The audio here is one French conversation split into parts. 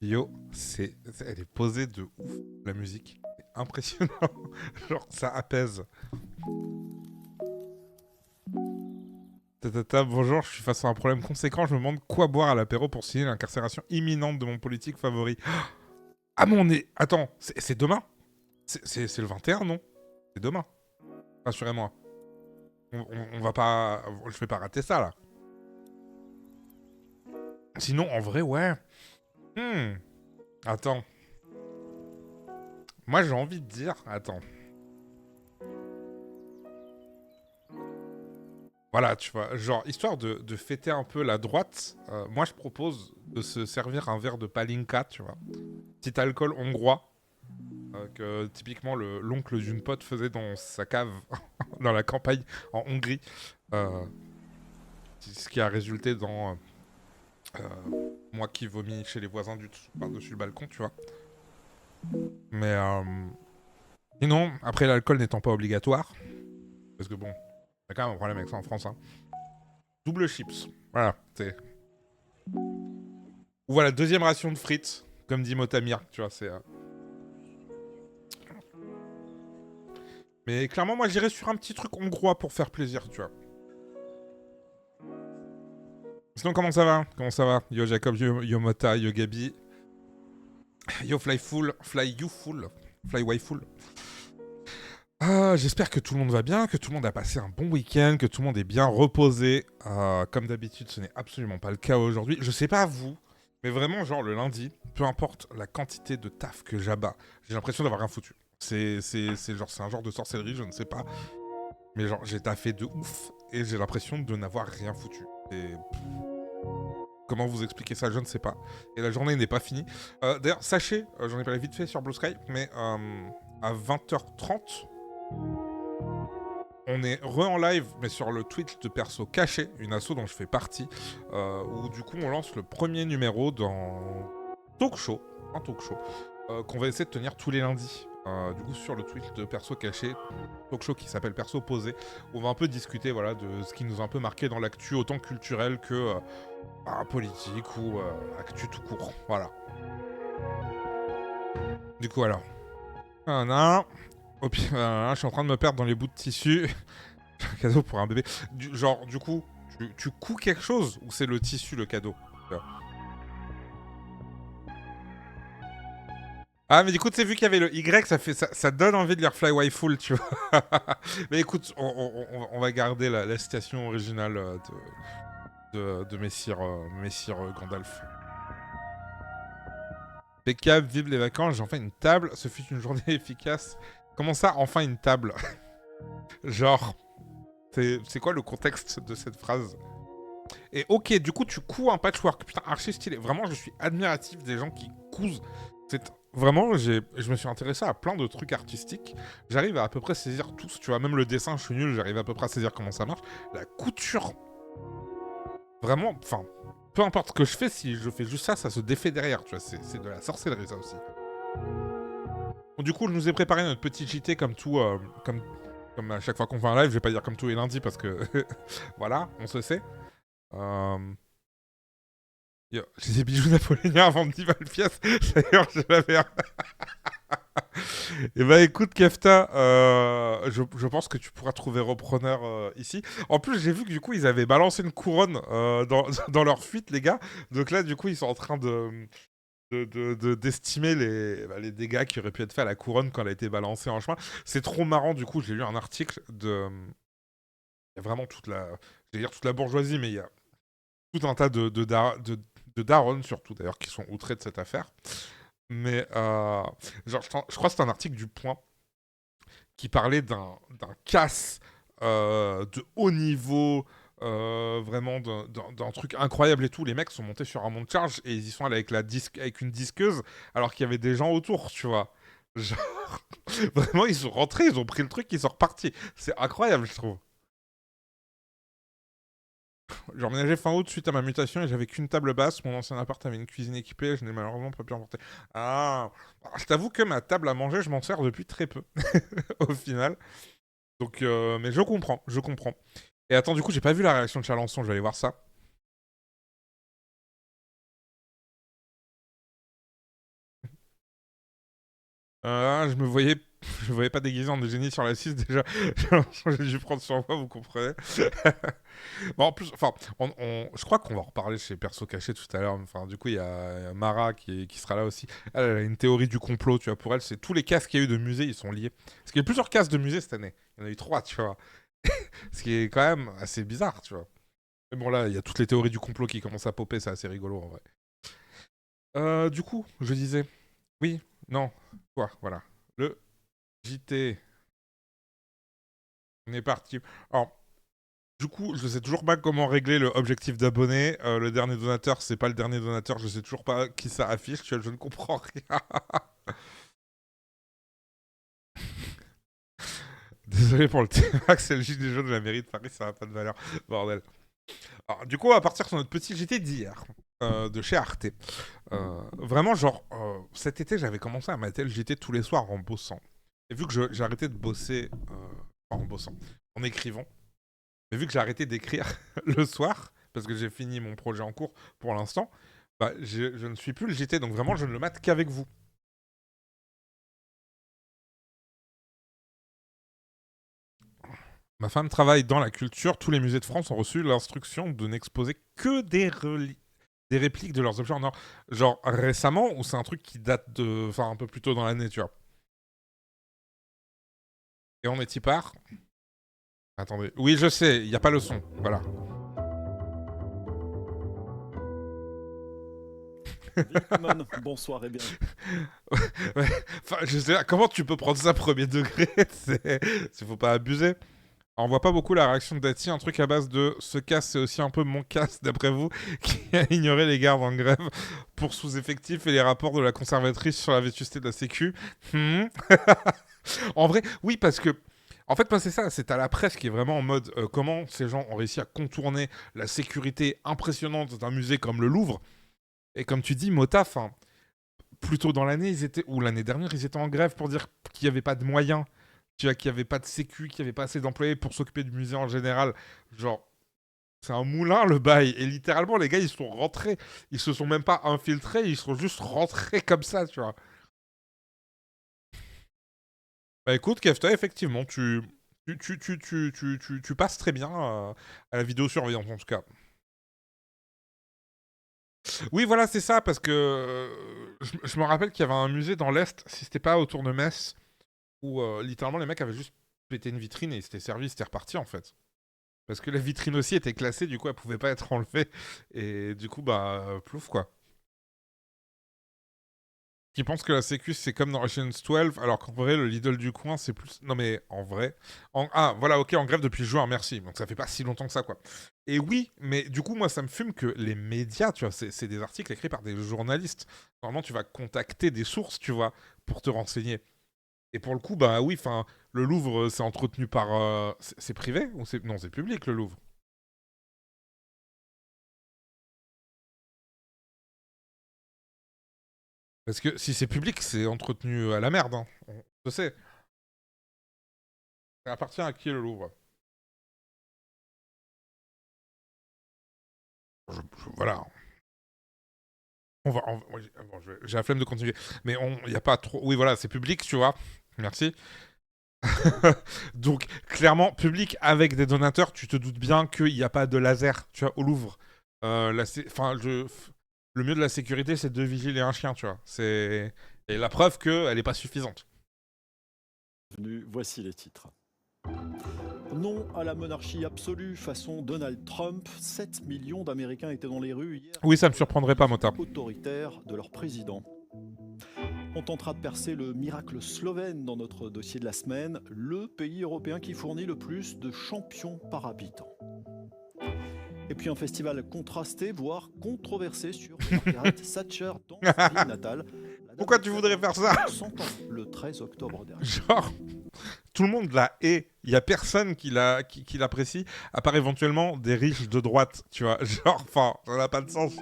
Yo, elle est posée de ouf, la musique. C'est impressionnant. Genre, ça apaise. Tatata, bonjour, je suis face à un problème conséquent. Je me demande quoi boire à l'apéro pour signer l'incarcération imminente de mon politique favori. Ah, mais on est. Attends, c'est demain. C'est le 21, non? C'est demain. Rassurez-moi. On va pas. Je vais pas rater ça, là. Sinon, en vrai, ouais. Hmm. Attends. Moi, j'ai envie de dire. Attends. Voilà, tu vois, genre, histoire de fêter un peu la droite, moi je propose de se servir un verre de palinka, tu vois. Petit alcool hongrois, que typiquement l'oncle d'une pote faisait dans sa cave, dans la campagne, en Hongrie. euh, Ce qui a résulté dans moi qui vomis chez les voisins par-dessus le balcon, tu vois. Mais sinon, après l'alcool n'étant pas obligatoire, parce que bon, il y a quand même un problème avec ça en France, hein. Double chips, voilà, c'est. Ou voilà, deuxième ration de frites, comme dit Motamir, tu vois, c'est. Mais clairement, moi, j'irais sur un petit truc hongrois pour faire plaisir, tu vois. Sinon, comment ça va? Comment ça va? Yo Jacob, yo Mota, yo Gabi, yo Flyful, Fly You Full, Fly Wayful. Ah, j'espère que tout le monde va bien, que tout le monde a passé un bon week-end, que tout le monde est bien reposé. Comme d'habitude, ce n'est absolument pas le cas aujourd'hui. Je sais pas vous, mais vraiment, genre le lundi, peu importe la quantité de taf que j'abats, j'ai l'impression d'avoir rien foutu. C'est un genre de sorcellerie, je ne sais pas. Mais genre, j'ai taffé de ouf et j'ai l'impression de n'avoir rien foutu. Et comment vous expliquer ça, je ne sais pas. Et la journée n'est pas finie. D'ailleurs, sachez, j'en ai parlé vite fait sur Blue Sky, mais à 20h30, on est en live, mais sur le Twitch de Perso Caché, une asso dont je fais partie, où du coup on lance le premier numéro dans Talk Show, un talk show, qu'on va essayer de tenir tous les lundis. Du coup sur le Twitch de Perso Caché, talk show qui s'appelle Perso Posé, où on va un peu discuter voilà, de ce qui nous a un peu marqué dans l'actu, autant culturel que politique ou actu tout court. Voilà. Du coup alors, je suis en train de me perdre dans les bouts de tissu. Un cadeau pour un bébé. Genre, du coup, tu couds quelque chose ou c'est le tissu le cadeau? Ah, mais du coup, tu sais, vu qu'il y avait le Y, ça donne envie de lire Fly Full, tu vois. Mais écoute, on va garder la citation originale de Messire Gandalf. Impeccable, vive les vacances, j'ai enfin une table, ce fut une journée efficace. Comment ça, enfin une table? Genre, c'est quoi le contexte de cette phrase? Et ok, du coup, tu couds un patchwork. Putain, archi stylé. Vraiment, je suis admiratif des gens qui cousent. Vraiment, je me suis intéressé à plein de trucs artistiques. J'arrive à peu près saisir tous. Tu vois, même le dessin, je suis nul. J'arrive à peu près à saisir comment ça marche. La couture, vraiment, enfin, peu importe ce que je fais, si je fais juste ça, ça se défait derrière. Tu vois, c'est de la sorcellerie, ça aussi. Bon, du coup, je nous ai préparé notre petit JT comme tout, comme à chaque fois qu'on fait un live. Je vais pas dire comme tous les lundis parce que voilà, on se sait. Euh, Yo, j'ai des bijoux napoléoniens avant de Valpias. D'ailleurs, je l'avais. Et bah écoute, Kefta, je pense que tu pourras trouver repreneur ici. En plus, j'ai vu que du coup, ils avaient balancé une couronne dans leur fuite, les gars. Donc là, du coup, ils sont en train d'estimer les dégâts qui auraient pu être faits à la couronne quand elle a été balancée en chemin. C'est trop marrant, du coup, j'ai lu un article de. Il y a vraiment je vais dire toute la bourgeoisie, mais il y a tout un tas de darons, surtout d'ailleurs, qui sont outrés de cette affaire. Mais genre, je crois que c'est un article du Point qui parlait d'un casse de haut niveau, vraiment d'un truc incroyable et tout. Les mecs sont montés sur un mont de charge et ils y sont allés avec une disqueuse alors qu'il y avait des gens autour, tu vois. Genre, vraiment, ils sont rentrés, ils ont pris le truc, ils sont repartis. C'est incroyable, je trouve. J'ai emménagé fin août suite à ma mutation et j'avais qu'une table basse. Mon ancien appart avait une cuisine équipée et je n'ai malheureusement pas pu emporter. Ah, je t'avoue que ma table à manger, je m'en sers depuis très peu, au final. Donc, mais je comprends, je comprends. Et attends, du coup, j'ai pas vu la réaction de Chalençon, je vais aller voir ça. Je me voyais pas déguisé en Eugénie sur la 6 déjà. J'ai dû prendre sur moi, vous comprenez. Bon, en plus, enfin, je crois qu'on va en reparler chez Perso Caché tout à l'heure. Enfin, du coup, il y a Mara qui sera là aussi. Elle a une théorie du complot, tu vois. Pour elle, c'est tous les casques qu'il y a eu de musée, ils sont liés. Parce qu'il y a eu plusieurs casques de musée cette année. Il y en a eu 3, tu vois. Ce qui est quand même assez bizarre, tu vois. Mais bon, là, il y a toutes les théories du complot qui commencent à popper, c'est assez rigolo en vrai. Du coup, je disais, oui, non, quoi, voilà. Le JT, on est parti. Alors, du coup, je sais toujours pas comment régler le objectif d'abonnés. Le dernier donateur, c'est pas le dernier donateur, je sais toujours pas qui ça affiche, tu vois, je ne comprends rien. Désolé pour le T-Max, c'est le gilet jaune de la mairie de Paris, ça n'a pas de valeur, bordel. Alors, du coup, on va partir sur notre petit JT d'hier, de chez Arte. Vraiment, genre, cet été, j'avais commencé à mater le JT tous les soirs en bossant. Et vu que j'ai arrêté de bosser, en bossant, en écrivant, mais vu que j'ai arrêté d'écrire le soir, parce que j'ai fini mon projet en cours pour l'instant, bah, je ne suis plus le JT, donc vraiment, je ne le mate qu'avec vous. Ma femme travaille dans la culture, tous les musées de France ont reçu l'instruction de n'exposer que des répliques de leurs objets en or. Genre récemment, ou c'est un truc qui date de. Enfin, un peu plus tôt dans l'année, tu vois. Et on est y part. Attendez. Oui, je sais, il n'y a pas le son. Voilà. Victimon, bonsoir et bienvenue. Ouais. Enfin, je sais pas, comment tu peux prendre ça premier degré? Faut pas abuser. Alors, on voit pas beaucoup la réaction de Dati, un truc à base de ce casse, c'est aussi un peu mon casse, d'après vous, qui a ignoré les gardes en grève pour sous-effectifs et les rapports de la conservatrice sur la vétusté de la Sécu. En vrai, oui, parce que. En fait, moi, c'est ça, c'est à la presse qui est vraiment en mode comment ces gens ont réussi à contourner la sécurité impressionnante d'un musée comme le Louvre. Et comme tu dis, Mota, enfin, plus tôt dans l'année, ou l'année dernière, ils étaient en grève pour dire qu'il n'y avait pas de moyens, tu vois, qu'il n'y avait pas de sécu, qu'il n'y avait pas assez d'employés pour s'occuper du musée en général. Genre, c'est un moulin le bail. Et littéralement, les gars, ils sont rentrés. Ils se sont même pas infiltrés, ils sont juste rentrés comme ça, tu vois. Bah écoute, Kefta, effectivement, tu passes très bien à la vidéosurveillance en tout cas. Oui, voilà, c'est ça, parce que je me rappelle qu'il y avait un musée dans l'Est, si c'était pas autour de Metz, où littéralement les mecs avaient juste pété une vitrine et ils s'étaient servis, ils s'étaient repartis en fait. Parce que la vitrine aussi était classée, du coup elle pouvait pas être enlevée. Et du coup, bah, plouf quoi. Qui pense que la sécu c'est comme dans Ocean's 12, alors qu'en vrai le Lidl du coin c'est plus. Non mais en vrai. Ah voilà, ok, en grève depuis juin, merci. Donc ça fait pas si longtemps que ça quoi. Et oui, mais du coup moi ça me fume que les médias, tu vois, c'est des articles écrits par des journalistes. Normalement tu vas contacter des sources, tu vois, pour te renseigner. Et pour le coup, bah oui, enfin, le Louvre, c'est entretenu par. C'est privé ou c'est. Non, c'est public le Louvre. Parce que si c'est public, c'est entretenu à la merde. Hein. Je sais. Ça appartient à qui le Louvre? Voilà. Bon, j'ai la flemme de continuer. Mais il n'y a pas trop. Oui, voilà, c'est public, tu vois. Merci. Donc, clairement, public avec des donateurs, tu te doutes bien qu'il n'y a pas de laser, tu vois, au Louvre. Enfin, le mieux de la sécurité, c'est deux vigiles et un chien, tu vois. Et la preuve qu'elle n'est pas suffisante. Voici les titres. Non à la monarchie absolue façon Donald Trump. 7 millions d'Américains étaient dans les rues hier Oui, ça me contre la surprendrait pas, politique Mota. autoritaire de leur président. On tentera de percer le miracle slovène dans notre dossier de la semaine, le pays européen qui fournit le plus de champions par habitant. Et puis un festival contrasté, voire controversé sur Margaret Thatcher dans sa ville natale. La dame Pourquoi a tu fêté voudrais faire ça? 100 ans le 13 octobre dernier. Genre, tout le monde la hait. Il y a personne qui l'apprécie, à part éventuellement des riches de droite, tu vois. Genre, enfin, ça n'a pas de sens.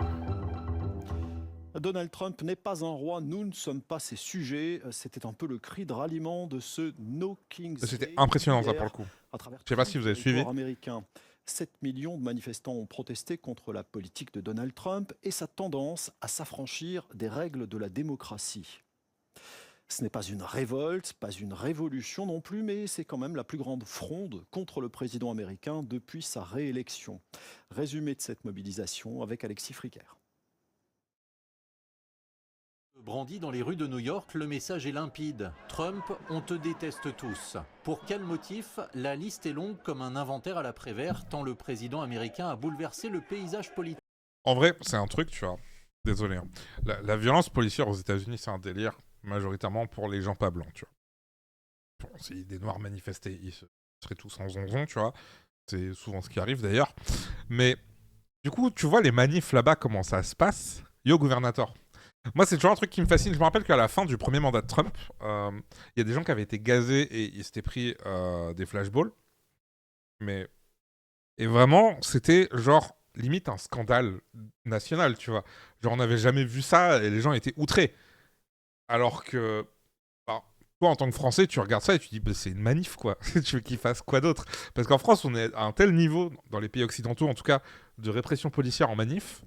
Donald Trump n'est pas un roi, nous ne sommes pas ses sujets. C'était un peu le cri de ralliement de ce No King's C'était Day impressionnant, ça, pour le hier coup. à travers Je sais tout pas le si vous avez suivi. territoire américain. 7 millions de manifestants ont protesté contre la politique de Donald Trump et sa tendance à s'affranchir des règles de la démocratie. Ce n'est pas une révolte, pas une révolution non plus, mais c'est quand même la plus grande fronde contre le président américain depuis sa réélection. Résumé de cette mobilisation avec Alexis Fricker. Brandi dans les rues de New York, le message est limpide. Trump, on te déteste tous. Pour quel motif? La liste est longue comme un inventaire à la Prévert, tant le président américain a bouleversé le paysage politique. En vrai, c'est un truc, tu vois. Désolé. Hein. La violence policière aux États-Unis, c'est un délire majoritairement pour les gens pas blancs, tu vois. Bon, si des noirs manifestaient, ils seraient tous en zonzon, tu vois. C'est souvent ce qui arrive d'ailleurs. Mais du coup, tu vois les manifs là-bas, comment ça se passe? Yo, gouvernateur. Moi, c'est toujours un truc qui me fascine. Je me rappelle qu'à la fin du premier mandat de Trump, il y a des gens qui avaient été gazés et ils s'étaient pris des flashballs. Mais... Et vraiment, c'était genre limite un scandale national, tu vois. Genre, on n'avait jamais vu ça et les gens étaient outrés. Alors que, bah, toi, en tant que Français, tu regardes ça et tu dis, bah, c'est une manif, quoi. Tu veux qu'ils fassent quoi d'autre? Parce qu'en France, on est à un tel niveau, dans les pays occidentaux en tout cas, de répression policière en manif,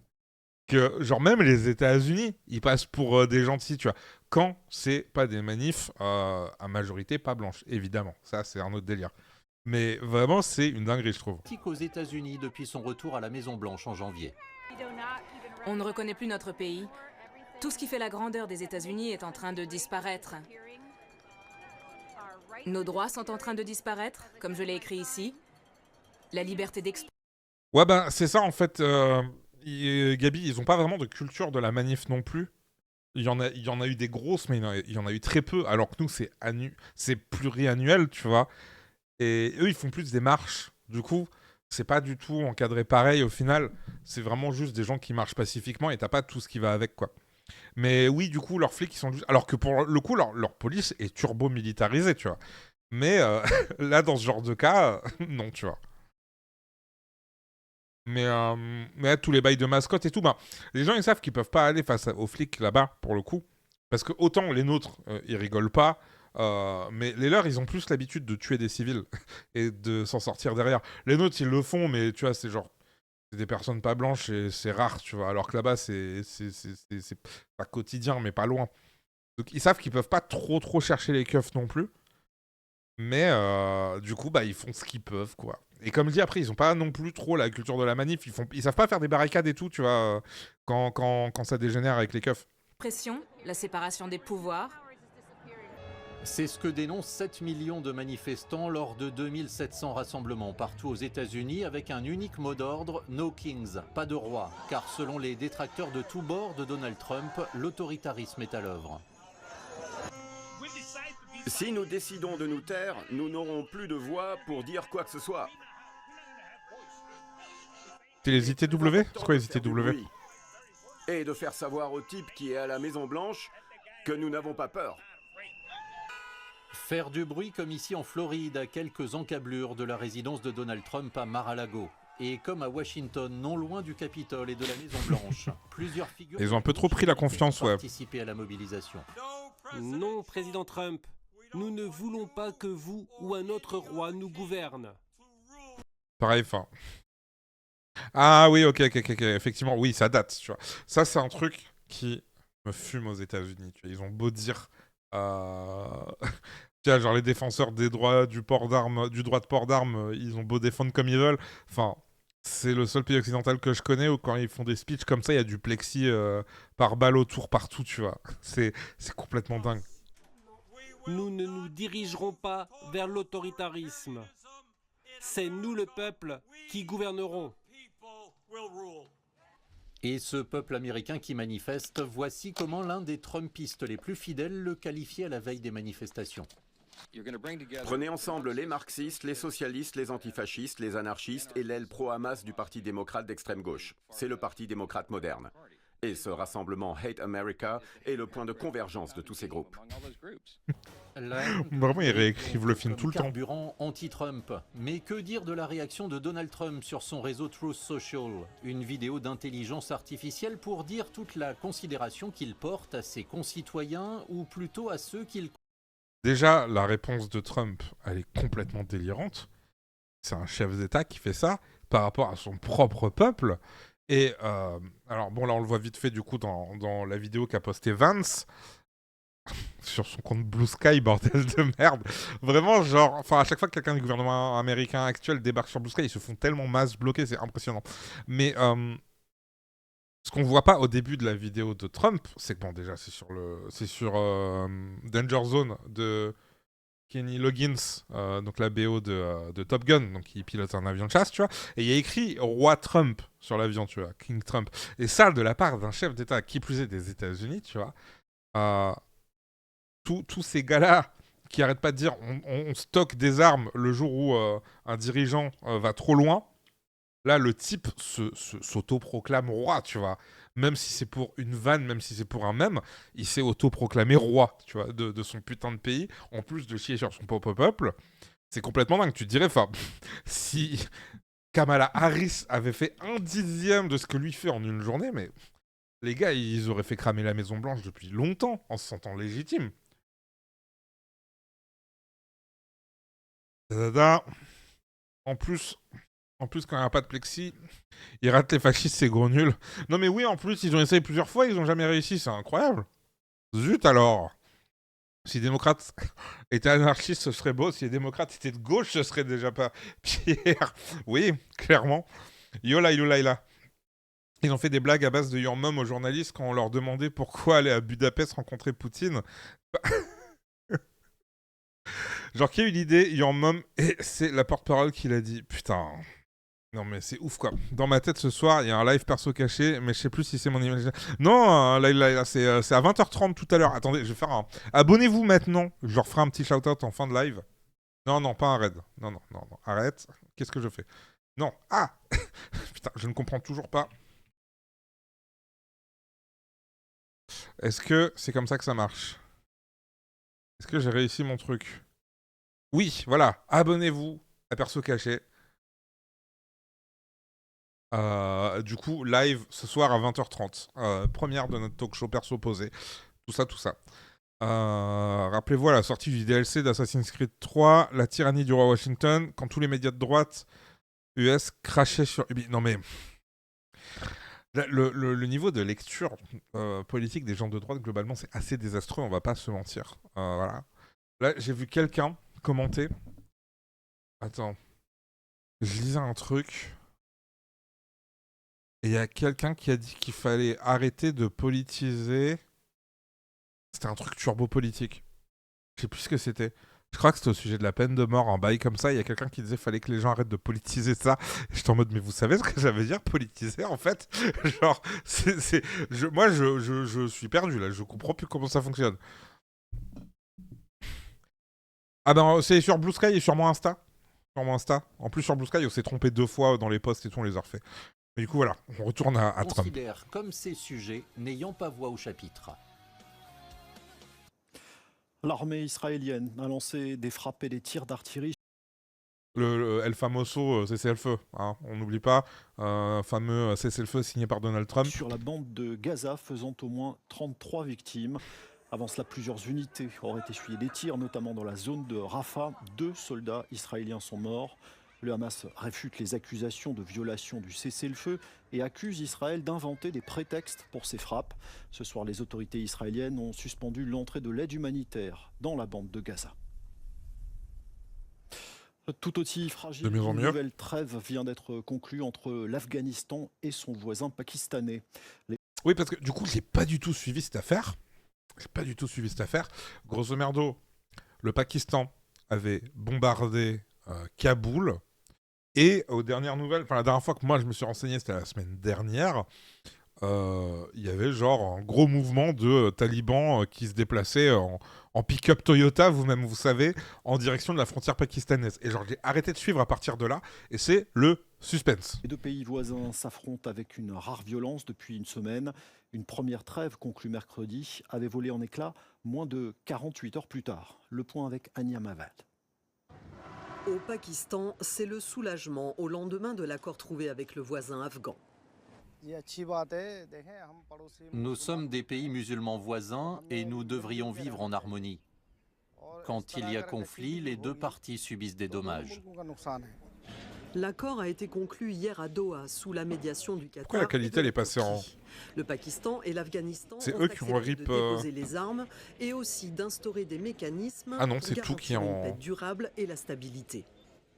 que genre même les États-Unis, ils passent pour des gentils, tu vois. Quand c'est pas des manifs à majorité pas blanche, évidemment. Ça, c'est un autre délire. Mais vraiment, c'est une dinguerie, je trouve. Aux États-Unis depuis son retour à la Maison-Blanche en janvier. On ne reconnaît plus notre pays. Tout ce qui fait la grandeur des États-Unis est en train de disparaître. Nos droits sont en train de disparaître, comme je l'ai écrit ici. La liberté d'expression. Ouais, ben c'est ça en fait. Gabi, ils ont pas vraiment de culture de la manif non plus. Il y en a eu des grosses, mais il y en a eu très peu. Alors que nous, c'est pluriannuel, tu vois. Et eux, ils font plus des marches. Du coup, c'est pas du tout encadré pareil au final. C'est vraiment juste des gens qui marchent pacifiquement et t'as pas tout ce qui va avec, quoi. Mais oui, du coup, leurs flics, ils sont juste... Alors que pour le coup, leur police est turbo-militarisée, tu vois. Mais là, dans ce genre de cas, non, tu vois. Mais là, tous les bails de mascotte et tout, bah, les gens, ils savent qu'ils peuvent pas aller face aux flics là-bas, pour le coup. Parce que autant les nôtres, ils rigolent pas, mais les leurs, ils ont plus l'habitude de tuer des civils et de s'en sortir derrière. Les nôtres, ils le font, mais tu vois, c'est genre... C'est des personnes pas blanches et c'est rare, tu vois. Alors que là-bas, c'est pas quotidien, mais pas loin. Donc ils savent qu'ils peuvent pas trop chercher les keufs non plus. Mais du coup, bah, ils font ce qu'ils peuvent, quoi. Et comme je dis, après, ils ont pas non plus trop la culture de la manif. Ils savent pas faire des barricades et tout, tu vois, quand ça dégénère avec les keufs. La séparation des pouvoirs. C'est ce que dénoncent 7 millions de manifestants lors de 2700 rassemblements partout aux États-Unis avec un unique mot d'ordre, No Kings, pas de roi, car selon les détracteurs de tous bords de Donald Trump, l'autoritarisme est à l'œuvre. Si nous décidons de nous taire, nous n'aurons plus de voix pour dire quoi que ce soit. C'est les ITW? C'est quoi les ITW? Et de faire savoir au type qui est à la Maison-Blanche que nous n'avons pas peur. Faire du bruit comme ici en Floride, à quelques encablures de la résidence de Donald Trump à Mar-a-Lago. Et comme à Washington, non loin du Capitole et de la Maison-Blanche, plusieurs figures... Ils ont un peu trop pris la confiance, ouais. ...participer à la mobilisation. Non, président Trump, nous ne voulons pas que vous ou un autre roi nous gouverne. Pareil, enfin... Ah oui, ok, effectivement, oui, ça date, tu vois. Ça, c'est un truc qui me fume aux États-Unis, tu vois. Ils ont beau dire... Tu vois, genre les défenseurs des droits du droit de port d'armes, ils ont beau défendre comme ils veulent. Enfin, c'est le seul pays occidental que je connais où quand ils font des speeches comme ça, il y a du plexi par balle autour partout, tu vois. C'est complètement dingue. Nous ne nous dirigerons pas vers l'autoritarisme. C'est nous le peuple qui gouvernerons. Et ce peuple américain qui manifeste, voici comment l'un des Trumpistes les plus fidèles le qualifiait à la veille des manifestations. Prenez ensemble les marxistes, les socialistes, les antifascistes, les anarchistes et l'aile pro-Hamas du Parti démocrate d'extrême gauche. C'est le Parti démocrate moderne. Et ce rassemblement Hate America est le point de convergence de tous ces groupes. Vraiment, ils réécrivent le film tout le temps. Carburant anti-Trump. Mais que dire de la réaction de Donald Trump sur son réseau Truth Social? Une vidéo d'intelligence artificielle pour dire toute la considération qu'il porte à ses concitoyens, ou plutôt à ceux qu'il... Déjà, la réponse de Trump, elle est complètement délirante. C'est un chef d'État qui fait ça par rapport à son propre peuple. Et alors bon, là on le voit vite fait du coup dans la vidéo qu'a posté Vance. sur son compte Blue Sky, bordel de merde. Vraiment, genre, enfin, à chaque fois que quelqu'un du gouvernement américain actuel débarque sur Blue Sky, ils se font tellement masse bloquer, c'est impressionnant. Mais ce qu'on voit pas au début de la vidéo de Trump, c'est que bon, déjà, c'est sur Danger Zone de Kenny Loggins, donc la BO de Top Gun, donc il pilote un avion de chasse, tu vois. Et il y a écrit Roi Trump sur l'avion, tu vois, King Trump. Et ça, de la part d'un chef d'État, qui plus est des États-Unis, tu vois. Tous ces gars-là qui arrêtent pas de dire on stocke des armes le jour où un dirigeant va trop loin. Là, le type s'autoproclame roi, tu vois. Même si c'est pour une vanne, même si c'est pour un mème, il s'est autoproclamé roi, tu vois, de son putain de pays. En plus de chier sur son peuple, c'est complètement dingue. Tu te dirais, enfin, si Kamala Harris avait fait 1/10 de ce que lui fait en une journée, mais les gars, ils auraient fait cramer la Maison Blanche depuis longtemps, en se sentant légitimes. En plus, quand il n'y a pas de plexi, ils ratent les fascistes, c'est gros nul. Non mais oui, en plus, ils ont essayé plusieurs fois, ils n'ont jamais réussi, c'est incroyable. Zut alors. Si les démocrates étaient anarchistes, ce serait beau. Si les démocrates étaient de gauche, ce serait déjà pas pire. Oui, clairement. Yola, yola. Ils ont fait des blagues à base de Your Mom aux journalistes quand on leur demandait pourquoi aller à Budapest rencontrer Poutine. Genre, qui a eu l'idée, Your Mom, et c'est la porte-parole qui l'a dit. Putain. Non, mais c'est ouf, quoi. Dans ma tête, ce soir, il y a un live perso caché, mais je sais plus si c'est mon imagination. Non, là, c'est à 20h30 tout à l'heure. Attendez, je vais faire un... Abonnez-vous maintenant. Je leur ferai un petit shout-out en fin de live. Non, pas un raid. Non. Arrête. Qu'est-ce que je fais? Non. Ah. Putain, je ne comprends toujours pas. Est-ce que c'est comme ça que ça marche? Est-ce que j'ai réussi mon truc? Oui, voilà. Abonnez-vous à perso caché. Du coup, live ce soir à 20h30. Première de notre talk show perso posé. Tout ça. Rappelez-vous à la sortie du DLC d'Assassin's Creed 3, la tyrannie du roi Washington, quand tous les médias de droite US crachaient sur... Non mais... Le niveau de lecture politique des gens de droite, globalement, c'est assez désastreux, on va pas se mentir. Voilà. Là, j'ai vu quelqu'un commenter... Attends. Je lisais un truc... Et il y a quelqu'un qui a dit qu'il fallait arrêter de politiser. C'était un truc turbo-politique. Je sais plus ce que c'était. Je crois que c'était au sujet de la peine de mort, un bail comme ça. Il y a quelqu'un qui disait qu'il fallait que les gens arrêtent de politiser ça. Et j'étais en mode, mais vous savez ce que ça veut dire, politiser, en fait? Genre, moi, je suis perdu, là. Je comprends plus comment ça fonctionne. Ah ben, c'est sur Blue Sky et sur mon Insta. En plus, sur Blue Sky, on s'est trompé 2 fois dans les posts et tout, on les a refait. Mais du coup, voilà, on retourne à Trump. Considère comme ces sujets n'ayant pas voix au chapitre. L'armée israélienne a lancé des frappes et des tirs d'artillerie. Le El Famoso cessez-le-feu, hein, on n'oublie pas, fameux cessez-le-feu signé par Donald Trump. Sur la bande de Gaza, faisant au moins 33 victimes. Avant cela, plusieurs unités auraient essuyé des tirs, notamment dans la zone de Rafah. 2 soldats israéliens sont morts. Le Hamas réfute les accusations de violation du cessez-le-feu et accuse Israël d'inventer des prétextes pour ces frappes. Ce soir, les autorités israéliennes ont suspendu l'entrée de l'aide humanitaire dans la bande de Gaza. Tout aussi fragile, une nouvelle trêve vient d'être conclue entre l'Afghanistan et son voisin pakistanais. Oui, parce que du coup, j'ai pas du tout suivi cette affaire. Grosso merdo, le Pakistan avait bombardé Kaboul. Et aux dernières nouvelles, la dernière fois que moi je me suis renseigné, c'était la semaine dernière, il y avait genre un gros mouvement de talibans qui se déplaçaient en pick-up Toyota, vous-même vous savez, en direction de la frontière pakistanaise. Et genre j'ai arrêté de suivre à partir de là, et c'est le suspense. Les 2 pays voisins s'affrontent avec une rare violence depuis une semaine. Une première trêve conclue mercredi avait volé en éclats moins de 48 heures plus tard. Le point avec Ania Mavad. Au Pakistan, c'est le soulagement au lendemain de l'accord trouvé avec le voisin afghan. Nous sommes des pays musulmans voisins et nous devrions vivre en harmonie. Quand il y a conflit, les 2 parties subissent des dommages. L'accord a été conclu hier à Doha sous la médiation du Qatar. Pourquoi la qualité elle est passée en... Le Pakistan et l'Afghanistan C'est ont eux qui ont accepté rip, de déposer les armes et aussi d'instaurer des mécanismes Ah non, pour c'est tout qui est garantir en- une paix durable et la stabilité.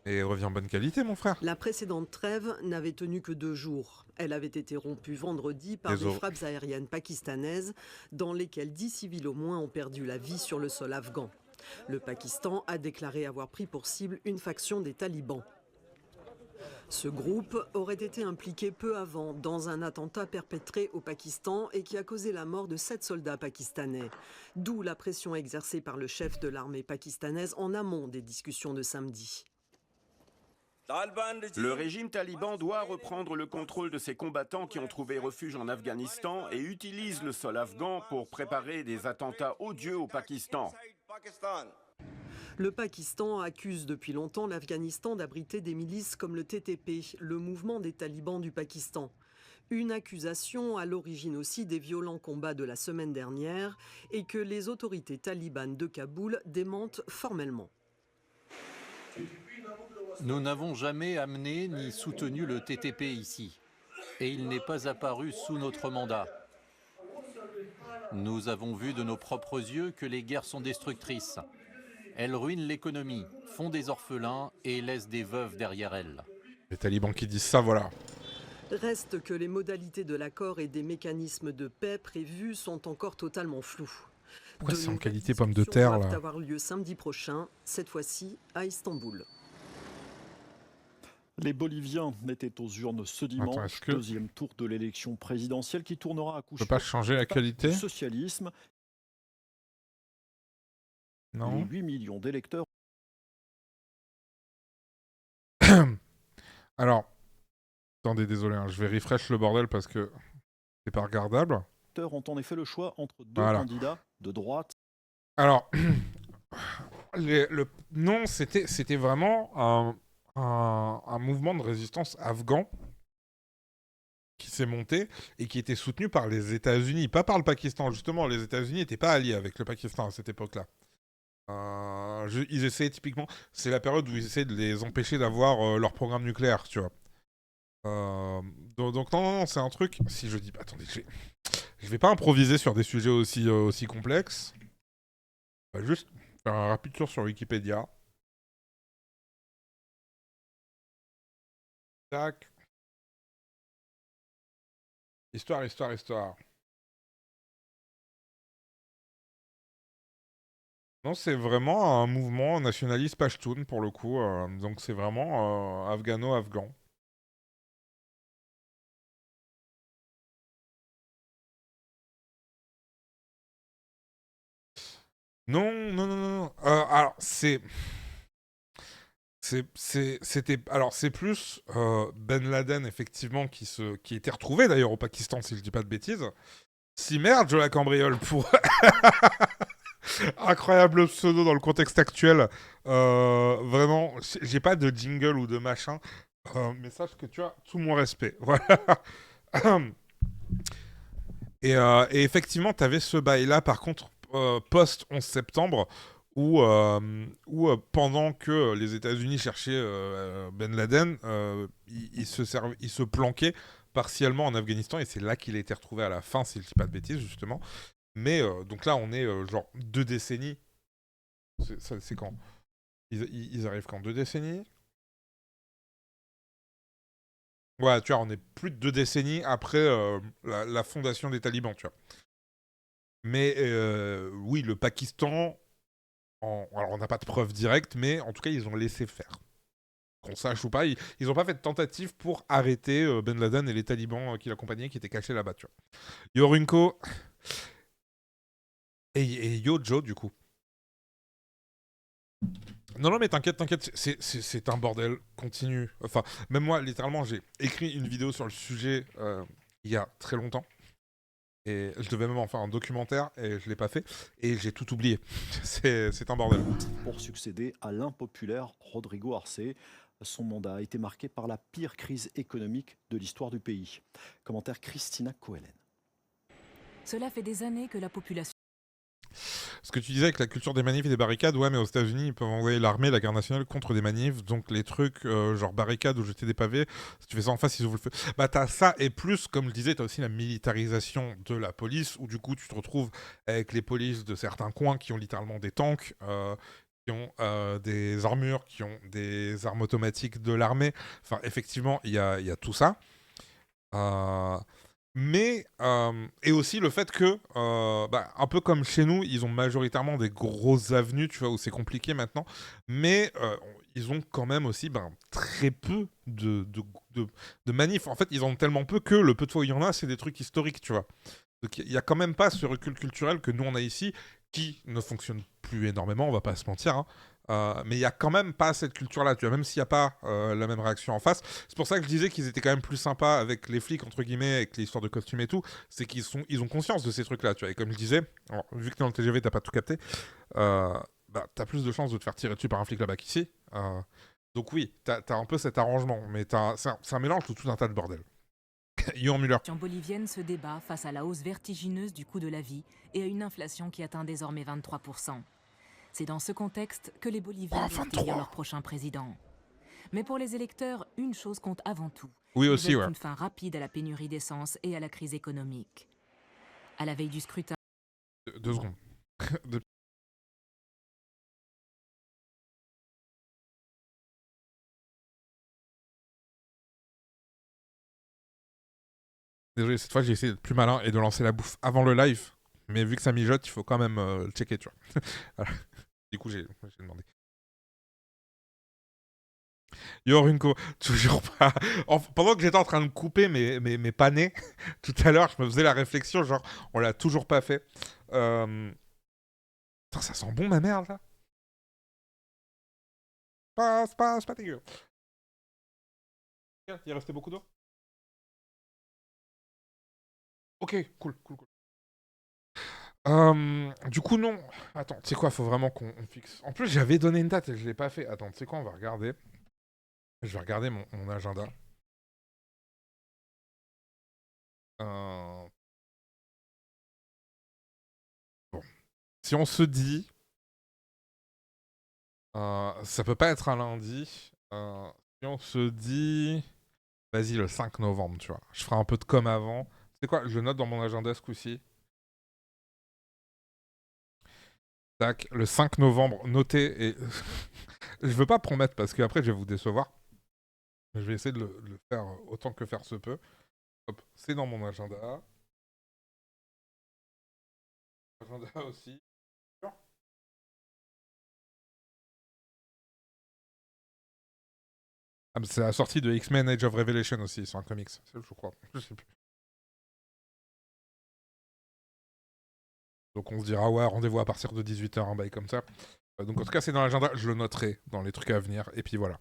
Et revient en bonne qualité, mon frère. La précédente trêve n'avait tenu que 2 jours. Elle avait été rompue vendredi par des Désolé. frappes aériennes pakistanaises dans lesquelles 10 civils au moins ont perdu la vie sur le sol afghan. Le Pakistan a déclaré avoir pris pour cible une faction des talibans. Ce groupe aurait été impliqué peu avant dans un attentat perpétré au Pakistan et qui a causé la mort de 7 soldats pakistanais. D'où la pression exercée par le chef de l'armée pakistanaise en amont des discussions de samedi. Le régime taliban doit reprendre le contrôle de ses combattants qui ont trouvé refuge en Afghanistan et utilise le sol afghan pour préparer des attentats odieux au Pakistan. Le Pakistan accuse depuis longtemps l'Afghanistan d'abriter des milices comme le TTP, le mouvement des talibans du Pakistan. Une accusation à l'origine aussi des violents combats de la semaine dernière et que les autorités talibanes de Kaboul démentent formellement. Nous n'avons jamais amené ni soutenu le TTP ici. Et il n'est pas apparu sous notre mandat. Nous avons vu de nos propres yeux que les guerres sont destructrices. Elles ruinent l'économie, font des orphelins et laissent des veuves derrière elles. Les talibans qui disent ça, voilà. Reste que les modalités de l'accord et des mécanismes de paix prévus sont encore totalement flous. Pourquoi De c'est en nouvelles qualité pomme de discussions terre, doivent là? avoir lieu samedi prochain, cette fois-ci à Istanbul. Les Boliviens étaient aux urnes ce dimanche, Attends, est-ce que- deuxième tour de l'élection présidentielle qui tournera à coup On peut sûr pas changer la du qualité? socialisme. Les Non. 8 millions d'électeurs Alors, attendez, désolé, hein, je vais refresh le bordel parce que c'est pas regardable. ont en effet le choix entre deux Voilà. candidats de droite. Alors, non, c'était vraiment un mouvement de résistance afghan qui s'est monté et qui était soutenu par les États-Unis, pas par le Pakistan. Justement, les États-Unis n'étaient pas alliés avec le Pakistan à cette époque-là. Ils essayaient typiquement, c'est la période où ils essayaient de les empêcher d'avoir leur programme nucléaire, tu vois. Donc non, c'est un truc. Si je dis, attendez, je vais pas improviser sur des sujets aussi complexes. On va juste faire un rapide tour sur Wikipédia. Tac. Histoire. Non, c'est vraiment un mouvement nationaliste pachtoun pour le coup. Donc c'est vraiment afghano-afghan. Non. Alors c'est plus Ben Laden effectivement qui était retrouvé d'ailleurs au Pakistan si je dis pas de bêtises. Si merde, je la cambriole pour incroyable pseudo dans le contexte actuel. Vraiment, j'ai pas de jingle ou de machin, mais sache que tu as tout mon respect. Voilà. Et effectivement, t'avais ce bail-là, par contre, post 11 septembre, où pendant que les États-Unis cherchaient Ben Laden, il se planquait partiellement en Afghanistan, et c'est là qu'il a été retrouvé à la fin, si je dis pas de bêtises, justement. Mais donc là, on est genre 2 décennies. C'est quand ils arrivent quand 2 décennies? Ouais, tu vois, on est plus de 2 décennies après la fondation des talibans, tu vois. Mais oui, le Pakistan, alors on n'a pas de preuves directes, mais en tout cas, ils ont laissé faire. Qu'on sache ou pas, ils n'ont pas fait de tentative pour arrêter Ben Laden et les talibans qui l'accompagnaient, qui étaient cachés là-bas, tu vois. Yo Runko et yo Joe, du coup. Non, mais t'inquiète, c'est un bordel continu. Enfin, même moi, littéralement, j'ai écrit une vidéo sur le sujet il y a très longtemps. Et je devais même en faire un documentaire, et je l'ai pas fait. Et j'ai tout oublié. C'est un bordel. Pour succéder à l'impopulaire Rodrigo Arce. Son mandat a été marqué par la pire crise économique de l'histoire du pays. Commentaire Christina Coelen. Cela fait des années que la population... Parce Ce que tu disais avec la culture des manifs et des barricades, ouais, mais aux États-Unis, ils peuvent envoyer l'armée, la garde nationale contre des manifs. Donc les trucs genre barricades ou jeter des pavés, si tu fais ça en face, ils ouvrent le feu. Bah t'as ça et plus, comme je disais, t'as aussi la militarisation de la police, où du coup tu te retrouves avec les polices de certains coins qui ont littéralement des tanks. Qui ont des armures, qui ont des armes automatiques de l'armée. Enfin, effectivement, il y a tout ça. Mais, et aussi le fait que, un peu comme chez nous, ils ont majoritairement des grosses avenues, tu vois, où c'est compliqué maintenant, mais ils ont quand même aussi très peu de manifs. En fait, ils en ont tellement peu que le peu de fois où il y en a, c'est des trucs historiques, tu vois. Donc il n'y a quand même pas ce recul culturel que nous on a ici, qui ne fonctionne plus énormément, on va pas se mentir, hein. Mais il n'y a quand même pas cette culture-là, tu vois, même s'il n'y a pas la même réaction en face. C'est pour ça que je disais qu'ils étaient quand même plus sympas avec les flics, entre guillemets, avec les histoires de costumes et tout, c'est ils ont conscience de ces trucs-là, tu vois. Et comme je disais, alors, vu que t'es dans le TGV, t'as pas tout capté, t'as plus de chances de te faire tirer dessus par un flic là-bas qu'ici. Donc oui, t'as un peu cet arrangement, mais c'est un mélange de tout un tas de bordel. Johan Müller. La bolivienne se débat face à la hausse vertigineuse du coût de la vie et à une inflation qui atteint désormais 23%. C'est dans ce contexte que les Boliviens doivent élire leur prochain président. Mais pour les électeurs, une chose compte avant tout. Oui, Ils aussi, veulent ouais. une fin rapide à la pénurie d'essence et à la crise économique. À la veille du scrutin... 2 secondes. Désolé, cette fois j'ai essayé d'être plus malin et de lancer la bouffe avant le live. Mais vu que ça mijote, il faut quand même le checker, tu vois. Voilà. Du coup, j'ai demandé. Yo Runko, toujours pas. Pendant que j'étais en train de couper mes panais, tout à l'heure, je me faisais la réflexion, genre, on l'a toujours pas fait. Putain, ça sent bon ma merde là. C'est pas dégueu. Il est resté beaucoup d'eau. Ok, cool. Du coup, non. Attends, tu sais quoi, faut vraiment qu'on fixe. En plus, j'avais donné une date et je l'ai pas fait. Attends, tu sais quoi, on va regarder. Je vais regarder mon agenda. Bon. Si on se dit... ça peut pas être un lundi. Si on se dit... Vas-y, le 5 novembre, tu vois. Je ferai un peu de com avant. Tu sais quoi, je le note dans mon agenda ce coup-ci. Tac, le 5 novembre, notez et... je veux pas promettre parce qu'après je vais vous décevoir. Je vais essayer de le faire autant que faire se peut. Hop, c'est dans mon agenda. Agenda aussi. Ah, mais c'est la sortie de X-Men Age of Revelation aussi, c'est un comics, je crois. Je sais plus. Donc on se dira, ouais, rendez-vous à partir de 18h, un bail comme ça. Donc en tout cas, c'est dans l'agenda, je le noterai dans les trucs à venir, et puis voilà.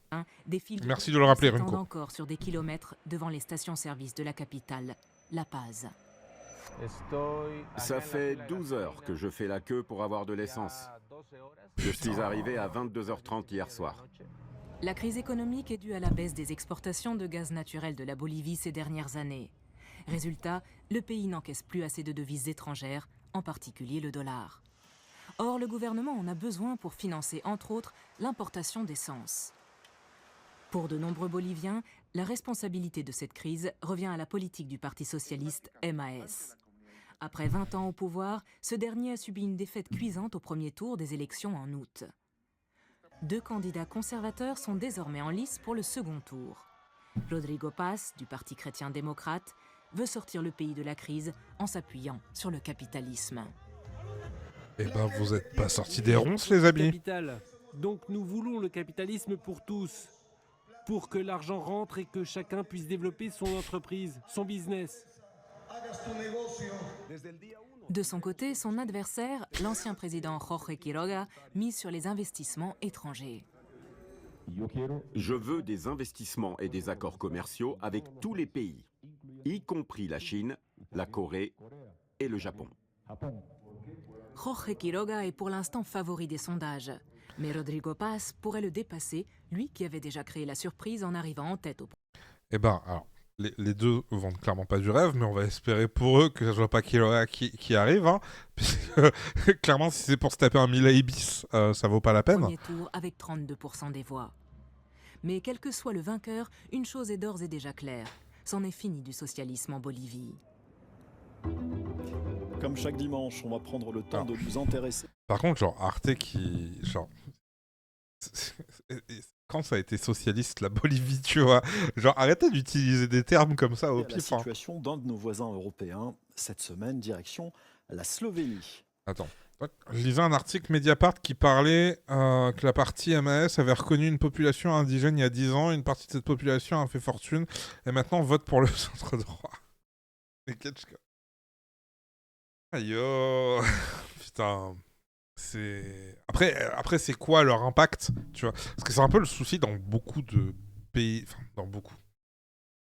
Merci de le rappeler, Runko. Encore sur des kilomètres devant les stations-service de la capitale, La Paz. Ça fait 12 heures que je fais la queue pour avoir de l'essence. Je suis arrivé à 22h30 hier soir. La crise économique est due à la baisse des exportations de gaz naturel de la Bolivie ces dernières années. Résultat, le pays n'encaisse plus assez de devises étrangères, en particulier le dollar. Or, le gouvernement en a besoin pour financer, entre autres, l'importation d'essence. Pour de nombreux Boliviens, la responsabilité de cette crise revient à la politique du Parti socialiste MAS. Après 20 ans au pouvoir, ce dernier a subi une défaite cuisante au premier tour des élections en août. 2 candidats conservateurs sont désormais en lice pour le second tour. Rodrigo Paz, du Parti chrétien-démocrate, veut sortir le pays de la crise en s'appuyant sur le capitalisme. Eh ben, vous êtes pas sortis des ronces, les amis. Capital. Donc nous voulons le capitalisme pour tous. Pour que l'argent rentre et que chacun puisse développer son entreprise, son business. De son côté, son adversaire, l'ancien président Jorge Quiroga, mise sur les investissements étrangers. Je veux des investissements et des accords commerciaux avec tous les pays, y compris la Chine, la Corée et le Japon. Jorge Quiroga est pour l'instant favori des sondages. Mais Rodrigo Paz pourrait le dépasser, lui qui avait déjà créé la surprise en arrivant en tête au... Eh ben, alors, les deux vendent clairement pas du rêve, mais on va espérer pour eux que ça soit pas Killoa qui arrive, hein, puisque clairement, si c'est pour se taper un Mila Ibis, ça vaut pas la peine. Premier tour avec 32% des voix. Mais quel que soit le vainqueur, une chose est d'ores et déjà claire. C'en est fini du socialisme en Bolivie. Comme chaque dimanche, on va prendre le temps de nous intéresser. Par contre, genre, Arte qui... Genre... Quand ça a été socialiste, la Bolivie, tu vois. Genre, arrêtez d'utiliser des termes comme ça au La pif. Hein. situation d'un de nos voisins européens. Cette semaine, direction la Slovénie. Attends. Je lisais un article Mediapart qui parlait que la partie MAS avait reconnu une population indigène il y a 10 ans. Une partie de cette population a fait fortune et maintenant vote pour le centre droit. Et aïe oh. Putain. C'est... Après, c'est quoi leur impact, tu vois? Parce que c'est un peu le souci dans beaucoup de pays... Enfin, dans beaucoup.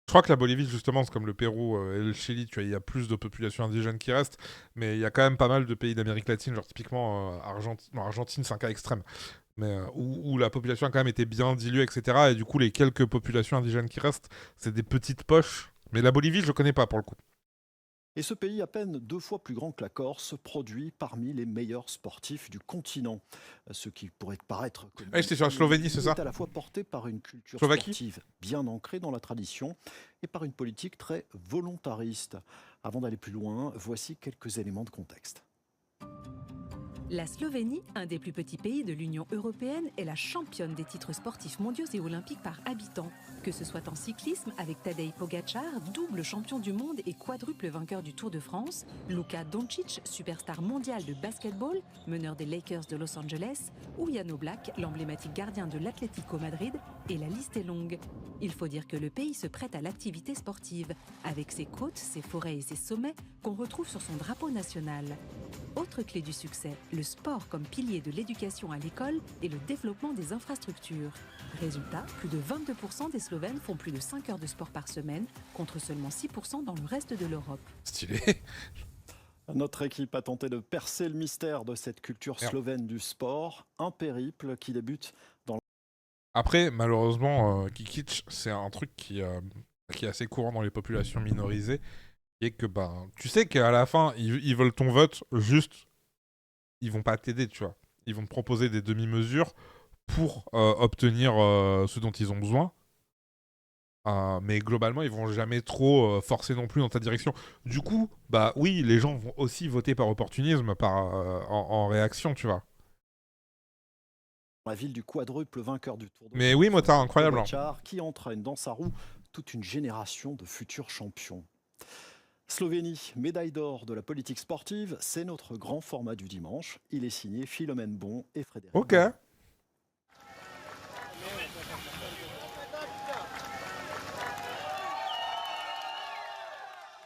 Je crois que la Bolivie, justement, c'est comme le Pérou et le Chili, tu vois, il y a plus de populations indigènes qui restent, mais il y a quand même pas mal de pays d'Amérique latine, genre typiquement Argentine, c'est un cas extrême, mais où la population a quand même été bien diluée, etc. Et du coup, les quelques populations indigènes qui restent, c'est des petites poches. Mais la Bolivie, je connais pas pour le coup. Et ce pays, à peine 2 fois plus grand que la Corse, produit parmi les meilleurs sportifs du continent. Ce qui pourrait paraître... J'étais sur la Slovénie, c'est ça? Est à la fois porté par une culture Slovaquie sportive bien ancrée dans la tradition et par une politique très volontariste. Avant d'aller plus loin, voici quelques éléments de contexte. La Slovénie, un des plus petits pays de l'Union européenne, est la championne des titres sportifs mondiaux et olympiques par habitant. Que ce soit en cyclisme avec Tadej Pogačar, double champion du monde et quadruple vainqueur du Tour de France, Luka Doncic, superstar mondial de basketball, meneur des Lakers de Los Angeles, ou Jan Oblak, l'emblématique gardien de l'Atlético Madrid, et la liste est longue. Il faut dire que le pays se prête à l'activité sportive, avec ses côtes, ses forêts et ses sommets qu'on retrouve sur son drapeau national. Autre clé du succès, le sport comme pilier de l'éducation à l'école et le développement des infrastructures. Résultat, plus de 22% des Slovènes font plus de 5 heures de sport par semaine, contre seulement 6% dans le reste de l'Europe. Stylé. Notre équipe a tenté de percer le mystère de cette culture slovène du sport, un périple qui débute dans... Après, malheureusement, Kikic, c'est un truc qui est assez courant dans les populations minorisées. Et que tu sais qu'à la fin, ils veulent ton vote, juste, ils vont pas t'aider, tu vois. Ils vont te proposer des demi-mesures pour obtenir ce dont ils ont besoin. Mais globalement, ils vont jamais trop forcer non plus dans ta direction. Du coup, oui, les gens vont aussi voter par opportunisme, en réaction, tu vois. La ville du quadruple vainqueur du Tour de France. Mais oui, Motard, incroyable. Qui entraîne dans sa roue toute une génération de futurs champions. Slovénie, médaille d'or de la politique sportive, c'est notre grand format du dimanche. Il est signé Philomène Bon et Frédéric. Ok.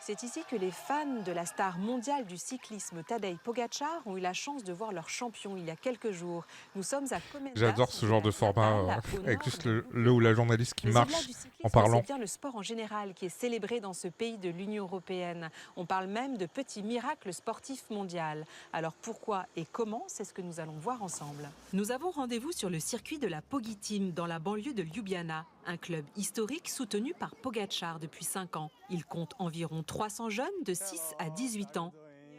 C'est ici que les fans de la star mondiale du cyclisme Tadej Pogačar ont eu la chance de voir leur champion il y a quelques jours. Nous sommes à Komenda. J'adore ce genre de format avec juste le ou la journaliste qui marche en parlant. C'est bien le sport en général qui est célébré dans ce pays de l'Union européenne. On parle même de petit miracle sportif mondial. Alors pourquoi et comment, c'est ce que nous allons voir ensemble. Nous avons rendez-vous sur le circuit de la Pogi Team dans la banlieue de Ljubljana, un club historique soutenu par Pogačar depuis 5 ans. Il compte environ 300 jeunes de 6 à 18 ans.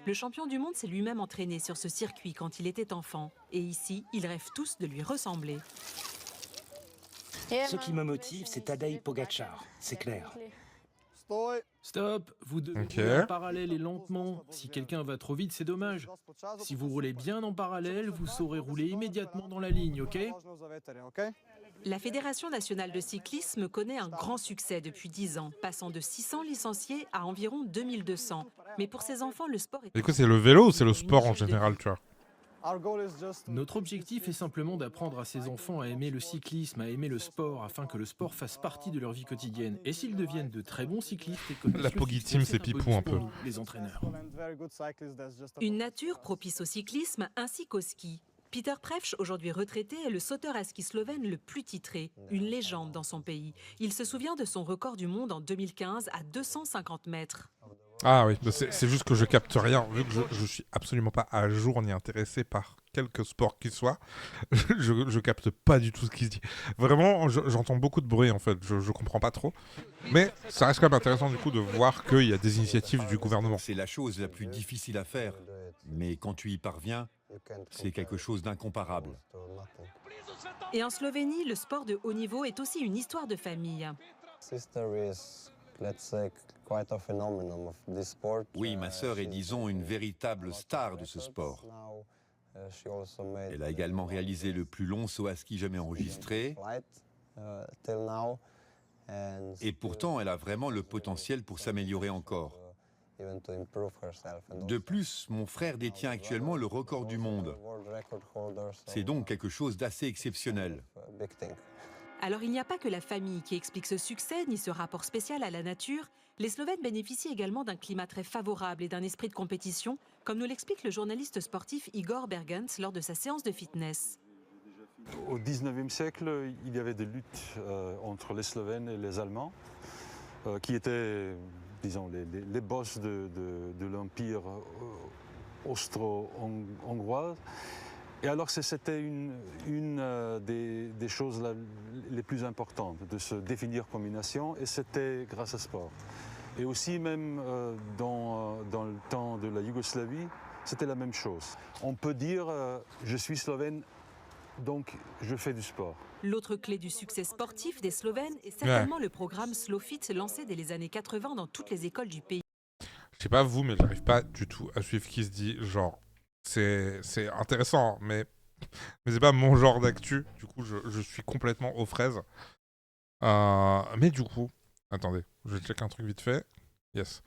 Le champion du monde s'est lui-même entraîné sur ce circuit quand il était enfant. Et ici, ils rêvent tous de lui ressembler. Ce qui me motive, c'est Tadej Pogačar, c'est clair. Stop, vous devez rouler en parallèle et lentement. Si quelqu'un va trop vite, c'est dommage. Si vous roulez bien en parallèle, vous saurez rouler immédiatement dans la ligne, ok? La Fédération nationale de cyclisme connaît un grand succès depuis 10 ans, passant de 600 licenciés à environ 2200. Mais pour ces enfants, le sport est... Du coup, c'est le vélo ou c'est le sport en général, tu vois? Notre objectif est simplement d'apprendre à ces enfants à aimer le cyclisme, à aimer le sport, afin que le sport fasse partie de leur vie quotidienne. Et s'ils deviennent de très bons cyclistes et connaissent la Pogi Team, c'est pipou un peu. Les entraîneurs. Une nature propice au cyclisme ainsi qu'au ski. Peter Prevc, aujourd'hui retraité, est le sauteur à ski slovène le plus titré, une légende dans son pays. Il se souvient de son record du monde en 2015 à 250 mètres. Ah oui, c'est juste que je capte rien, vu que je suis absolument pas à jour ni intéressé par quelque sport qu'il soit. Je capte pas du tout ce qui se dit. Vraiment, j'entends beaucoup de bruit en fait, je comprends pas trop. Mais ça reste quand même intéressant du coup de voir qu'il y a des initiatives du gouvernement. C'est la chose la plus difficile à faire, mais quand tu y parviens, c'est quelque chose d'incomparable. Et en Slovénie, le sport de haut niveau est aussi une histoire de famille. Oui, ma sœur est, disons, une véritable star de ce sport. Elle a également réalisé le plus long saut à ski jamais enregistré. Et pourtant, elle a vraiment le potentiel pour s'améliorer encore. De plus, mon frère détient actuellement le record du monde. C'est donc quelque chose d'assez exceptionnel. Alors il n'y a pas que la famille qui explique ce succès, ni ce rapport spécial à la nature. Les Slovènes bénéficient également d'un climat très favorable et d'un esprit de compétition, comme nous l'explique le journaliste sportif Igor Bergens lors de sa séance de fitness. Au XIXe siècle, il y avait des luttes entre les Slovènes et les Allemands, qui étaient, disons, les boss de l'Empire austro-hongrois. Et alors c'était une des choses les plus importantes, de se définir comme une nation, et c'était grâce au sport. Et aussi même dans le temps de la Yougoslavie, c'était la même chose. On peut dire je suis slovène, donc je fais du sport. L'autre clé du succès sportif des Slovènes est certainement le programme SlowFit lancé dès les années 80 dans toutes les écoles du pays. Je sais pas vous, mais j'arrive pas du tout à suivre qui se dit, genre, c'est intéressant, mais c'est pas mon genre d'actu. Du coup, je suis complètement aux fraises. Mais du coup, attendez, je vais checker un truc vite fait. Yes.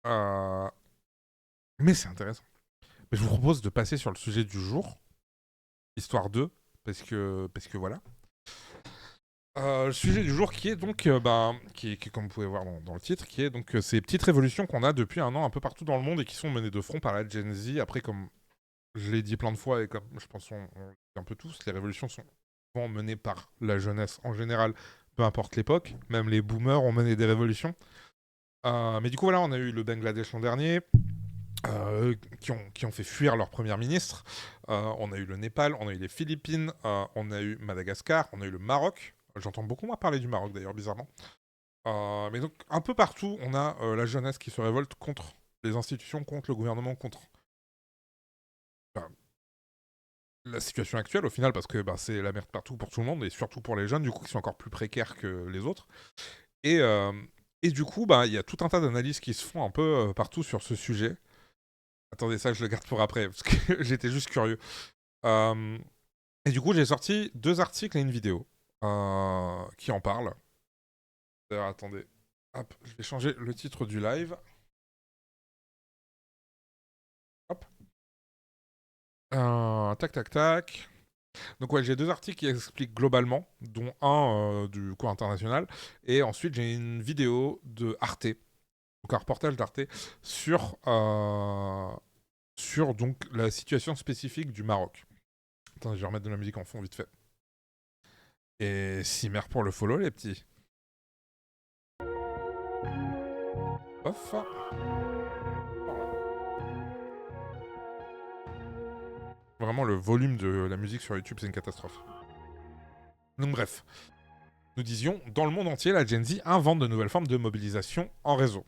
Mais c'est intéressant. Mais je vous propose de passer sur le sujet du jour, histoire 2, parce que voilà. Le sujet du jour qui est donc, qui comme vous pouvez voir dans le titre, qui est donc ces petites révolutions qu'on a depuis un an un peu partout dans le monde et qui sont menées de front par la Gen Z. Après, comme je l'ai dit plein de fois et comme je pense on le dit un peu tous, les révolutions sont souvent menées par la jeunesse en général, peu importe l'époque. Même les boomers ont mené des révolutions. Mais du coup, voilà, on a eu le Bangladesh l'an dernier, qui ont fait fuir leur premier ministre. On a eu le Népal, on a eu les Philippines, on a eu Madagascar, on a eu le Maroc. J'entends beaucoup moins parler du Maroc d'ailleurs, bizarrement. Mais donc, un peu partout, on a la jeunesse qui se révolte contre les institutions, contre le gouvernement, contre la situation actuelle au final, parce que c'est la merde partout pour tout le monde, et surtout pour les jeunes, du coup, qui sont encore plus précaires que les autres. Et du coup, il y a tout un tas d'analyses qui se font un peu partout sur ce sujet. Attendez, ça, je le garde pour après, parce que j'étais juste curieux. Et du coup, j'ai sorti 2 articles et une vidéo qui en parlent. D'ailleurs, attendez. Hop, je vais changer le titre du live. Hop. Tac. Donc ouais, j'ai 2 articles qui expliquent globalement, dont un du cours international, et ensuite j'ai une vidéo de Arte, donc un reportage d'Arte sur donc la situation spécifique du Maroc. Attendez, je vais remettre de la musique en fond vite fait. Et Simer pour le follow, les petits. Off. Vraiment, le volume de la musique sur YouTube, c'est une catastrophe. Donc bref, nous disions, dans le monde entier, la Gen Z invente de nouvelles formes de mobilisation en réseau.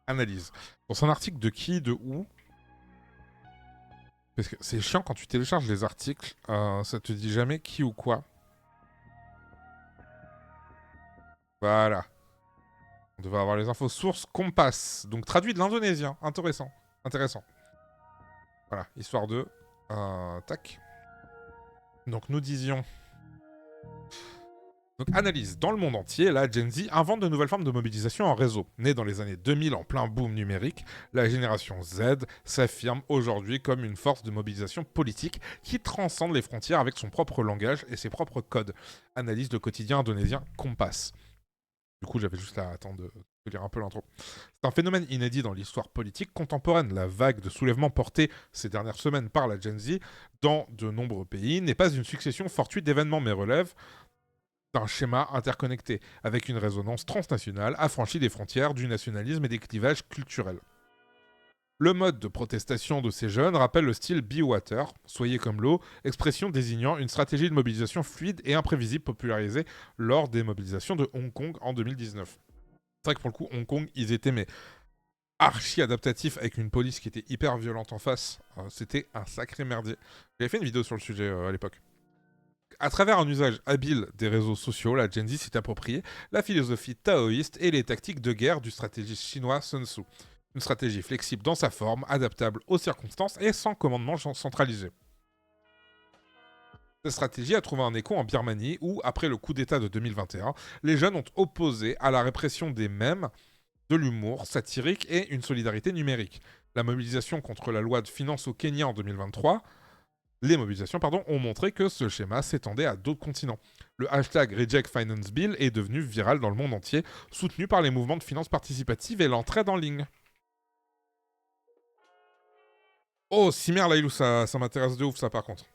Analyse. Dans son article de qui, de où? Parce que c'est chiant quand tu télécharges les articles, ça te dit jamais qui ou quoi. Voilà. On devrait avoir les infos sources Compass. Donc traduit de l'indonésien. Intéressant. Voilà, histoire de... tac. Donc nous disions... Donc analyse. Dans le monde entier, la Gen Z invente de nouvelles formes de mobilisation en réseau. Née dans les années 2000 en plein boom numérique, la génération Z s'affirme aujourd'hui comme une force de mobilisation politique qui transcende les frontières avec son propre langage et ses propres codes. Analyse le quotidien indonésien Compass. Du coup, j'avais juste à attendre de lire un peu l'intro. C'est un phénomène inédit dans l'histoire politique contemporaine. La vague de soulèvement portée ces dernières semaines par la Gen Z dans de nombreux pays n'est pas une succession fortuite d'événements, mais relève d'un schéma interconnecté, avec une résonance transnationale affranchie des frontières du nationalisme et des clivages culturels. Le mode de protestation de ces jeunes rappelle le style Be Water, soyez comme l'eau, expression désignant une stratégie de mobilisation fluide et imprévisible popularisée lors des mobilisations de Hong Kong en 2019. C'est vrai que pour le coup, Hong Kong, ils étaient archi adaptatifs avec une police qui était hyper violente en face. C'était un sacré merdier. J'avais fait une vidéo sur le sujet à l'époque. À travers un usage habile des réseaux sociaux, la Gen Z s'est appropriée la philosophie taoïste et les tactiques de guerre du stratégiste chinois Sun Tzu. Une stratégie flexible dans sa forme, adaptable aux circonstances et sans commandement centralisé. Cette stratégie a trouvé un écho en Birmanie où, après le coup d'État de 2021, les jeunes ont opposé à la répression des mèmes, de l'humour satirique et une solidarité numérique. La mobilisation contre la loi de finances au Kenya en 2023, les mobilisations, ont montré que ce schéma s'étendait à d'autres continents. Le hashtag Reject Finance Bill est devenu viral dans le monde entier, soutenu par les mouvements de finances participative et l'entraide en ligne. Oh, Simer Lailou, ça m'intéresse de ouf, ça, par contre.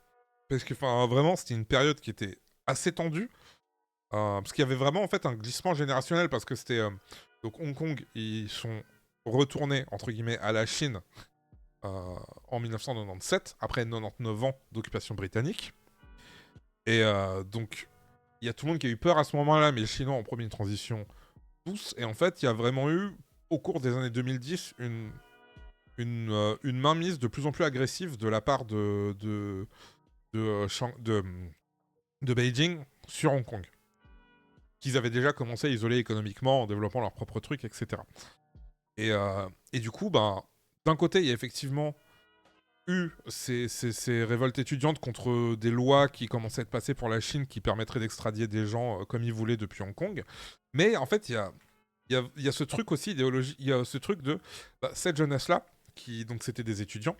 Parce que, vraiment, c'était une période qui était assez tendue. Parce qu'il y avait vraiment, en fait, un glissement générationnel. Parce que c'était... donc, Hong Kong, ils sont retournés, entre guillemets, à la Chine en 1997, après 99 ans d'occupation britannique. Et donc, il y a tout le monde qui a eu peur à ce moment-là, mais les Chinois ont promis une transition douce. Et en fait, il y a vraiment eu, au cours des années 2010, une mainmise de plus en plus agressive de la part de Beijing sur Hong Kong. Qu'ils avaient déjà commencé à isoler économiquement en développant leurs propres trucs, etc. Et du coup, d'un côté, il y a effectivement eu ces révoltes étudiantes contre des lois qui commençaient à être passées pour la Chine qui permettraient d'extradier des gens comme ils voulaient depuis Hong Kong. Mais en fait, il y a ce truc aussi idéologique, il y a ce truc de cette jeunesse-là, qui donc c'était des étudiants,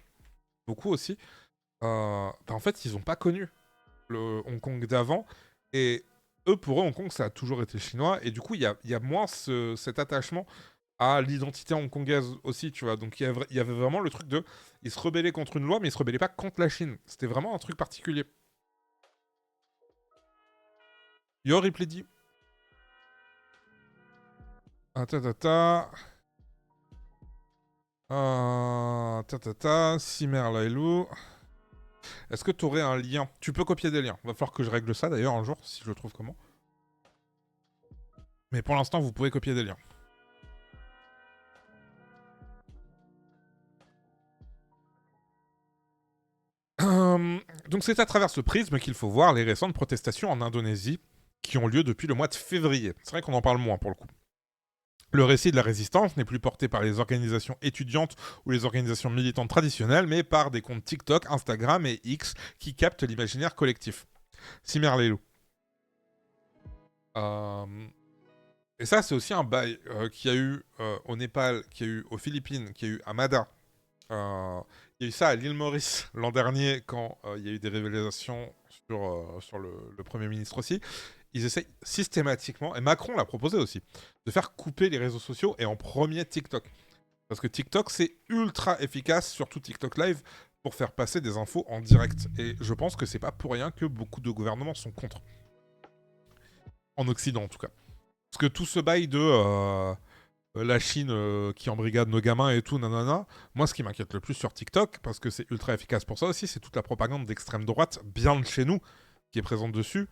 beaucoup aussi, en fait, ils n'ont pas connu le Hong Kong d'avant. Et eux, pour eux, Hong Kong, ça a toujours été chinois. Et du coup, il y a moins cet attachement à l'identité hongkongaise aussi, tu vois. Donc, il y avait vraiment le truc de... Ils se rebellaient contre une loi, mais ils se rebellaient pas contre la Chine. C'était vraiment un truc particulier. Yo, replay dit. Simer Lailou. Est-ce que tu aurais un lien? Tu peux copier des liens. Va falloir que je règle ça d'ailleurs un jour, si je trouve comment. Mais pour l'instant, vous pouvez copier des liens. Donc c'est à travers ce prisme qu'il faut voir les récentes protestations en Indonésie qui ont lieu depuis le mois de février. C'est vrai qu'on en parle moins pour le coup. Le récit de la résistance n'est plus porté par les organisations étudiantes ou les organisations militantes traditionnelles, mais par des comptes TikTok, Instagram et X qui captent l'imaginaire collectif. Simer Lailou. Et ça, c'est aussi un bail qu'il y a eu au Népal, qu'il y a eu aux Philippines, qu'il y a eu à Mada. Il y a eu ça à l'île Maurice l'an dernier quand il y a eu des révélations sur le Premier ministre aussi. Ils essayent systématiquement, et Macron l'a proposé aussi, de faire couper les réseaux sociaux et en premier TikTok. Parce que TikTok, c'est ultra efficace, surtout TikTok Live, pour faire passer des infos en direct. Et je pense que c'est pas pour rien que beaucoup de gouvernements sont contre. En Occident, en tout cas. Parce que tout ce bail de la Chine qui embrigade nos gamins et tout, nanana, moi, ce qui m'inquiète le plus sur TikTok, parce que c'est ultra efficace pour ça aussi, c'est toute la propagande d'extrême droite, bien de chez nous, qui est présente dessus.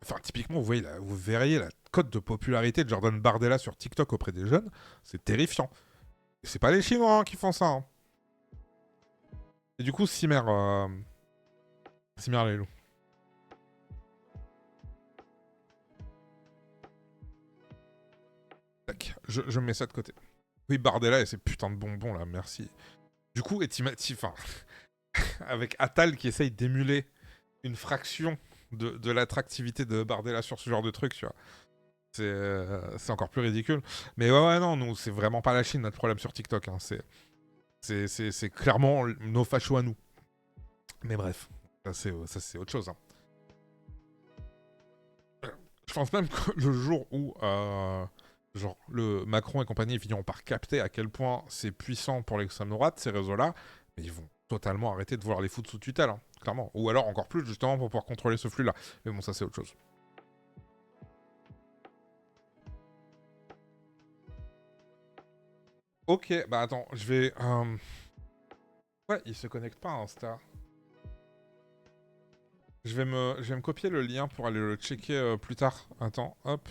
Enfin, typiquement, vous verriez la cote de popularité de Jordan Bardella sur TikTok auprès des jeunes, c'est terrifiant. Et c'est pas les Chinois qui font ça. Hein. Et du coup, Simer Lailou. Tac, je mets ça de côté. Oui, Bardella et ses putains de bonbons là, merci. Du coup, enfin, avec Attal qui essaye d'émuler une fraction de l'attractivité de Bardella sur ce genre de truc, tu vois. C'est encore plus ridicule. Mais ouais, non, nous, c'est vraiment pas la Chine notre problème sur TikTok. Hein. C'est clairement nos fachos à nous. Mais bref, ça c'est autre chose. Hein. Je pense même que le jour où le Macron et compagnie finiront par capter à quel point c'est puissant pour l'extrême droite, ces réseaux-là, mais ils vont totalement arrêter de vouloir les foutre sous tutelle, hein, clairement. Ou alors encore plus, justement, pour pouvoir contrôler ce flux-là. Mais bon, ça c'est autre chose. Ok, bah attends, je vais... Ouais, il se connecte pas à Insta. Je vais me copier le lien pour aller le checker plus tard. Attends, hop.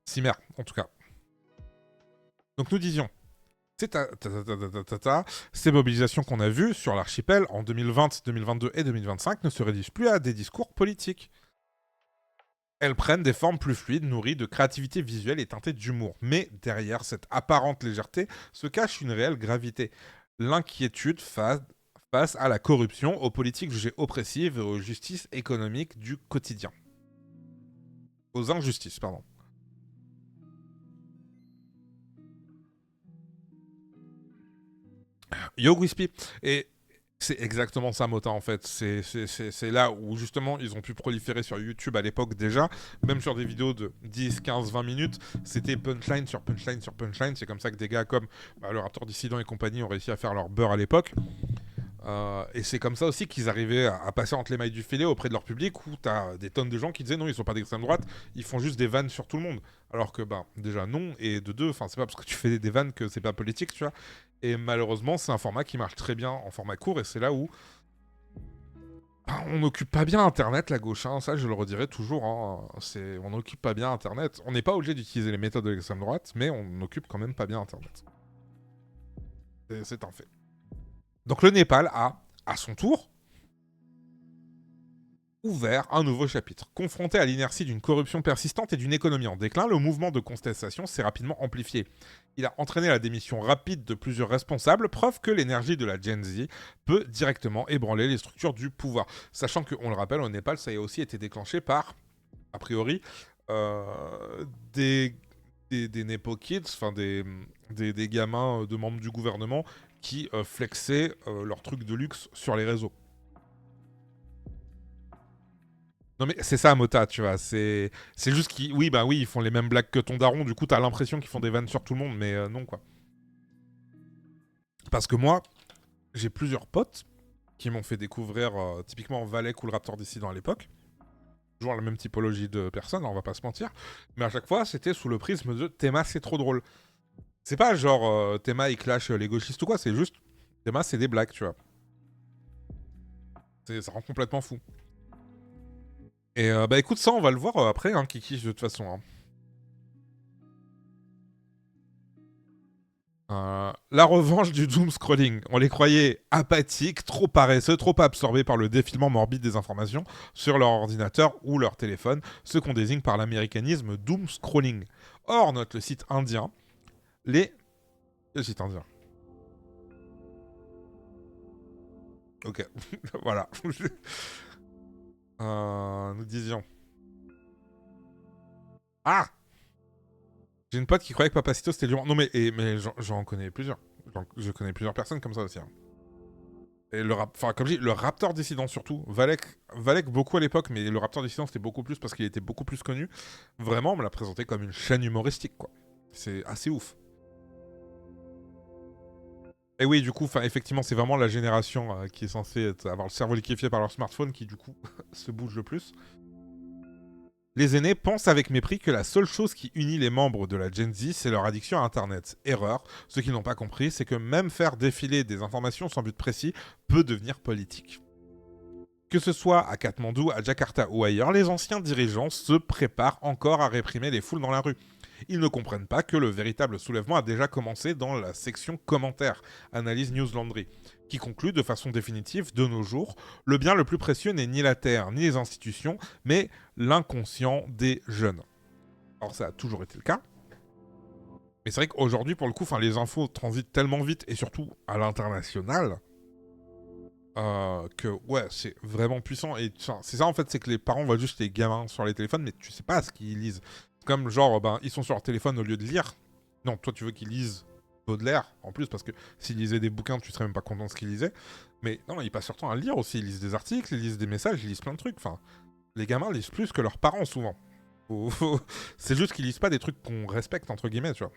Cimer, en tout cas. Donc nous disions, ces mobilisations qu'on a vues sur l'archipel en 2020, 2022 et 2025 ne se rédigent plus à des discours politiques. Elles prennent des formes plus fluides, nourries de créativité visuelle et teintées d'humour. Mais derrière cette apparente légèreté se cache une réelle gravité. L'inquiétude face à la corruption, aux politiques jugées oppressives et aux justices économiques du quotidien. Aux injustices, pardon. Yo Wispy. Et c'est exactement ça, Mota, en fait. C'est là où, justement, ils ont pu proliférer sur YouTube à l'époque déjà. Même sur des vidéos de 10, 15, 20 minutes. C'était punchline sur punchline sur punchline. C'est comme ça que des gars comme le Raptor Dissident et compagnie ont réussi à faire leur beurre à l'époque. Et c'est comme ça aussi qu'ils arrivaient à passer entre les mailles du filet auprès de leur public, où t'as des tonnes de gens qui disaient non, ils sont pas d'extrême droite, ils font juste des vannes sur tout le monde. Alors que, déjà non, et de deux, c'est pas parce que tu fais des vannes que c'est pas politique, tu vois. Et malheureusement, c'est un format qui marche très bien en format court, et c'est là où on n'occupe pas bien Internet, la gauche, hein. Ça je le redirai toujours, hein. On n'occupe pas bien Internet. On n'est pas obligé d'utiliser les méthodes de l'extrême droite, mais on n'occupe quand même pas bien Internet. C'est un fait. Donc le Népal a, à son tour, ouvert un nouveau chapitre. Confronté à l'inertie d'une corruption persistante et d'une économie en déclin, le mouvement de contestation s'est rapidement amplifié. Il a entraîné la démission rapide de plusieurs responsables, preuve que l'énergie de la Gen Z peut directement ébranler les structures du pouvoir. Sachant qu'on le rappelle, au Népal, ça a aussi été déclenché par, a priori, des Nepo Kids, enfin des gamins de membres du gouvernement qui flexaient leurs trucs de luxe sur les réseaux. Non mais c'est ça, Mota, tu vois, c'est juste qu'ils... Oui, ils font les mêmes blagues que ton daron, du coup t'as l'impression qu'ils font des vannes sur tout le monde, mais non, quoi. Parce que moi, j'ai plusieurs potes qui m'ont fait découvrir typiquement Valek ou le Raptor Dissident à l'époque. Toujours la même typologie de personnes, on va pas se mentir. Mais à chaque fois, c'était sous le prisme de Théma, c'est trop drôle. C'est pas genre Théma, il clash les gauchistes ou quoi, c'est juste Théma, c'est des blagues, tu vois. Ça rend complètement fou. Et écoute, ça, on va le voir après, hein, Kiki, de toute façon. Hein. La revanche du doom scrolling. On les croyait apathiques, trop paresseux, trop absorbés par le défilement morbide des informations sur leur ordinateur ou leur téléphone, ce qu'on désigne par l'américanisme doom scrolling. Or, note le site indien, le site indien. Ok, voilà. Nous disions... Ah! J'ai une pote qui croyait que Papacito c'était du... Non mais j'en connais plusieurs. Je connais plusieurs personnes comme ça aussi. Hein. Et comme je dis, le Raptor Dissident surtout. Valek beaucoup à l'époque, mais le Raptor Dissident c'était beaucoup plus parce qu'il était beaucoup plus connu. Vraiment, on me l'a présenté comme une chaîne humoristique, quoi. C'est assez ouf. Et oui, du coup, effectivement, c'est vraiment la génération qui est censée avoir le cerveau liquéfié par leur smartphone qui, du coup, se bouge le plus. Les aînés pensent avec mépris que la seule chose qui unit les membres de la Gen Z, c'est leur addiction à Internet. Erreur. Ce qu'ils n'ont pas compris, c'est que même faire défiler des informations sans but précis peut devenir politique. Que ce soit à Katmandou, à Jakarta ou ailleurs, les anciens dirigeants se préparent encore à réprimer les foules dans la rue. Ils ne comprennent pas que le véritable soulèvement a déjà commencé dans la section commentaires, analyse News Laundry, qui conclut de façon définitive, de nos jours, le bien le plus précieux n'est ni la terre, ni les institutions, mais l'inconscient des jeunes. Alors ça a toujours été le cas. Mais c'est vrai qu'aujourd'hui, pour le coup, les infos transitent tellement vite, et surtout à l'international, que ouais, c'est vraiment puissant. Et c'est ça en fait, c'est que les parents voient juste les gamins sur les téléphones, mais tu sais pas ce qu'ils lisent. Comme genre, ils sont sur leur téléphone au lieu de lire. Non, toi tu veux qu'ils lisent Baudelaire, en plus, parce que s'ils lisaient des bouquins, tu serais même pas content de ce qu'ils lisaient. Mais non, ils passent leur temps à lire aussi. Ils lisent des articles, ils lisent des messages, ils lisent plein de trucs. Enfin, les gamins lisent plus que leurs parents, souvent. C'est juste qu'ils lisent pas des trucs qu'on respecte, entre guillemets, tu vois.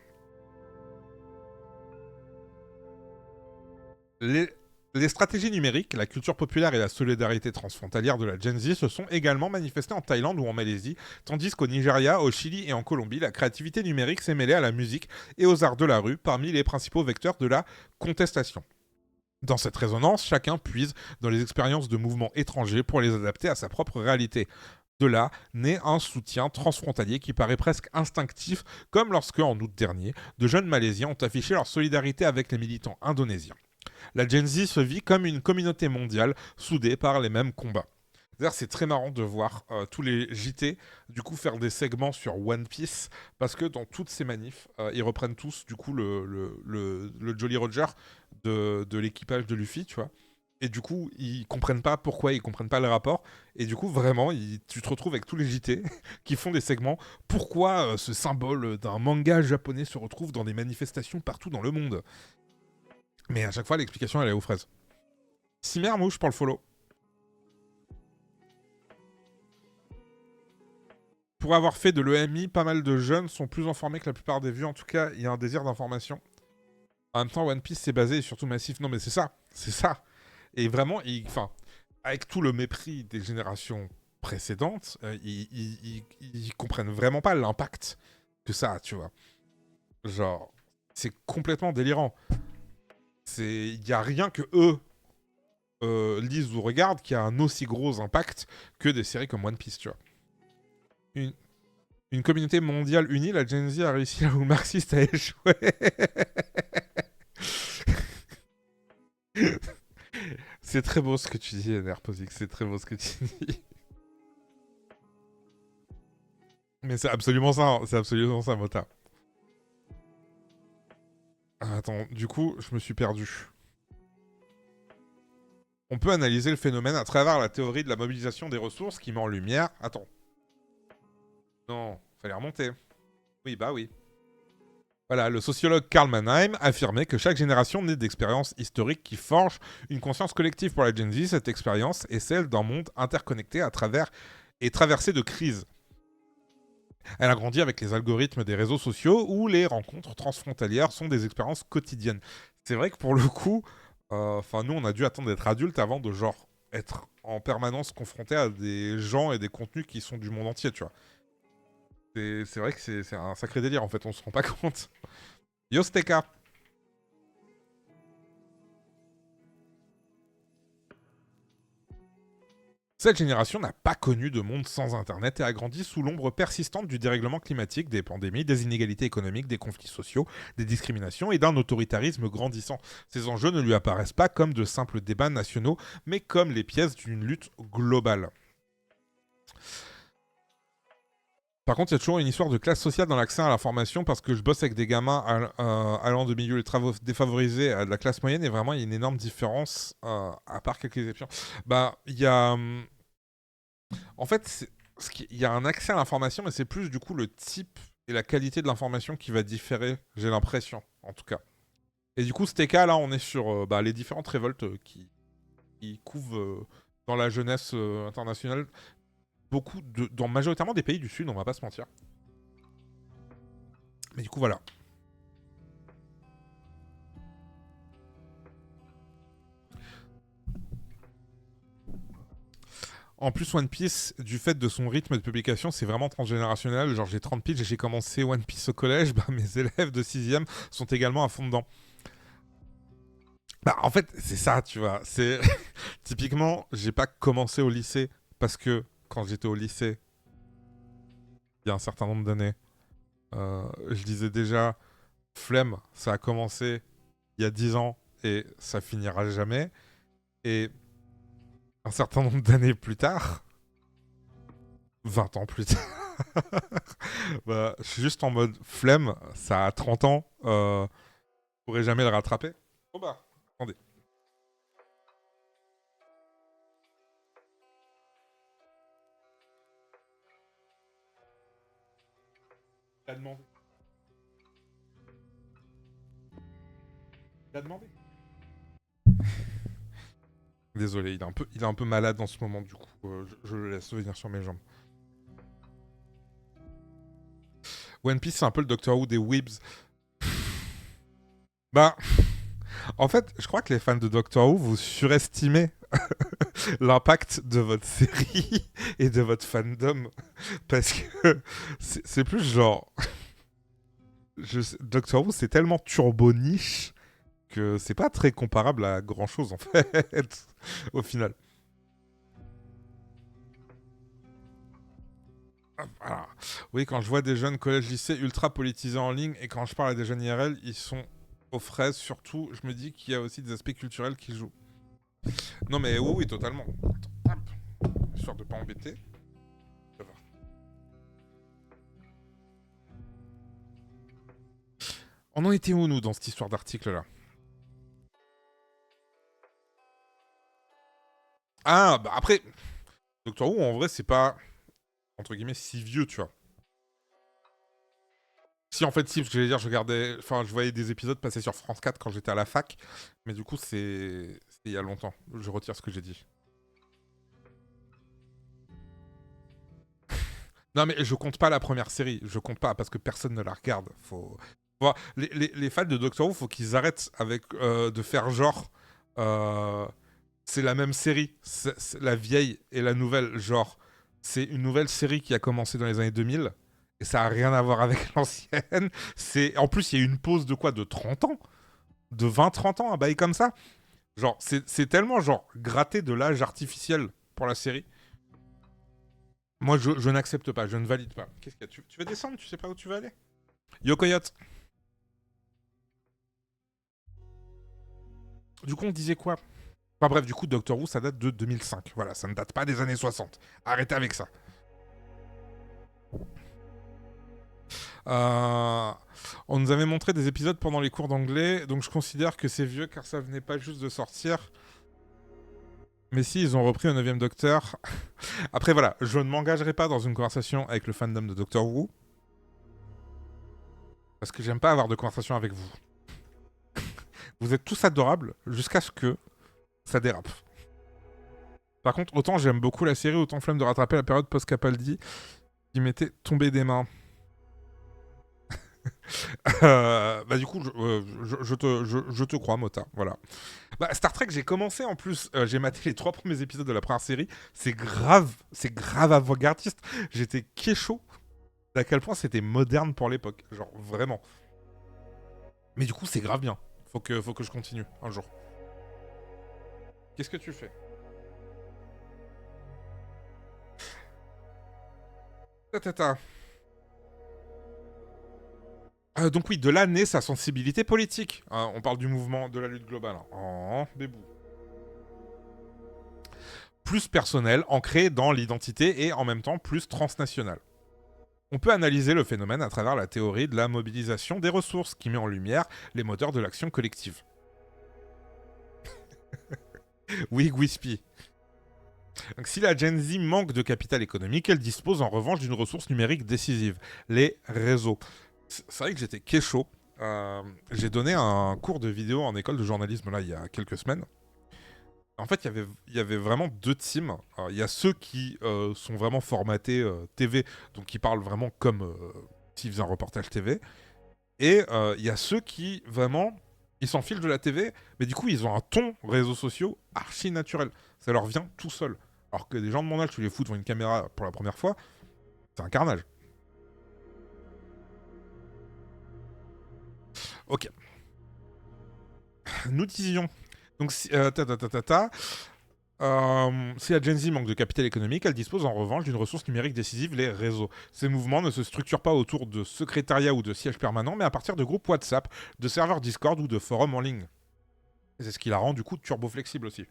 Les stratégies numériques, la culture populaire et la solidarité transfrontalière de la Gen Z se sont également manifestées en Thaïlande ou en Malaisie, tandis qu'au Nigeria, au Chili et en Colombie, la créativité numérique s'est mêlée à la musique et aux arts de la rue parmi les principaux vecteurs de la contestation. Dans cette résonance, chacun puise dans les expériences de mouvements étrangers pour les adapter à sa propre réalité. De là naît un soutien transfrontalier qui paraît presque instinctif, comme lorsque, en août dernier, de jeunes Malaisiens ont affiché leur solidarité avec les militants indonésiens. La Gen Z se vit comme une communauté mondiale soudée par les mêmes combats. D'ailleurs, c'est très marrant de voir tous les JT du coup faire des segments sur One Piece parce que dans toutes ces manifs, ils reprennent tous du coup le Jolly Roger de l'équipage de Luffy, tu vois. Et du coup, ils comprennent pas pourquoi, ils comprennent pas le rapport. Et du coup, vraiment, tu te retrouves avec tous les JT qui font des segments. Pourquoi ce symbole d'un manga japonais se retrouve dans des manifestations partout dans le monde ? Mais à chaque fois, l'explication, elle est aux fraises. Cimer Mouche pour le follow. Pour avoir fait de l'EMI, pas mal de jeunes sont plus informés que la plupart des vieux. En tout cas, il y a un désir d'information. En même temps, One Piece, c'est basé et surtout massif. Non, mais c'est ça. C'est ça. Et vraiment, avec tout le mépris des générations précédentes, ils comprennent vraiment pas l'impact que ça a, tu vois. Genre, c'est complètement délirant. Il n'y a rien que eux lisent ou regardent qui a un aussi gros impact que des séries comme One Piece, tu vois. Une communauté mondiale unie, la Gen Z a réussi là où le marxiste a échoué. C'est très beau ce que tu dis, Nerposic, c'est très beau ce que tu dis. Mais c'est absolument ça, Mota. Attends, du coup, je me suis perdu. On peut analyser le phénomène à travers la théorie de la mobilisation des ressources qui met en lumière... Attends. Non, fallait remonter. Oui, bah oui. Voilà, le sociologue Karl Mannheim affirmait que chaque génération naît d'expériences historiques qui forgent une conscience collective pour la Gen Z. Cette expérience est celle d'un monde interconnecté à travers et traversé de crises. Elle a grandi avec les algorithmes des réseaux sociaux où les rencontres transfrontalières sont des expériences quotidiennes. C'est vrai que pour le coup, nous on a dû attendre d'être adultes avant de genre être en permanence confronté à des gens et des contenus qui sont du monde entier, tu vois. C'est vrai que c'est un sacré délire en fait, on se rend pas compte. Yo Steka. Cette génération n'a pas connu de monde sans Internet et a grandi sous l'ombre persistante du dérèglement climatique, des pandémies, des inégalités économiques, des conflits sociaux, des discriminations et d'un autoritarisme grandissant. Ces enjeux ne lui apparaissent pas comme de simples débats nationaux, mais comme les pièces d'une lutte globale. Par contre, il y a toujours une histoire de classe sociale dans l'accès à l'information parce que je bosse avec des gamins allant de milieux défavorisés à de la classe moyenne et vraiment, il y a une énorme différence, à part quelques exceptions. Bah, il y a... En fait, il y a un accès à l'information, mais c'est plus du coup le type et la qualité de l'information qui va différer, j'ai l'impression, en tout cas. Et du coup, cet cas, là, on est sur les différentes révoltes qui couvent dans la jeunesse internationale. Dans majoritairement des pays du Sud, on va pas se mentir. Mais du coup, voilà. En plus, One Piece, du fait de son rythme de publication, c'est vraiment transgénérationnel. Genre, j'ai 30 piges et j'ai commencé One Piece au collège. Bah, mes élèves de 6e sont également à fond dedans. Bah, en fait, c'est ça, tu vois. C'est typiquement, j'ai pas commencé au lycée parce que quand j'étais au lycée, il y a un certain nombre d'années, je disais déjà, flemme, ça a commencé il y a 10 ans et ça finira jamais. Et un certain nombre d'années plus tard, 20 ans plus tard, bah, je suis juste en mode flemme, ça a 30 ans, je pourrais jamais le rattraper. Oh bah, attendez. Il a demandé. Il a demandé. Désolé, il est un peu malade en ce moment, du coup, je le laisse venir sur mes jambes. One Piece, c'est un peu le Doctor Who des Weebs. Bah, En fait, je crois que les fans de Doctor Who, vous surestimez l'impact de votre série et de votre fandom. Parce que c'est plus genre... Doctor Who, c'est tellement turbo niche que c'est pas très comparable à grand chose en fait, au final. Voilà. Oui, quand je vois des jeunes collèges-lycées ultra politisés en ligne et quand je parle à des jeunes IRL, ils sont aux fraises. Surtout, je me dis qu'il y a aussi des aspects culturels qui jouent. Non mais oui, totalement. Attends, histoire de pas embêter. Ça va. On en était où, nous, dans cette histoire d'article-là? Ah, bah après, Doctor Who, en vrai, c'est pas, entre guillemets, si vieux, tu vois. Si, en fait, si, parce que j'allais dire, je voyais des épisodes passer sur France 4 quand j'étais à la fac, mais du coup, c'est il y a longtemps. Je retire ce que j'ai dit. Non, mais je compte pas la première série. Je compte pas, parce que personne ne la regarde. Faut... Les fans de Doctor Who, faut qu'ils arrêtent avec de faire genre... c'est la même série, c'est la vieille et la nouvelle, genre, c'est une nouvelle série qui a commencé dans les années 2000, et ça a rien à voir avec l'ancienne. En plus, il y a eu une pause de quoi? De 30 ans? De 20-30 ans, un bail comme ça? Genre, c'est tellement, genre, gratté de l'âge artificiel pour la série. Moi, je n'accepte pas, je ne valide pas. Qu'est-ce qu'il y a? Tu veux descendre? Tu sais pas où tu vas aller? Yo, Coyote. Du coup, on disait quoi? Enfin bref, du coup, Doctor Who, ça date de 2005. Voilà, ça ne date pas des années 60. Arrêtez avec ça. On nous avait montré des épisodes pendant les cours d'anglais, donc je considère que c'est vieux car ça venait pas juste de sortir. Mais si, ils ont repris au 9ème Docteur. Après, voilà, je ne m'engagerai pas dans une conversation avec le fandom de Doctor Who. Parce que j'aime pas avoir de conversation avec vous. Vous êtes tous adorables jusqu'à ce que ça dérape. Par contre, autant j'aime beaucoup la série, autant flemme de rattraper la période post-Capaldi qui m'était tombée des mains. Bah du coup, je te crois, Mota. Voilà. Bah, Star Trek, j'ai commencé en plus. J'ai maté les 3 premiers épisodes de la première série. C'est grave avant-gardiste. J'étais kécho d'à quel point c'était moderne pour l'époque. Genre, vraiment. Mais du coup, c'est grave bien. Faut que je continue un jour. Qu'est-ce que tu fais? Donc oui, de là naît sa sensibilité politique. On parle du mouvement de la lutte globale. Oh, bébou. Plus personnel, ancré dans l'identité et en même temps plus transnational. On peut analyser le phénomène à travers la théorie de la mobilisation des ressources qui met en lumière les moteurs de l'action collective. Oui, Gwispy. Donc, si la Gen Z manque de capital économique, elle dispose en revanche d'une ressource numérique décisive, les réseaux. C'est vrai que j'étais kécho. J'ai donné un cours de vidéo en école de journalisme là il y a quelques semaines. En fait, il y avait vraiment 2 teams. Il y a ceux qui sont vraiment formatés TV, donc qui parlent vraiment comme s'ils faisaient un reportage TV. Et il y a ceux qui, vraiment, ils s'en filent de la TV, mais du coup, ils ont un ton réseaux sociaux archi naturel. Ça leur vient tout seul. Alors que des gens de mon âge, tu les fous devant une caméra pour la première fois, c'est un carnage. Ok. Nous disions... Donc, si la Gen Z manque de capital économique, elle dispose en revanche d'une ressource numérique décisive, les réseaux. Ces mouvements ne se structurent pas autour de secrétariats ou de sièges permanents, mais à partir de groupes WhatsApp, de serveurs Discord ou de forums en ligne. Et c'est ce qui la rend du coup turbo-flexible aussi.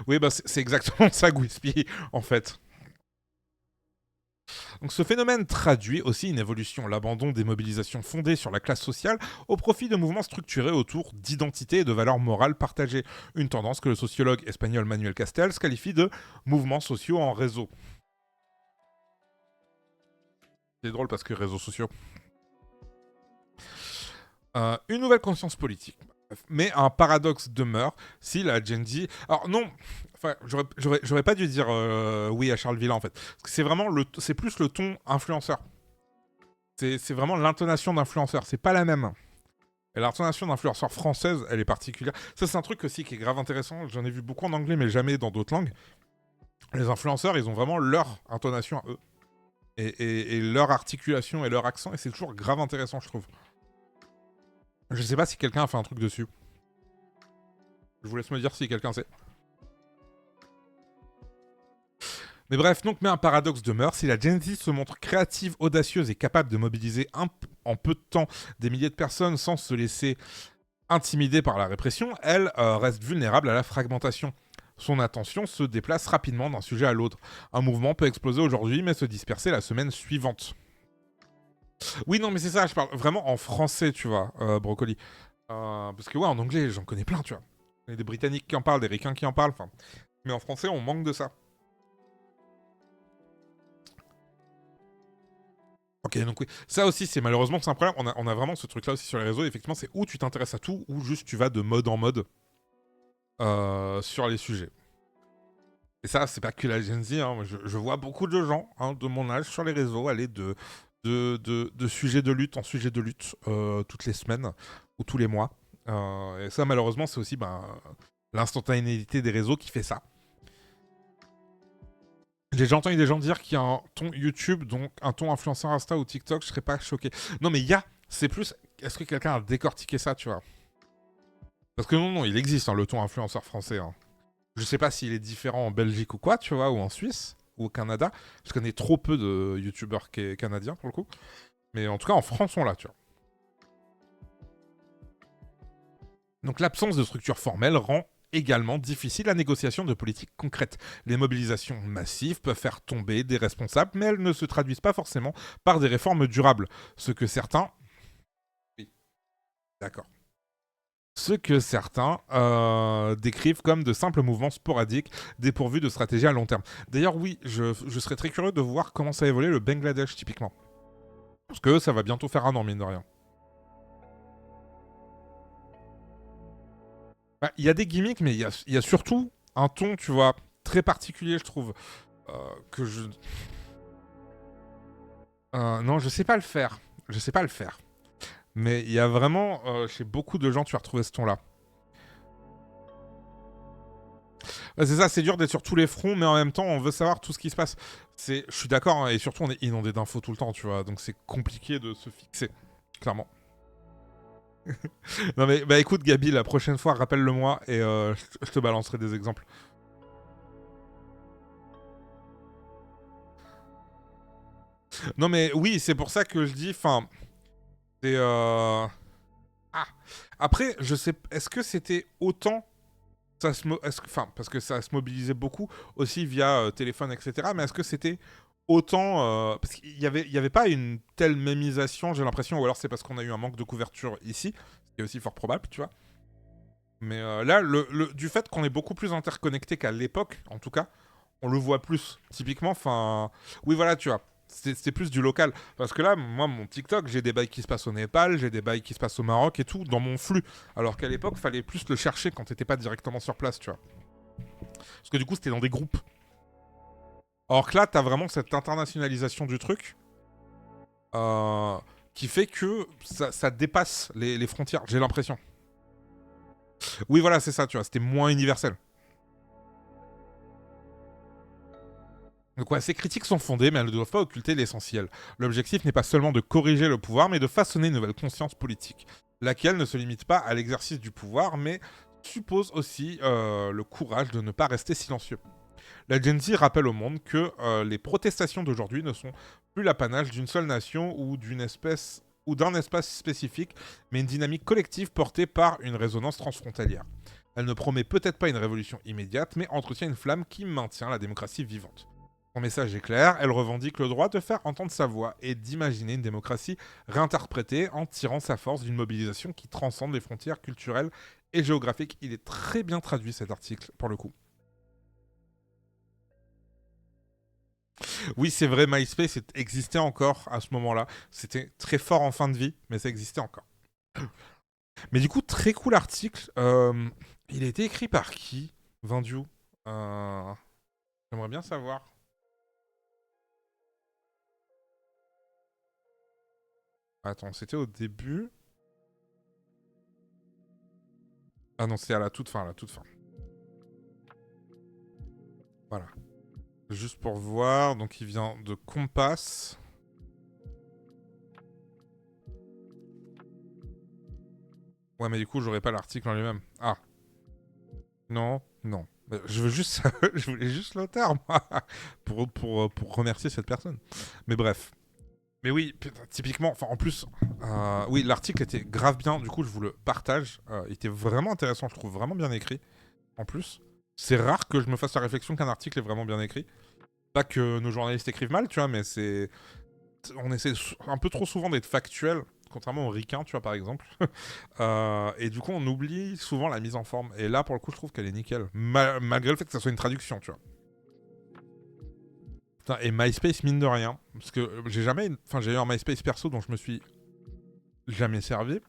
Oui, bah c'est exactement ça, Gwispy, en fait. Donc ce phénomène traduit aussi une évolution, l'abandon des mobilisations fondées sur la classe sociale au profit de mouvements structurés autour d'identités et de valeurs morales partagées. Une tendance que le sociologue espagnol Manuel Castells qualifie de mouvements sociaux en réseau. C'est drôle parce que réseaux sociaux. Une nouvelle conscience politique. Mais un paradoxe demeure si la Gen Z... Alors non, enfin, j'aurais pas dû dire oui à Charles Villa en fait. Parce que c'est vraiment c'est plus le ton influenceur. c'est vraiment l'intonation d'influenceur. C'est pas la même. Et l'intonation d'influenceur française, elle est particulière. Ça, c'est un truc aussi qui est grave intéressant. J'en ai vu beaucoup en anglais, mais jamais dans d'autres langues. Les influenceurs, ils ont vraiment leur intonation à eux. Et leur articulation et leur accent. Et c'est toujours grave intéressant, je trouve. Je sais pas si quelqu'un a fait un truc dessus. Je vous laisse me dire si quelqu'un sait. Mais bref, donc, mais un paradoxe demeure. Si la Gen Z se montre créative, audacieuse et capable de mobiliser en peu de temps des milliers de personnes sans se laisser intimider par la répression, elle reste vulnérable à la fragmentation. Son attention se déplace rapidement d'un sujet à l'autre. Un mouvement peut exploser aujourd'hui, mais se disperser la semaine suivante. Oui, non, mais c'est ça, je parle vraiment en français, tu vois, Brocoli. Parce que ouais, en anglais, j'en connais plein, tu vois. Il y a des Britanniques qui en parlent, des Ricains qui en parlent, enfin. Mais en français, on manque de ça. Ok, donc oui. Ça aussi, c'est malheureusement, c'est un problème. On a vraiment ce truc-là aussi sur les réseaux. Effectivement, c'est où tu t'intéresses à tout, ou juste tu vas de mode en mode sur les sujets. Et ça, c'est pas que la Gen Z. Hein. Je vois beaucoup de gens de mon âge sur les réseaux aller de sujet de lutte en sujet de lutte toutes les semaines ou tous les mois. Et ça, malheureusement, c'est aussi l'instantanéité des réseaux qui fait ça. J'ai déjà entendu des gens dire qu'il y a un ton YouTube, donc un ton influenceur Insta ou TikTok, je serais pas choqué. Non, mais il y a, c'est plus, est-ce que quelqu'un a décortiqué ça, tu vois? Parce que non, il existe, le ton influenceur français. Je sais pas s'il est différent en Belgique ou quoi, tu vois, ou en Suisse, ou au Canada. Je connais trop peu de youtubeurs canadiens, pour le coup. Mais en tout cas, en France, on l'a, tu vois. Donc l'absence de structure formelle rend également difficile la négociation de politiques concrètes. Les mobilisations massives peuvent faire tomber des responsables, mais elles ne se traduisent pas forcément par des réformes durables. Ce que certains... Oui, d'accord. Ce que certains décrivent comme de simples mouvements sporadiques, dépourvus de stratégie à long terme. D'ailleurs, oui, je serais très curieux de voir comment ça évolue le Bangladesh, typiquement. Parce que ça va bientôt faire un an, mine de rien. Il y a des gimmicks, mais il y a surtout un ton, tu vois, très particulier, je trouve, que je... non, je sais pas le faire. Je sais pas le faire. Mais il y a vraiment, chez beaucoup de gens, tu vas retrouver ce ton-là. C'est ça, c'est dur d'être sur tous les fronts, mais en même temps, on veut savoir tout ce qui se passe. Je suis d'accord, hein, et surtout, on est inondé d'infos tout le temps, tu vois, donc c'est compliqué de se fixer, clairement. Non mais écoute Gabi, la prochaine fois rappelle-le-moi et je te balancerai des exemples. Non mais oui, c'est pour ça que je dis, enfin, c'est après, je sais, est-ce que c'était autant parce que ça se mobilisait beaucoup aussi via téléphone, etc. Mais est-ce que c'était autant parce qu'il y avait pas une telle mémisation, j'ai l'impression, ou alors c'est parce qu'on a eu un manque de couverture ici, ce qui est aussi fort probable, tu vois. Mais là, du fait qu'on est beaucoup plus interconnecté qu'à l'époque, en tout cas, on le voit plus. Typiquement, enfin, oui, voilà, tu vois. C'était plus du local. Parce que là, moi, mon TikTok, j'ai des bails qui se passent au Népal, j'ai des bails qui se passent au Maroc et tout, dans mon flux. Alors qu'à l'époque, fallait plus le chercher quand t'étais pas directement sur place, tu vois. Parce que du coup, c'était dans des groupes. Or que là, t'as vraiment cette internationalisation du truc qui fait que ça dépasse les frontières, j'ai l'impression. Oui, voilà, c'est ça, tu vois, c'était moins universel. Donc ouais, ces critiques sont fondées, mais elles ne doivent pas occulter l'essentiel. L'objectif n'est pas seulement de corriger le pouvoir, mais de façonner une nouvelle conscience politique, laquelle ne se limite pas à l'exercice du pouvoir, mais suppose aussi le courage de ne pas rester silencieux. La Gen Z rappelle au monde que les protestations d'aujourd'hui ne sont plus l'apanage d'une seule nation ou d'un espace spécifique, mais une dynamique collective portée par une résonance transfrontalière. Elle ne promet peut-être pas une révolution immédiate, mais entretient une flamme qui maintient la démocratie vivante. Son message est clair, elle revendique le droit de faire entendre sa voix et d'imaginer une démocratie réinterprétée en tirant sa force d'une mobilisation qui transcende les frontières culturelles et géographiques. Il est très bien traduit cet article, pour le coup. Oui, c'est vrai, MySpace existait encore à ce moment-là. C'était très fort en fin de vie, mais ça existait encore. Mais du coup, très cool article. Il a été écrit par qui, Vindiou? J'aimerais bien savoir. Attends, c'était au début. Ah non, c'est à la toute fin, Voilà. Juste pour voir, donc il vient de Compass. Ouais, mais du coup, j'aurais pas l'article en lui-même. Ah. Non. Je veux juste... je voulais juste l'auteur, moi, pour remercier cette personne. Mais bref. Mais oui, putain, typiquement, enfin en plus, oui, l'article était grave bien, du coup je vous le partage. Il était vraiment intéressant, je trouve, vraiment bien écrit. En plus, c'est rare que je me fasse la réflexion qu'un article est vraiment bien écrit. Pas que nos journalistes écrivent mal, tu vois, mais c'est... On essaie un peu trop souvent d'être factuel, contrairement au ricain, tu vois, par exemple. Et du coup, on oublie souvent la mise en forme. Et là, pour le coup, je trouve qu'elle est nickel. Malgré le fait que ça soit une traduction, tu vois. Putain, et MySpace, mine de rien, parce que j'ai eu un MySpace perso dont je me suis jamais servi.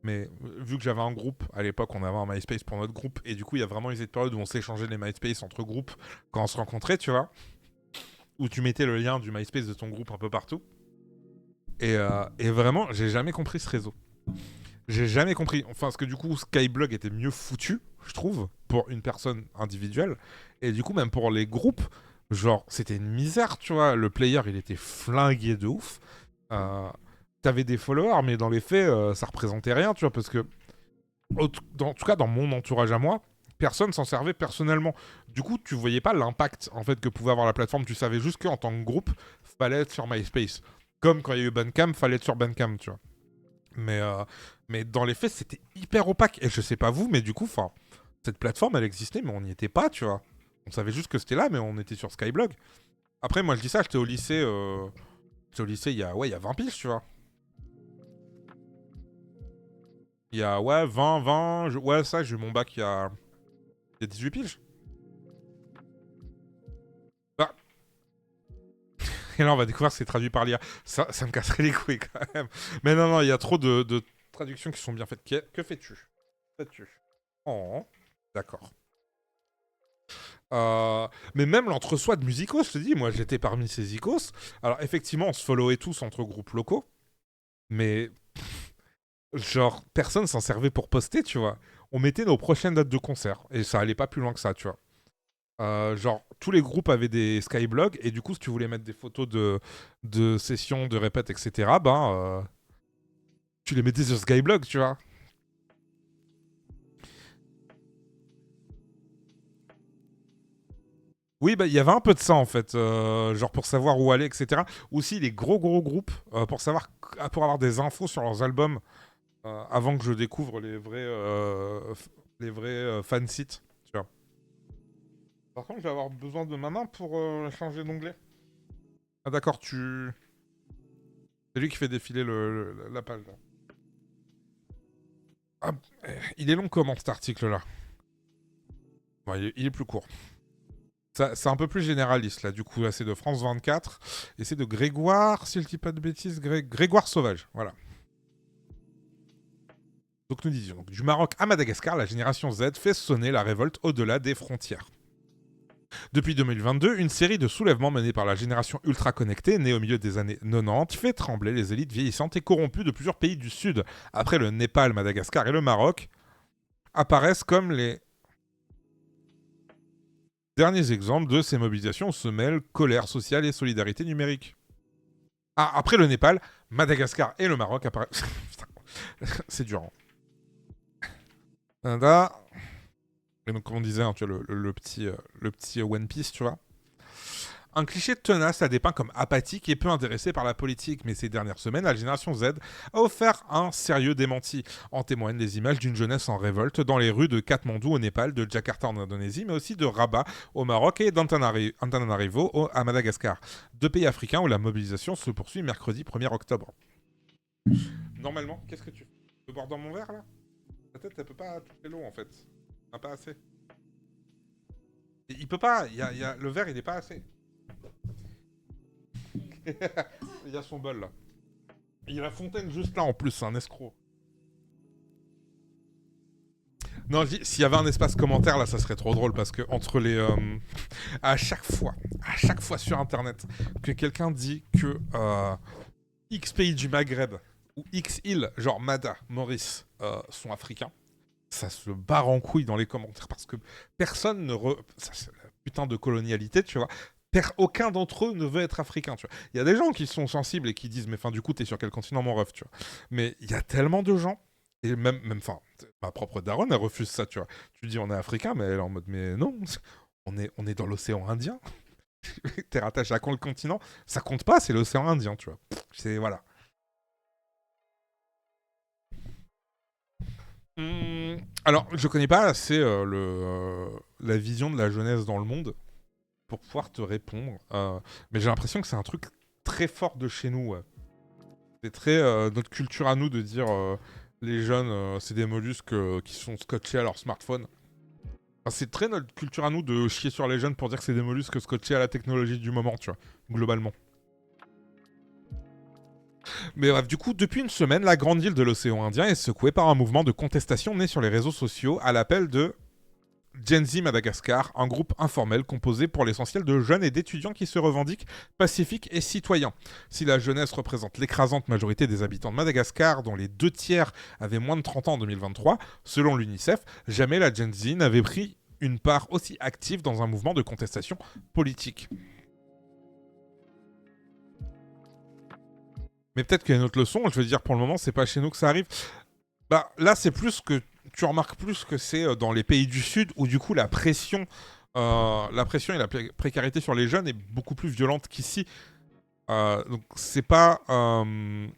Mais vu que j'avais un groupe, à l'époque, on avait un MySpace pour notre groupe, et du coup, il y a vraiment eu cette période où on s'échangeait les MySpace entre groupes quand on se rencontrait, tu vois. Où tu mettais le lien du MySpace de ton groupe un peu partout. Et vraiment, j'ai jamais compris ce réseau. J'ai jamais compris. Enfin, parce que du coup, Skyblog était mieux foutu, je trouve, pour une personne individuelle. Et du coup, même pour les groupes, genre, c'était une misère, tu vois. Le player, il était flingué de ouf. T'avais des followers, mais dans les faits, ça représentait rien, tu vois, parce que... En tout cas, dans mon entourage à moi, personne s'en servait personnellement. Du coup, tu voyais pas l'impact, en fait, que pouvait avoir la plateforme. Tu savais juste qu'en tant que groupe, fallait être sur MySpace. Comme quand il y a eu Bandcamp, fallait être sur Bandcamp, tu vois. Mais dans les faits, c'était hyper opaque. Et je sais pas vous, mais du coup, cette plateforme, elle existait, mais on n'y était pas, tu vois. On savait juste que c'était là, mais on était sur Skyblog. Après, moi, je dis ça, j'étais au lycée... il y a 20 piges, tu vois. Il y a, 20... Ouais, ça, j'ai eu mon bac il y a 18 piges. Bah... Et là, on va découvrir que c'est traduit par l'IA. Ça me casserait les couilles, quand même. Mais non, il y a trop de traductions qui sont bien faites. Que fais-tu? Oh, d'accord. Mais même l'entre-soi de musicos, je te dis, moi j'étais parmi ces icos. Alors effectivement, on se followait tous entre groupes locaux, mais genre personne s'en servait pour poster, tu vois. On mettait nos prochaines dates de concert et ça allait pas plus loin que ça, tu vois. Genre tous les groupes avaient des skyblogs et du coup si tu voulais mettre des photos de sessions, de répètes, etc. Tu les mettais sur Skyblog, tu vois. Oui, il y avait un peu de ça en fait, genre pour savoir où aller, etc. Aussi les gros groupes, pour avoir des infos sur leurs albums avant que je découvre les vrais fansites, tu vois. Par contre, je vais avoir besoin de ma main pour changer d'onglet. Ah d'accord, c'est lui qui fait défiler la page là. Ah, il est long comment cet article là? Bon, il est plus court. C'est un peu plus généraliste, là, du coup. Là, c'est de France 24. Et c'est de Grégoire, si je dis pas de bêtises, Grégoire Sauvage. Voilà. Donc, nous disions, du Maroc à Madagascar, la génération Z fait sonner la révolte au-delà des frontières. Depuis 2022, une série de soulèvements menés par la génération ultra connectée, née au milieu des années 90, fait trembler les élites vieillissantes et corrompues de plusieurs pays du Sud. Après le Népal, Madagascar et le Maroc, apparaissent comme les derniers exemples de ces mobilisations se mêlent colère sociale et solidarité numérique. Ah, après le Népal, Madagascar et le Maroc apparaissent... C'est dur. Hein. Et donc, comme on disait, hein, tu vois, le petit One Piece, tu vois. Un cliché tenace a dépeint comme apathique et peu intéressé par la politique, mais ces dernières semaines, la génération Z a offert un sérieux démenti. En témoignent les images d'une jeunesse en révolte dans les rues de Katmandou au Népal, de Jakarta en Indonésie, mais aussi de Rabat au Maroc et d'Antananarivo à Madagascar. Deux pays africains où la mobilisation se poursuit mercredi 1er octobre. Normalement, qu'est-ce que tu fais? Tu peux boire dans mon verre, là? Ta tête, elle peut pas toucher l'eau, en fait. Pas assez. Il peut pas, le verre, il est pas assez. Il y a son bol là. Il y a la fontaine juste là en plus, c'est un escroc. Non, s'il y avait un espace commentaire là, ça serait trop drôle parce que entre les. À chaque fois sur internet, que quelqu'un dit que X pays du Maghreb ou X îles, genre Mada, Maurice, sont africains, ça se barre en couille dans les commentaires parce que personne ne... Ça, c'est la putain de colonialité, tu vois. Aucun d'entre eux ne veut être africain, tu vois. Il y a des gens qui sont sensibles et qui disent, mais du coup, t'es sur quel continent, mon ref, tu vois. Mais il y a tellement de gens, et même ma propre daronne, elle refuse ça, tu vois. Tu dis, on est africain, mais elle est en mode, mais non, on est dans l'océan Indien. T'es rattaché à quand le continent? Ça compte pas, c'est l'océan Indien, tu vois. C'est, voilà. Alors, je connais pas assez la vision de la jeunesse dans le monde pour pouvoir te répondre. Mais j'ai l'impression que c'est un truc très fort de chez nous. Ouais. C'est très notre culture à nous de dire les jeunes, c'est des mollusques qui sont scotchés à leur smartphone. Enfin, c'est très notre culture à nous de chier sur les jeunes pour dire que c'est des mollusques scotchés à la technologie du moment, tu vois, globalement. Mais bref, du coup, depuis une semaine, la grande île de l'océan Indien est secouée par un mouvement de contestation né sur les réseaux sociaux à l'appel de Gen Z Madagascar, un groupe informel composé pour l'essentiel de jeunes et d'étudiants qui se revendiquent pacifiques et citoyens. Si la jeunesse représente l'écrasante majorité des habitants de Madagascar, dont les 2/3 avaient moins de 30 ans en 2023, selon l'UNICEF, jamais la Gen Z n'avait pris une part aussi active dans un mouvement de contestation politique. Mais peut-être qu'il y a une autre leçon, je veux dire, pour le moment, c'est pas chez nous que ça arrive. Bah, là, c'est plus que... Tu remarques plus que c'est dans les pays du Sud où du coup la pression et la précarité sur les jeunes est beaucoup plus violente qu'ici. Donc c'est pas une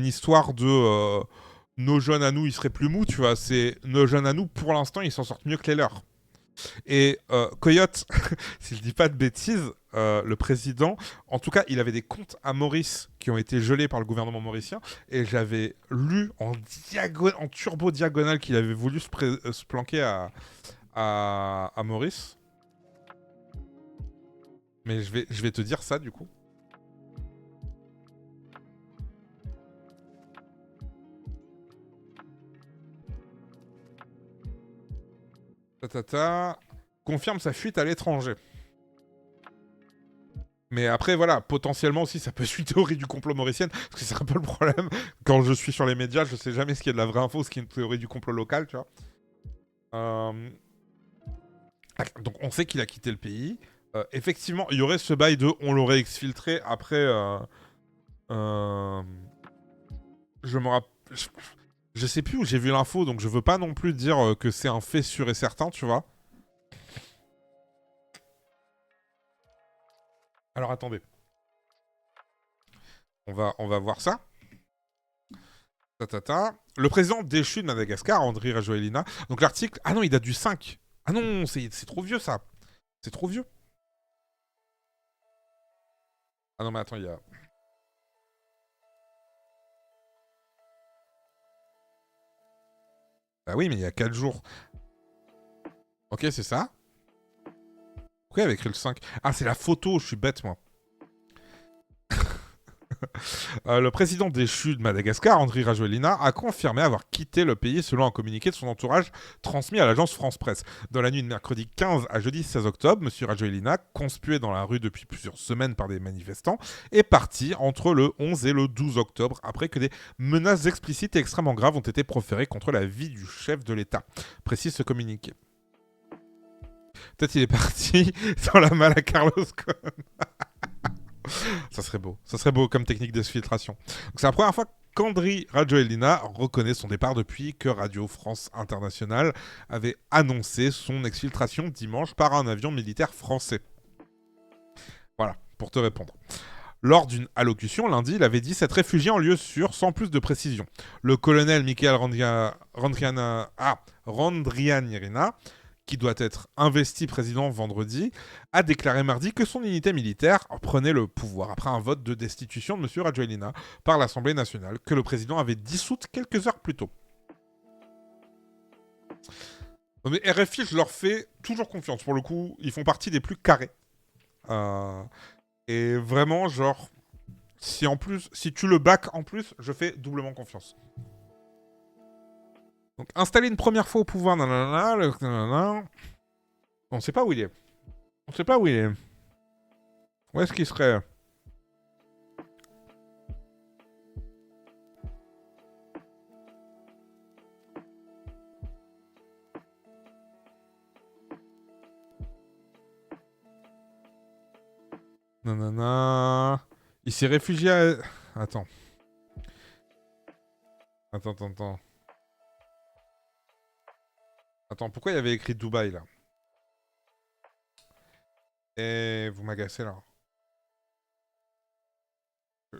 histoire de nos jeunes à nous ils seraient plus mous, tu vois. C'est nos jeunes à nous pour l'instant ils s'en sortent mieux que les leurs. Et Coyote, si je dis pas de bêtises, le président, en tout cas, il avait des comptes à Maurice qui ont été gelés par le gouvernement mauricien, et j'avais lu en turbo diagonale qu'il avait voulu se planquer à Maurice. Mais je vais te dire ça du coup. Confirme sa fuite à l'étranger. Mais après, voilà, potentiellement aussi, ça peut être une théorie du complot mauricienne, parce que c'est un peu le problème. Quand je suis sur les médias, je sais jamais ce qui est de la vraie info, ce qui est une théorie du complot local, tu vois. Donc, on sait qu'il a quitté le pays. Effectivement, il y aurait ce bail de on l'aurait exfiltré. Après, je me rappelle... Je sais plus où j'ai vu l'info, donc je veux pas non plus dire que c'est un fait sûr et certain, tu vois. Alors attendez. On va voir ça. Le président déchu de Madagascar, Andry Rajoelina. Donc l'article... Ah non, il date du 5. Ah non, c'est trop vieux ça. C'est trop vieux. Ah non, mais attends, il y a... Ah oui, mais il y a 4 jours. Ok, c'est ça. Pourquoi il avait écrit le 5 ? Ah, c'est la photo, je suis bête, moi. Le président déchu de Madagascar, Andry Rajoelina, a confirmé avoir quitté le pays selon un communiqué de son entourage transmis à l'agence France Presse. Dans la nuit de mercredi 15 à jeudi 16 octobre, M. Rajoelina, conspué dans la rue depuis plusieurs semaines par des manifestants, est parti entre le 11 et le 12 octobre après que des menaces explicites et extrêmement graves ont été proférées contre la vie du chef de l'État, précise ce communiqué. Peut-être il est parti dans la malle à Carlos Ghosn. Ça serait beau comme technique d'exfiltration. Donc c'est la première fois qu'Andry Rajoelina reconnaît son départ depuis que Radio France Internationale avait annoncé son exfiltration dimanche par un avion militaire français. Voilà, pour te répondre. Lors d'une allocution lundi, il avait dit s'être réfugié en lieu sûr sans plus de précision. Le colonel Michael Randrianirina, qui doit être investi président vendredi, a déclaré mardi que son unité militaire prenait le pouvoir après un vote de destitution de M. Rajoelina par l'Assemblée nationale, que le président avait dissoute quelques heures plus tôt. Mais RFI, je leur fais toujours confiance. Pour le coup, ils font partie des plus carrés. Et vraiment, genre, si tu le back en plus, je fais doublement confiance. Donc, installer une première fois au pouvoir, on sait pas où il est. Où est-ce qu'il serait ? Nanana. Il s'est réfugié à... Attends. Attends. Attends, pourquoi il y avait écrit Dubaï, là? Et vous m'agacez, là.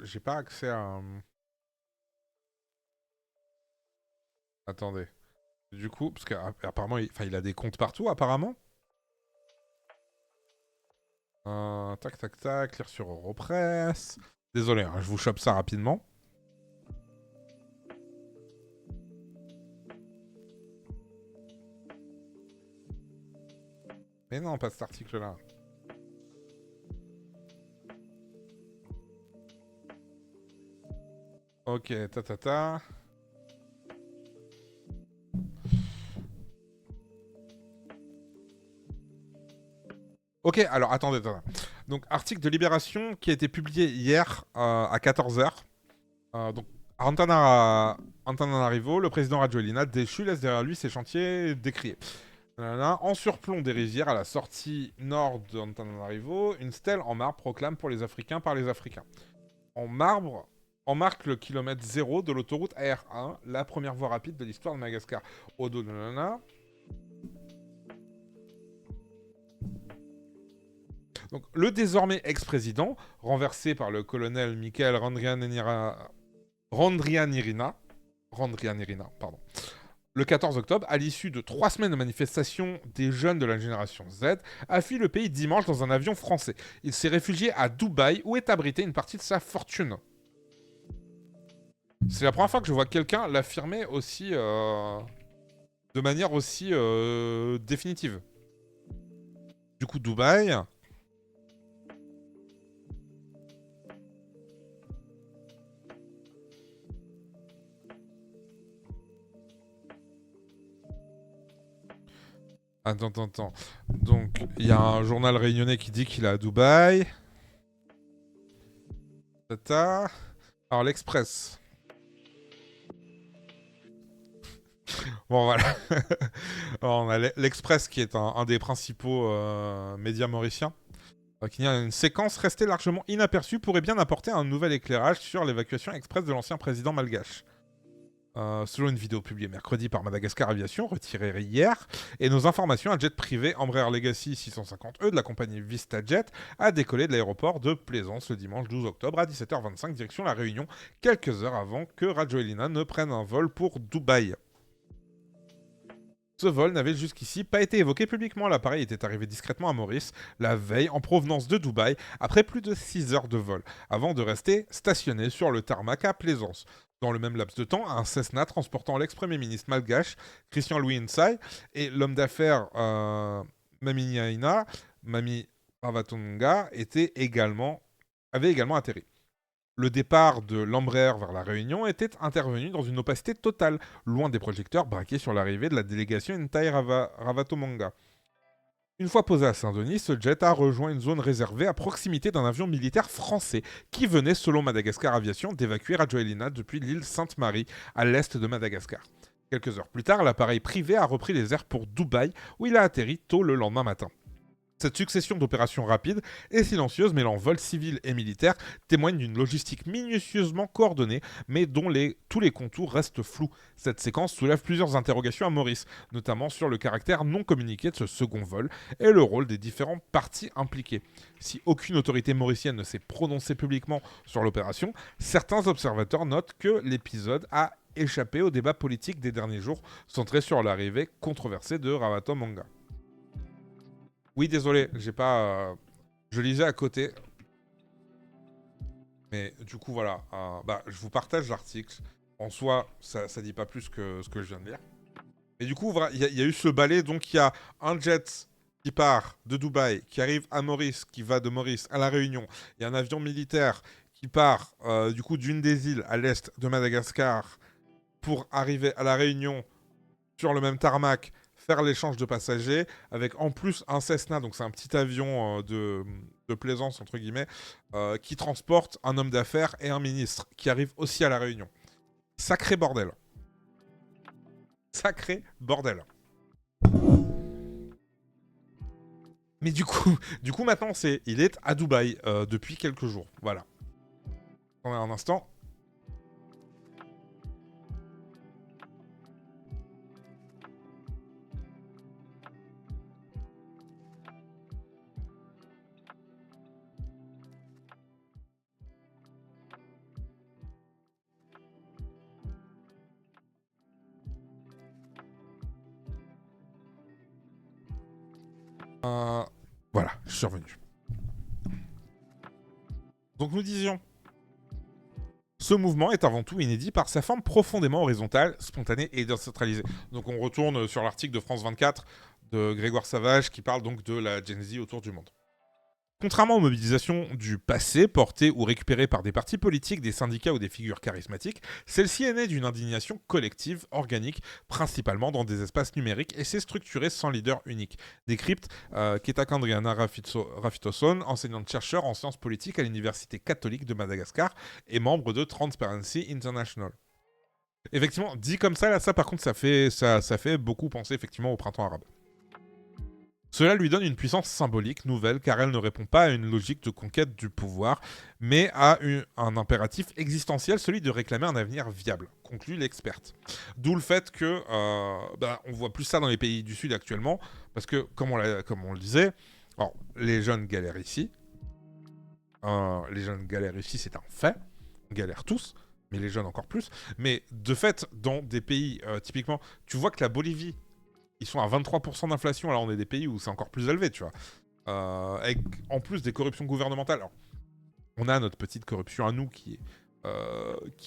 J'ai pas accès à... Attendez. Du coup, parce qu'apparemment, il a des comptes partout, apparemment. Tac, lire sur Europress. Désolé, hein, je vous chope ça rapidement. Mais non, pas cet article-là. Ok, ta. Ok, alors attendez. Donc, article de Libération qui a été publié hier à 14h. Donc, Antananarivo, le président Rajoelina, déchu, laisse derrière lui ses chantiers décriés. En surplomb des rizières, à la sortie nord d'Antananarivo, une stèle en marbre proclame pour les Africains par les Africains. En marbre, on marque le kilomètre 0 de l'autoroute AR1, la première voie rapide de l'histoire de Madagascar. Odo nanana. Donc, le désormais ex-président, renversé par le colonel Michael Randrianirina, le 14 octobre, à l'issue de 3 semaines de manifestations des jeunes de la génération Z, a fui le pays dimanche dans un avion français. Il s'est réfugié à Dubaï, où est abritée une partie de sa fortune. C'est la première fois que je vois quelqu'un l'affirmer aussi... de manière aussi définitive. Du coup, Dubaï... Attends. Donc, il y a un journal réunionnais qui dit qu'il est à Dubaï. Tata. Alors, l'Express. Bon, voilà. Alors, on a l'Express qui est un des principaux médias mauriciens. Qui dit une séquence restée largement inaperçue pourrait bien apporter un nouvel éclairage sur l'évacuation express de l'ancien président malgache. Selon une vidéo publiée mercredi par Madagascar Aviation, retirée hier, et nos informations, un jet privé Embraer Legacy 650E de la compagnie VistaJet a décollé de l'aéroport de Plaisance le dimanche 12 octobre à 17h25, direction La Réunion, quelques heures avant que Rajoelina ne prenne un vol pour Dubaï. Ce vol n'avait jusqu'ici pas été évoqué publiquement. L'appareil était arrivé discrètement à Maurice la veille en provenance de Dubaï après plus de 6 heures de vol, avant de rester stationné sur le tarmac à Plaisance. Dans le même laps de temps, un Cessna transportant l'ex-premier ministre malgache Christian Louis Nsai et l'homme d'affaires Mami Ravatonga avaient également atterri. Le départ de l'Embraer vers La Réunion était intervenu dans une opacité totale, loin des projecteurs braqués sur l'arrivée de la délégation Ntai Ravatomanga. Une fois posé à Saint-Denis, ce jet a rejoint une zone réservée à proximité d'un avion militaire français qui venait, selon Madagascar Aviation, d'évacuer Rajoelina depuis l'île Sainte-Marie, à l'est de Madagascar. Quelques heures plus tard, l'appareil privé a repris les airs pour Dubaï, où il a atterri tôt le lendemain matin. Cette succession d'opérations rapides et silencieuses mêlant vol civil et militaire témoigne d'une logistique minutieusement coordonnée, mais dont tous les contours restent flous. Cette séquence soulève plusieurs interrogations à Maurice, notamment sur le caractère non communiqué de ce second vol et le rôle des différentes parties impliquées. Si aucune autorité mauricienne ne s'est prononcée publiquement sur l'opération, certains observateurs notent que l'épisode a échappé au débat politique des derniers jours, centré sur l'arrivée controversée de Ravatomanga. Oui, désolé, j'ai pas... je lisais à côté. Mais du coup, voilà. Je vous partage l'article. En soi, ça dit pas plus que ce que je viens de lire. Et du coup, voilà, il y a eu ce balai. Donc, il y a un jet qui part de Dubaï, qui arrive à Maurice, qui va de Maurice à La Réunion. Il y a un avion militaire qui part du coup d'une des îles à l'est de Madagascar pour arriver à La Réunion sur le même tarmac, faire l'échange de passagers, avec en plus un Cessna, donc c'est un petit avion de plaisance, entre guillemets, qui transporte un homme d'affaires et un ministre, qui arrive aussi à La Réunion. Sacré bordel. Sacré bordel. Mais du coup maintenant, il est à Dubaï depuis quelques jours. Voilà. Attendez un instant. Voilà, je suis revenu. Donc nous disions, ce mouvement est avant tout inédit par sa forme profondément horizontale, spontanée et décentralisée. Donc on retourne sur l'article de France 24 de Grégoire Savage qui parle donc de la Gen Z autour du monde. Contrairement aux mobilisations du passé, portées ou récupérées par des partis politiques, des syndicats ou des figures charismatiques, celle-ci est née d'une indignation collective, organique, principalement dans des espaces numériques, et s'est structurée sans leader unique. Décrypte Ketakandriana Rafitoson, enseignante-chercheur en sciences politiques à l'Université catholique de Madagascar et membre de Transparency International. Effectivement, dit comme ça, là, ça par contre, ça fait beaucoup penser effectivement au printemps arabe. Cela lui donne une puissance symbolique nouvelle car elle ne répond pas à une logique de conquête du pouvoir, mais à un impératif existentiel, celui de réclamer un avenir viable, conclut l'experte. D'où le fait que on voit plus ça dans les pays du Sud actuellement, parce que, comme on le disait, alors, les jeunes galèrent ici. C'est un fait. On galère tous, mais les jeunes encore plus. Mais de fait, dans des pays, typiquement, tu vois que la Bolivie, ils sont à 23% d'inflation, alors on est des pays où c'est encore plus élevé, tu vois. Avec, en plus des corruptions gouvernementales. Alors, on a notre petite corruption à nous qui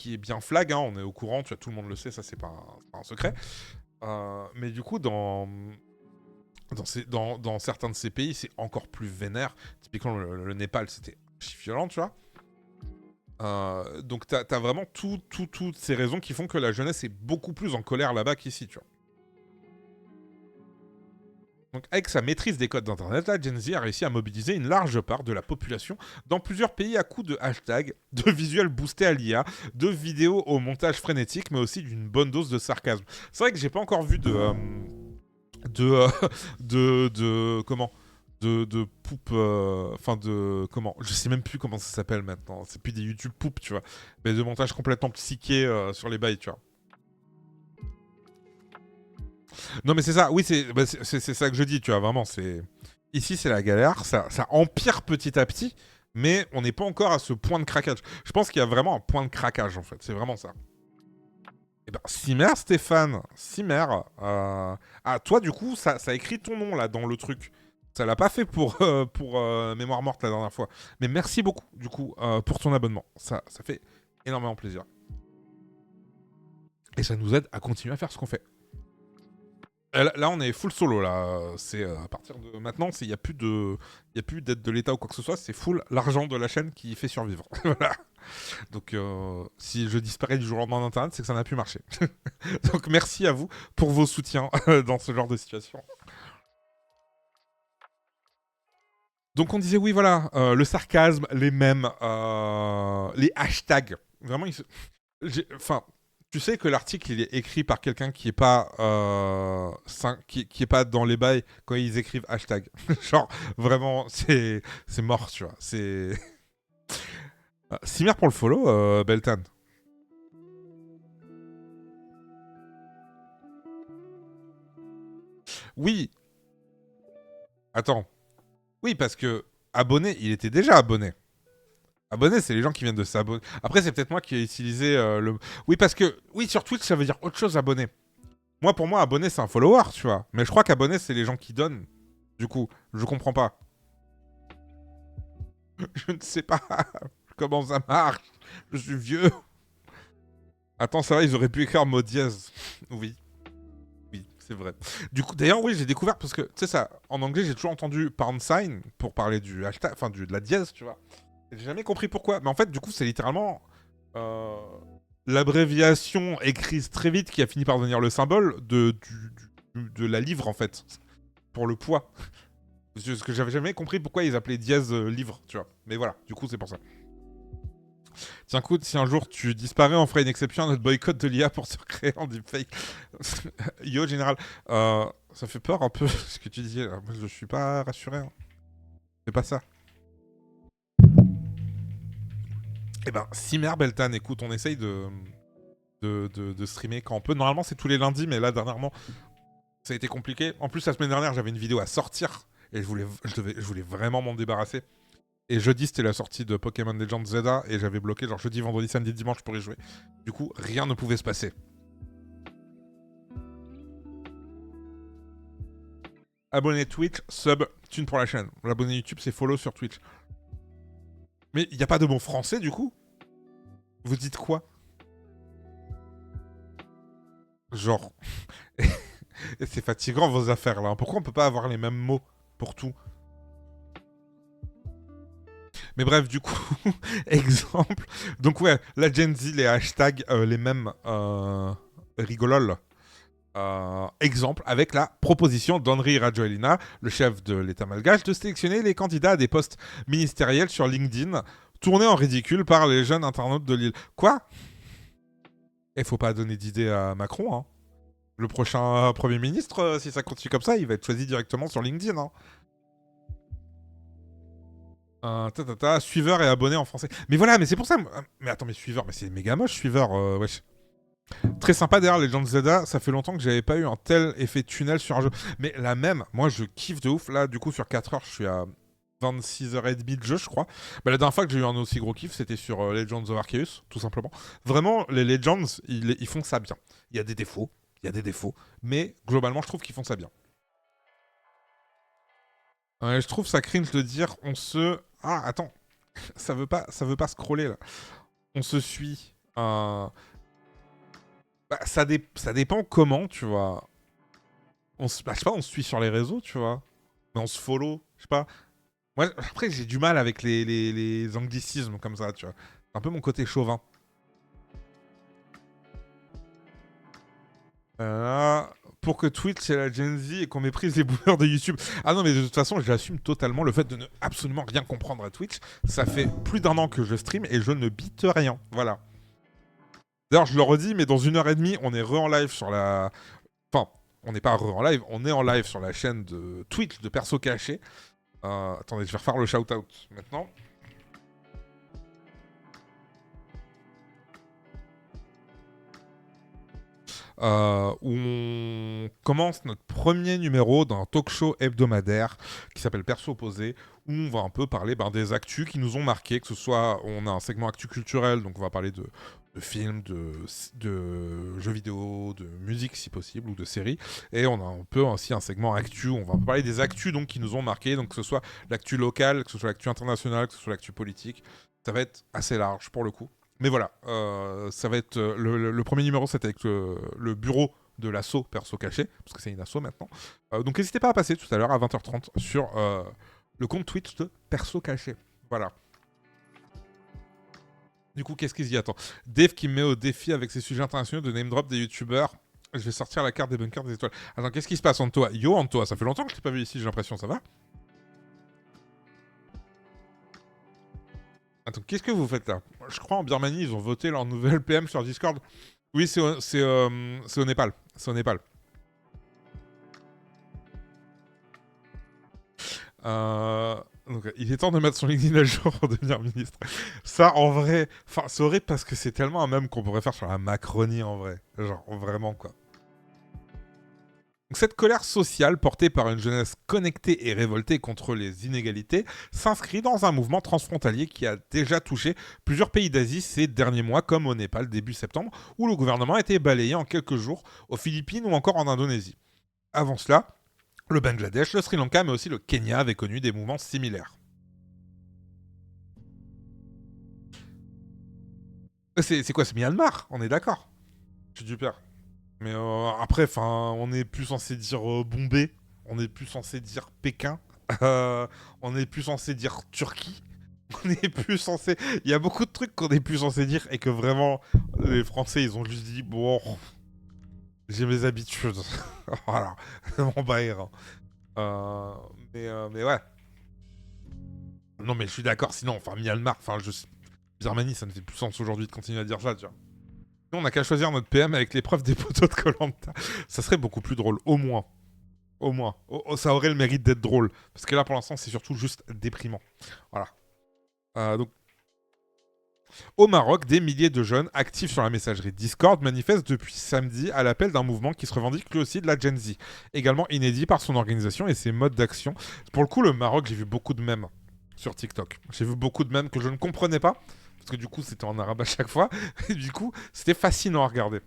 est bien flag, hein, on est au courant, tu vois, tout le monde le sait, ça c'est pas un secret. Mais du coup, dans certains de ces pays, c'est encore plus vénère. Typiquement, le Népal, c'était violent, tu vois. Donc t'as vraiment toutes ces raisons qui font que la jeunesse est beaucoup plus en colère là-bas qu'ici, tu vois. Donc, avec sa maîtrise des codes d'Internet, la Gen Z a réussi à mobiliser une large part de la population dans plusieurs pays à coups de hashtags, de visuels boostés à l'IA, de vidéos au montage frénétique, mais aussi d'une bonne dose de sarcasme. C'est vrai que j'ai pas encore vu de poupe, je sais même plus comment ça s'appelle maintenant, c'est plus des YouTube poupes, tu vois, mais de montage complètement psyché sur les bails, tu vois. Non mais c'est ça, oui c'est ça que je dis, tu vois, vraiment, c'est... Ici c'est la galère, ça empire petit à petit, mais on n'est pas encore à ce point de craquage. Je pense qu'il y a vraiment un point de craquage en fait, c'est vraiment ça. Et ben, Simer, Stéphane, Simer, toi du coup, ça écrit ton nom là dans le truc. Ça l'a pas fait pour Mémoire Morte la dernière fois. Mais merci beaucoup du coup pour ton abonnement, ça fait énormément plaisir. Et ça nous aide à continuer à faire ce qu'on fait. Là, on est full solo, là. C'est à partir de maintenant, il n'y a plus d'aide de l'État ou quoi que ce soit. C'est full l'argent de la chaîne qui fait survivre. Voilà. Donc, si je disparais du jour au lendemain d'Internet, c'est que ça n'a plus marché. Donc, merci à vous pour vos soutiens dans ce genre de situation. Donc, on disait, oui, voilà, le sarcasme, les mèmes, les hashtags. Vraiment, tu sais que l'article il est écrit par quelqu'un qui est pas qui est pas dans les bails quand ils écrivent hashtag. Genre vraiment c'est mort, tu vois. C'est Simer pour le follow, Beltan. Oui. Attends. Oui, parce que abonné, il était déjà abonné. Abonné, c'est les gens qui viennent de s'abonner. Après, c'est peut-être moi qui ai utilisé le... Oui, parce que... Oui, sur Twitch, ça veut dire autre chose, abonné. Pour moi, abonné, c'est un follower, tu vois. Mais je crois qu'abonné, c'est les gens qui donnent. Du coup, je comprends pas. Je ne sais pas comment ça marche. Je suis vieux. Attends, ça va, ils auraient pu écrire mot dièse. Oui. Oui, c'est vrai. Du coup, d'ailleurs, oui, j'ai découvert, parce que, tu sais, ça, en anglais, j'ai toujours entendu pound sign pour parler du hashtag, enfin, de la dièse, tu vois. J'ai jamais compris pourquoi. Mais en fait, du coup, c'est littéralement l'abréviation écrite très vite qui a fini par devenir le symbole de la livre, en fait. Pour le poids. Parce que j'avais jamais compris pourquoi ils appelaient dièse livre, tu vois. Mais voilà, du coup, c'est pour ça. Tiens, écoute, si un jour tu disparais, on ferait une exception à notre boycott de l'IA pour se créer en deepfake. Yo, général, ça fait peur un peu ce que tu disais. Moi, je suis pas rassuré. Hein. C'est pas ça. Eh ben, Simer Beltan, écoute, on essaye de streamer quand on peut. Normalement, c'est tous les lundis, mais là, dernièrement, ça a été compliqué. En plus, la semaine dernière, j'avais une vidéo à sortir et je voulais vraiment m'en débarrasser. Et jeudi, c'était la sortie de Pokémon Legends Zelda et j'avais bloqué genre jeudi, vendredi, samedi, dimanche pour y jouer. Du coup, rien ne pouvait se passer. Abonné Twitch, sub, thune pour la chaîne. L'abonné YouTube, c'est follow sur Twitch. Mais il n'y a pas de bon français, du coup? Vous dites quoi? Genre... Et c'est fatigant, vos affaires, là. Pourquoi on peut pas avoir les mêmes mots pour tout? Mais bref, du coup, exemple... Donc ouais, la Gen Z, les hashtags, les mêmes rigolol. Exemple avec la proposition d'Henri Rajoelina, le chef de l'État malgache, de sélectionner les candidats à des postes ministériels sur LinkedIn, tournés en ridicule par les jeunes internautes de l'île. Quoi? Il faut pas donner d'idée à Macron, hein. Le prochain Premier ministre, si ça continue comme ça, il va être choisi directement sur LinkedIn, hein. Suiveur et abonné en français. Mais voilà, mais c'est pour ça... Mais attends, mais suiveur, mais c'est méga moche, suiveur, wesh. Très sympa d'ailleurs, Legends Zelda, ça fait longtemps que j'avais pas eu un tel effet tunnel sur un jeu. Mais la même, moi je kiffe de ouf. Là, du coup, sur 4 heures, je suis à 26h30 de jeu, je crois. Bah, la dernière fois que j'ai eu un aussi gros kiff, c'était sur Legends of Arceus, tout simplement. Vraiment, les Legends, ils font ça bien. Il y a des défauts, mais globalement, je trouve qu'ils font ça bien. Je trouve ça cringe de dire on se... Ah, attends, ça veut pas scroller, là. On se suit... Bah, ça dépend comment, tu vois. Je sais pas, on se suit sur les réseaux, tu vois. Mais on se follow, je sais pas. Moi, après, j'ai du mal avec les anglicismes comme ça, tu vois. C'est un peu mon côté chauvin. Pour que Twitch et la Gen Z et qu'on méprise les boomers de YouTube. Ah non, mais de toute façon, j'assume totalement le fait de ne absolument rien comprendre à Twitch. Ça fait plus d'1 an que je stream et je ne bite rien. Voilà. D'ailleurs, je le redis, mais dans 1h30, on est en live sur la... Enfin, on n'est pas en live, on est en live sur la chaîne de Twitch de Perso Caché. Attendez, je vais refaire le shout-out maintenant. Où on commence notre premier numéro d'un talk show hebdomadaire qui s'appelle Perso Opposé, où on va un peu parler des actus qui nous ont marqués, que ce soit, on a un segment actu culturel, donc on va parler de films, de jeux vidéo, de musique si possible, ou de séries, et on a un peu aussi un segment actu, où on va parler des actus donc, qui nous ont marqués, donc que ce soit l'actu locale, que ce soit l'actu internationale, que ce soit l'actu politique, ça va être assez large pour le coup. Mais voilà, ça va être le premier numéro, c'était avec le bureau de l'asso Perso Caché, parce que c'est une asso maintenant. Donc n'hésitez pas à passer tout à l'heure à 20h30 sur le compte Twitch de Perso Caché. Voilà. Du coup, qu'est-ce qu'il se dit? Attends, Dave qui me met au défi avec ses sujets internationaux de name drop des youtubeurs. Je vais sortir la carte des bunkers des étoiles. Attends, qu'est-ce qui se passe, Antoa? Yo, Antoa, ça fait longtemps que je t'ai pas vu ici, j'ai l'impression, ça va? Attends, qu'est-ce que vous faites là? Je crois en Birmanie, ils ont voté leur nouvelle PM sur Discord. Oui, c'est au Népal. C'est au Népal. Donc, il est temps de mettre son LinkedIn à jour pour devenir ministre. Ça, en vrai... Enfin, c'est horrible parce que c'est tellement un mème qu'on pourrait faire sur la Macronie, en vrai. Genre, vraiment, quoi. Cette colère sociale, portée par une jeunesse connectée et révoltée contre les inégalités, s'inscrit dans un mouvement transfrontalier qui a déjà touché plusieurs pays d'Asie ces derniers mois, comme au Népal début septembre, où le gouvernement a été balayé en quelques jours, aux Philippines ou encore en Indonésie. Avant cela, le Bangladesh, le Sri Lanka, mais aussi le Kenya avaient connu des mouvements similaires. C'est quoi, c'est Myanmar? On est d'accord? Je suis du père. Mais après, on est plus censé dire Bombay, on est plus censé dire Pékin, on est plus censé dire Turquie, on est plus censé... Il y a beaucoup de trucs qu'on est plus censé dire et que vraiment, les Français, ils ont juste dit, bon, j'ai mes habitudes, voilà, mon baïr. Mais ouais. Non mais je suis d'accord, sinon, Myanmar, Birmanie, ça ne fait plus sens aujourd'hui de continuer à dire ça, tu vois. Nous, on n'a qu'à choisir notre PM avec l'épreuve des poteaux de Koh-Lanta. Ça serait beaucoup plus drôle, au moins. Au moins. Ça aurait le mérite d'être drôle. Parce que là, pour l'instant, c'est surtout juste déprimant. Voilà. Donc, au Maroc, des milliers de jeunes actifs sur la messagerie Discord manifestent depuis samedi à l'appel d'un mouvement qui se revendique lui aussi de la Gen Z. Également inédit par son organisation et ses modes d'action. Pour le coup, le Maroc, j'ai vu beaucoup de mèmes sur TikTok. J'ai vu beaucoup de mèmes que je ne comprenais pas. Parce que du coup, c'était en arabe à chaque fois. Et du coup, c'était fascinant à regarder.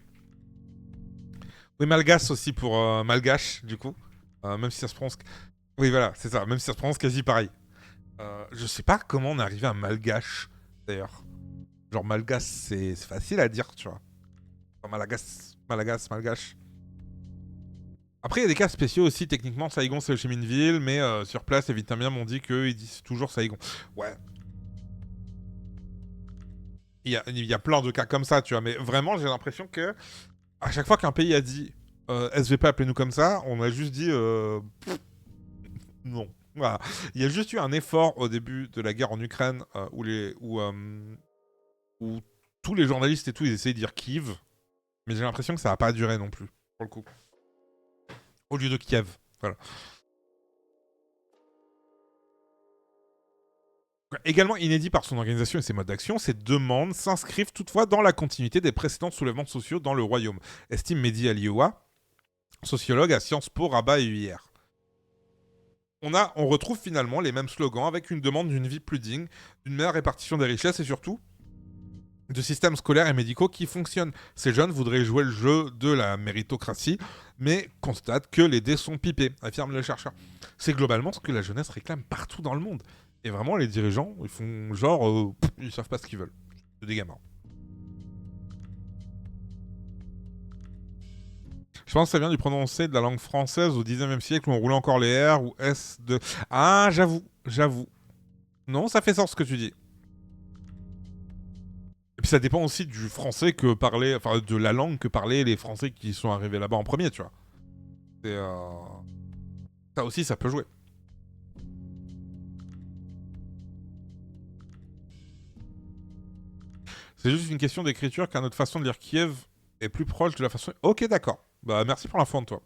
Oui, malgache aussi pour malgache, du coup. Même si ça se prononce... Oui, voilà, c'est ça. Même si ça se prononce quasi pareil. Je sais pas comment on est arrivé à malgache, d'ailleurs. Genre malgache, c'est facile à dire, tu vois. Enfin, malgache. Après, il y a des cas spéciaux aussi. Techniquement, Saigon, c'est Ho Chi Minh Ville. Mais sur place, les Vietnamiens m'ont dit qu'ils disent toujours Saigon. Ouais. Il y a plein de cas comme ça, tu vois. Mais vraiment, j'ai l'impression que à chaque fois qu'un pays a dit SVP, appelez-nous comme ça, on a juste dit non. Voilà. Il y a juste eu un effort au début de la guerre en Ukraine où tous les journalistes et tout, ils essayaient de dire Kiev. Mais j'ai l'impression que ça n'a pas duré non plus, pour le coup. Au lieu de Kiev. Voilà. Également inédit par son organisation et ses modes d'action, ces demandes s'inscrivent toutefois dans la continuité des précédents soulèvements sociaux dans le royaume, estime Mehdi Alioua, sociologue à Sciences Po, Rabat et UIR. On retrouve finalement les mêmes slogans avec une demande d'une vie plus digne, d'une meilleure répartition des richesses et surtout de systèmes scolaires et médicaux qui fonctionnent. Ces jeunes voudraient jouer le jeu de la méritocratie, mais constatent que les dés sont pipés, affirme le chercheur. C'est globalement ce que la jeunesse réclame partout dans le monde. Et vraiment, les dirigeants, ils font genre... ils savent pas ce qu'ils veulent. C'est des gamins. Je pense que ça vient du prononcé de la langue française au 19e siècle où on roulait encore les R ou S de... Ah, j'avoue. Non, ça fait sens ce que tu dis. Et puis ça dépend aussi du français que parlaient... Enfin, de la langue que parlaient les Français qui sont arrivés là-bas en premier, tu vois. C'est... Ça aussi, ça peut jouer. C'est juste une question d'écriture car notre façon de lire Kiev est plus proche de la façon... Ok, d'accord. Bah, merci pour l'info, toi.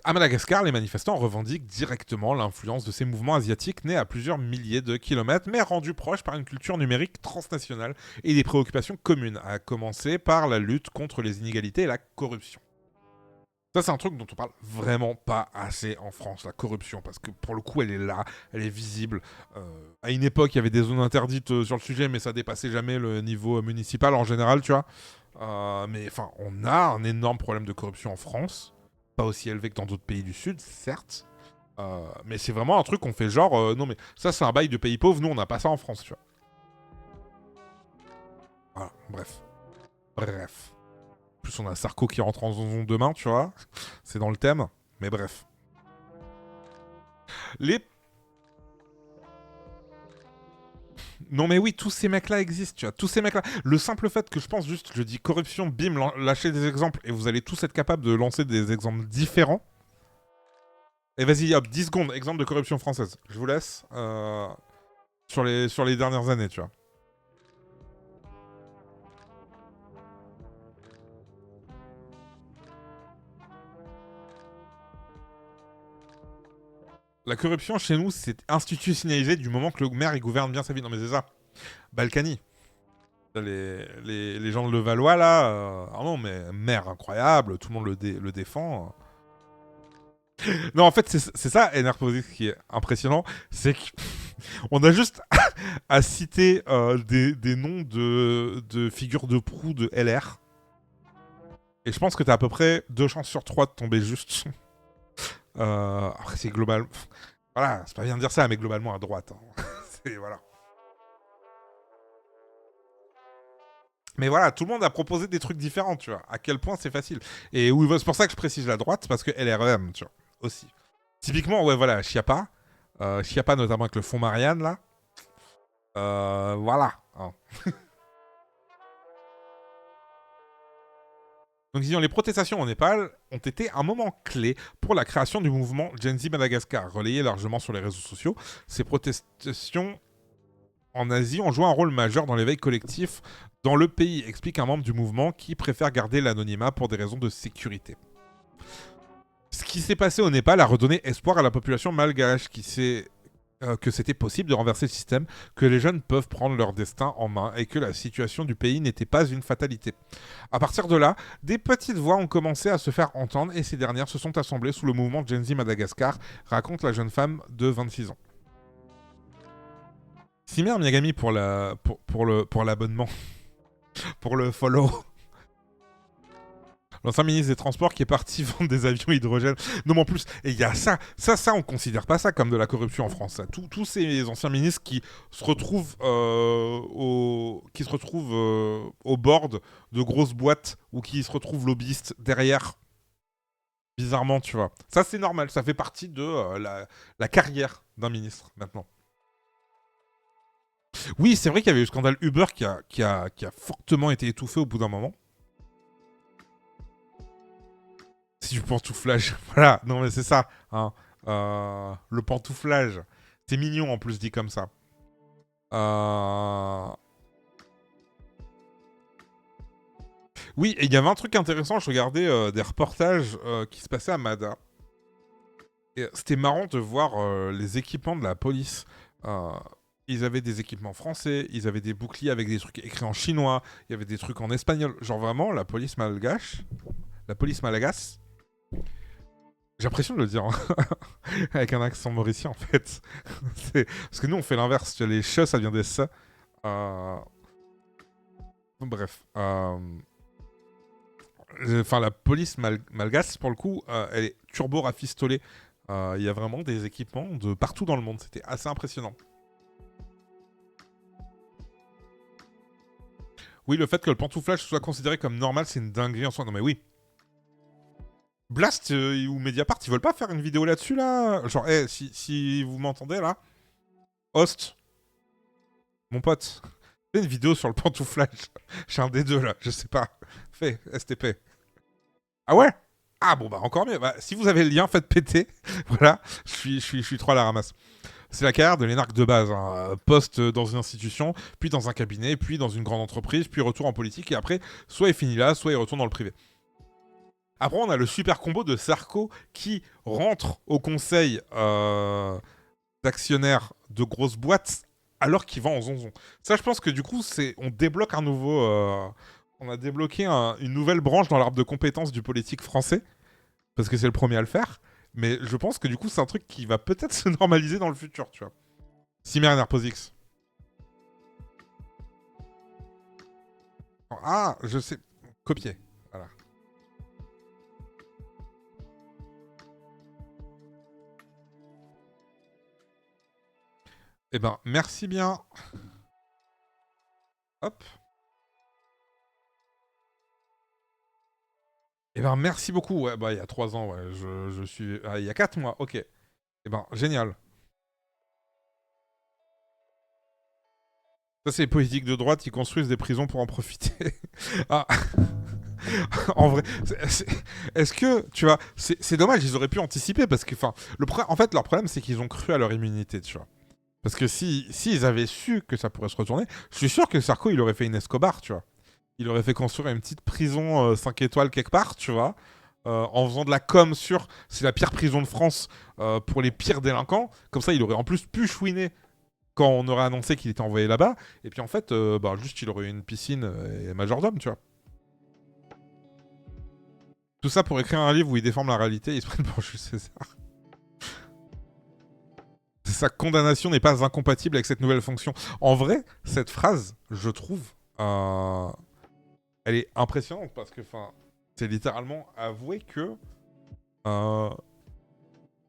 À Madagascar, les manifestants revendiquent directement l'influence de ces mouvements asiatiques nés à plusieurs milliers de kilomètres, mais rendus proches par une culture numérique transnationale et des préoccupations communes, à commencer par la lutte contre les inégalités et la corruption. Ça, c'est un truc dont on parle vraiment pas assez en France, la corruption, parce que pour le coup, elle est là, elle est visible. À une époque, il y avait des zones interdites sur le sujet, mais ça dépassait jamais le niveau municipal en général, tu vois. Mais enfin, on a un énorme problème de corruption en France. Pas aussi élevé que dans d'autres pays du Sud, certes. Mais c'est vraiment un truc qu'on fait genre... non mais ça c'est un bail de pays pauvres, nous on n'a pas ça en France, tu vois. Voilà, bref. En plus on a Sarko qui rentre en zone demain, tu vois. C'est dans le thème, mais bref. Non mais oui, tous ces mecs-là existent, tu vois. Tous ces mecs-là. Le simple fait que je pense juste, je dis corruption, bim, lâchez des exemples et vous allez tous être capables de lancer des exemples différents. Et vas-y, hop, 10 secondes, exemple de corruption française. Je vous laisse sur les dernières années, tu vois. La corruption chez nous, c'est institutionnalisé du moment que le maire il gouverne bien sa vie. Non mais c'est ça. Balkany. Les gens de Levallois là, ah non mais maire incroyable, tout le monde le défend. Non en fait c'est ça NRPOSX qui est impressionnant, c'est qu'on a juste à citer des noms de figures de proue de LR. Et je pense que t'as à peu près 2 chances sur 3 de tomber juste. Après c'est global. Voilà, c'est pas bien de dire ça, mais globalement à droite. Hein. C'est voilà. Mais voilà, tout le monde a proposé des trucs différents, tu vois. À quel point c'est facile. Et oui, c'est pour ça que je précise la droite, parce que LREM, tu vois, aussi. Typiquement, ouais, voilà, Chiappa. Chiappa notamment avec le fonds Marianne, là. Voilà. Hein. Donc disons, les protestations au Népal ont été un moment clé pour la création du mouvement Gen Z Madagascar, relayé largement sur les réseaux sociaux. Ces protestations en Asie ont joué un rôle majeur dans l'éveil collectif dans le pays, explique un membre du mouvement qui préfère garder l'anonymat pour des raisons de sécurité. Ce qui s'est passé au Népal a redonné espoir à la population malgache que c'était possible de renverser le système, que les jeunes peuvent prendre leur destin en main et que la situation du pays n'était pas une fatalité. À partir de là, des petites voix ont commencé à se faire entendre et ces dernières se sont assemblées sous le mouvement Gen Z Madagascar, raconte la jeune femme de 26 ans. Simer Miagami pour l'abonnement, pour le follow. L'ancien ministre des Transports qui est parti vendre des avions hydrogène. Non, mais en plus, et il y a ça, on considère pas ça comme de la corruption en France. Tous ces anciens ministres qui se retrouvent au board de grosses boîtes ou qui se retrouvent lobbyistes derrière. Bizarrement, tu vois. Ça, c'est normal. Ça fait partie de la carrière d'un ministre, maintenant. Oui, c'est vrai qu'il y avait eu le scandale Uber qui a fortement été étouffé au bout d'un moment. C'est du pantouflage. Voilà, non mais c'est ça. Hein. Le pantouflage. C'est mignon en plus dit comme ça. Oui, et il y avait un truc intéressant. Je regardais des reportages qui se passaient à Mada. Et c'était marrant de voir les équipements de la police. Ils avaient des équipements français, ils avaient des boucliers avec des trucs écrits en chinois, il y avait des trucs en espagnol. Genre vraiment, la police malgache. La police malgache. J'ai l'impression de le dire hein. Avec un accent mauricien en fait. Parce que nous on fait l'inverse. Les che ça vient des se. Bref. Enfin la police malgache pour le coup, elle est turbo rafistolée. Il y a vraiment des équipements de partout dans le monde. C'était assez impressionnant. Oui, le fait que le pantouflage soit considéré comme normal, c'est une dinguerie en soi. Non mais oui. Blast ou Mediapart, ils veulent pas faire une vidéo là-dessus, là? Genre, hey, si vous m'entendez, là, Host, mon pote, fais une vidéo sur le pantouflage. J'ai un des deux, là, je sais pas. Fais, STP. Ah ouais? Ah bon, bah encore mieux. Bah, si vous avez le lien, faites péter. Voilà, je suis trop à la ramasse. C'est la carrière de l'énarque de base. Hein. Poste dans une institution, puis dans un cabinet, puis dans une grande entreprise, puis retour en politique, et après, soit il finit là, soit il retourne dans le privé. Après, on a le super combo de Sarko qui rentre au conseil d'actionnaires de grosses boîtes alors qu'il va en zonzon. Ça, je pense que du coup, on débloque un nouveau... on a débloqué une nouvelle branche dans l'arbre de compétences du politique français, parce que c'est le premier à le faire. Mais je pense que du coup, c'est un truc qui va peut-être se normaliser dans le futur, tu vois. Simer Nerposix. Ah, je sais... Copier. Voilà. Eh ben, merci bien. Hop. Eh ben, merci beaucoup. Ouais, bah, il y a 3 ans, ouais. Je suis... Ah, il y a 4 mois, ok. Eh ben, génial. Ça, c'est les politiques de droite qui construisent des prisons pour en profiter. Ah. En vrai, est-ce que, tu vois, c'est dommage, ils auraient pu anticiper parce que, enfin, en fait, leur problème, c'est qu'ils ont cru à leur immunité, tu vois. Parce que s'ils avaient su que ça pourrait se retourner, je suis sûr que Sarko, il aurait fait une Escobar, tu vois. Il aurait fait construire une petite prison 5 étoiles quelque part, tu vois, en faisant de la com sur c'est la pire prison de France pour les pires délinquants. Comme ça, il aurait en plus pu chouiner quand on aurait annoncé qu'il était envoyé là-bas. Et puis en fait, juste il aurait eu une piscine et majordome, tu vois. Tout ça pour écrire un livre où ils déforment la réalité et ils se prennent pour Jules César. Sa condamnation n'est pas incompatible avec cette nouvelle fonction. En vrai, cette phrase, je trouve, elle est impressionnante parce que, c'est littéralement avouer que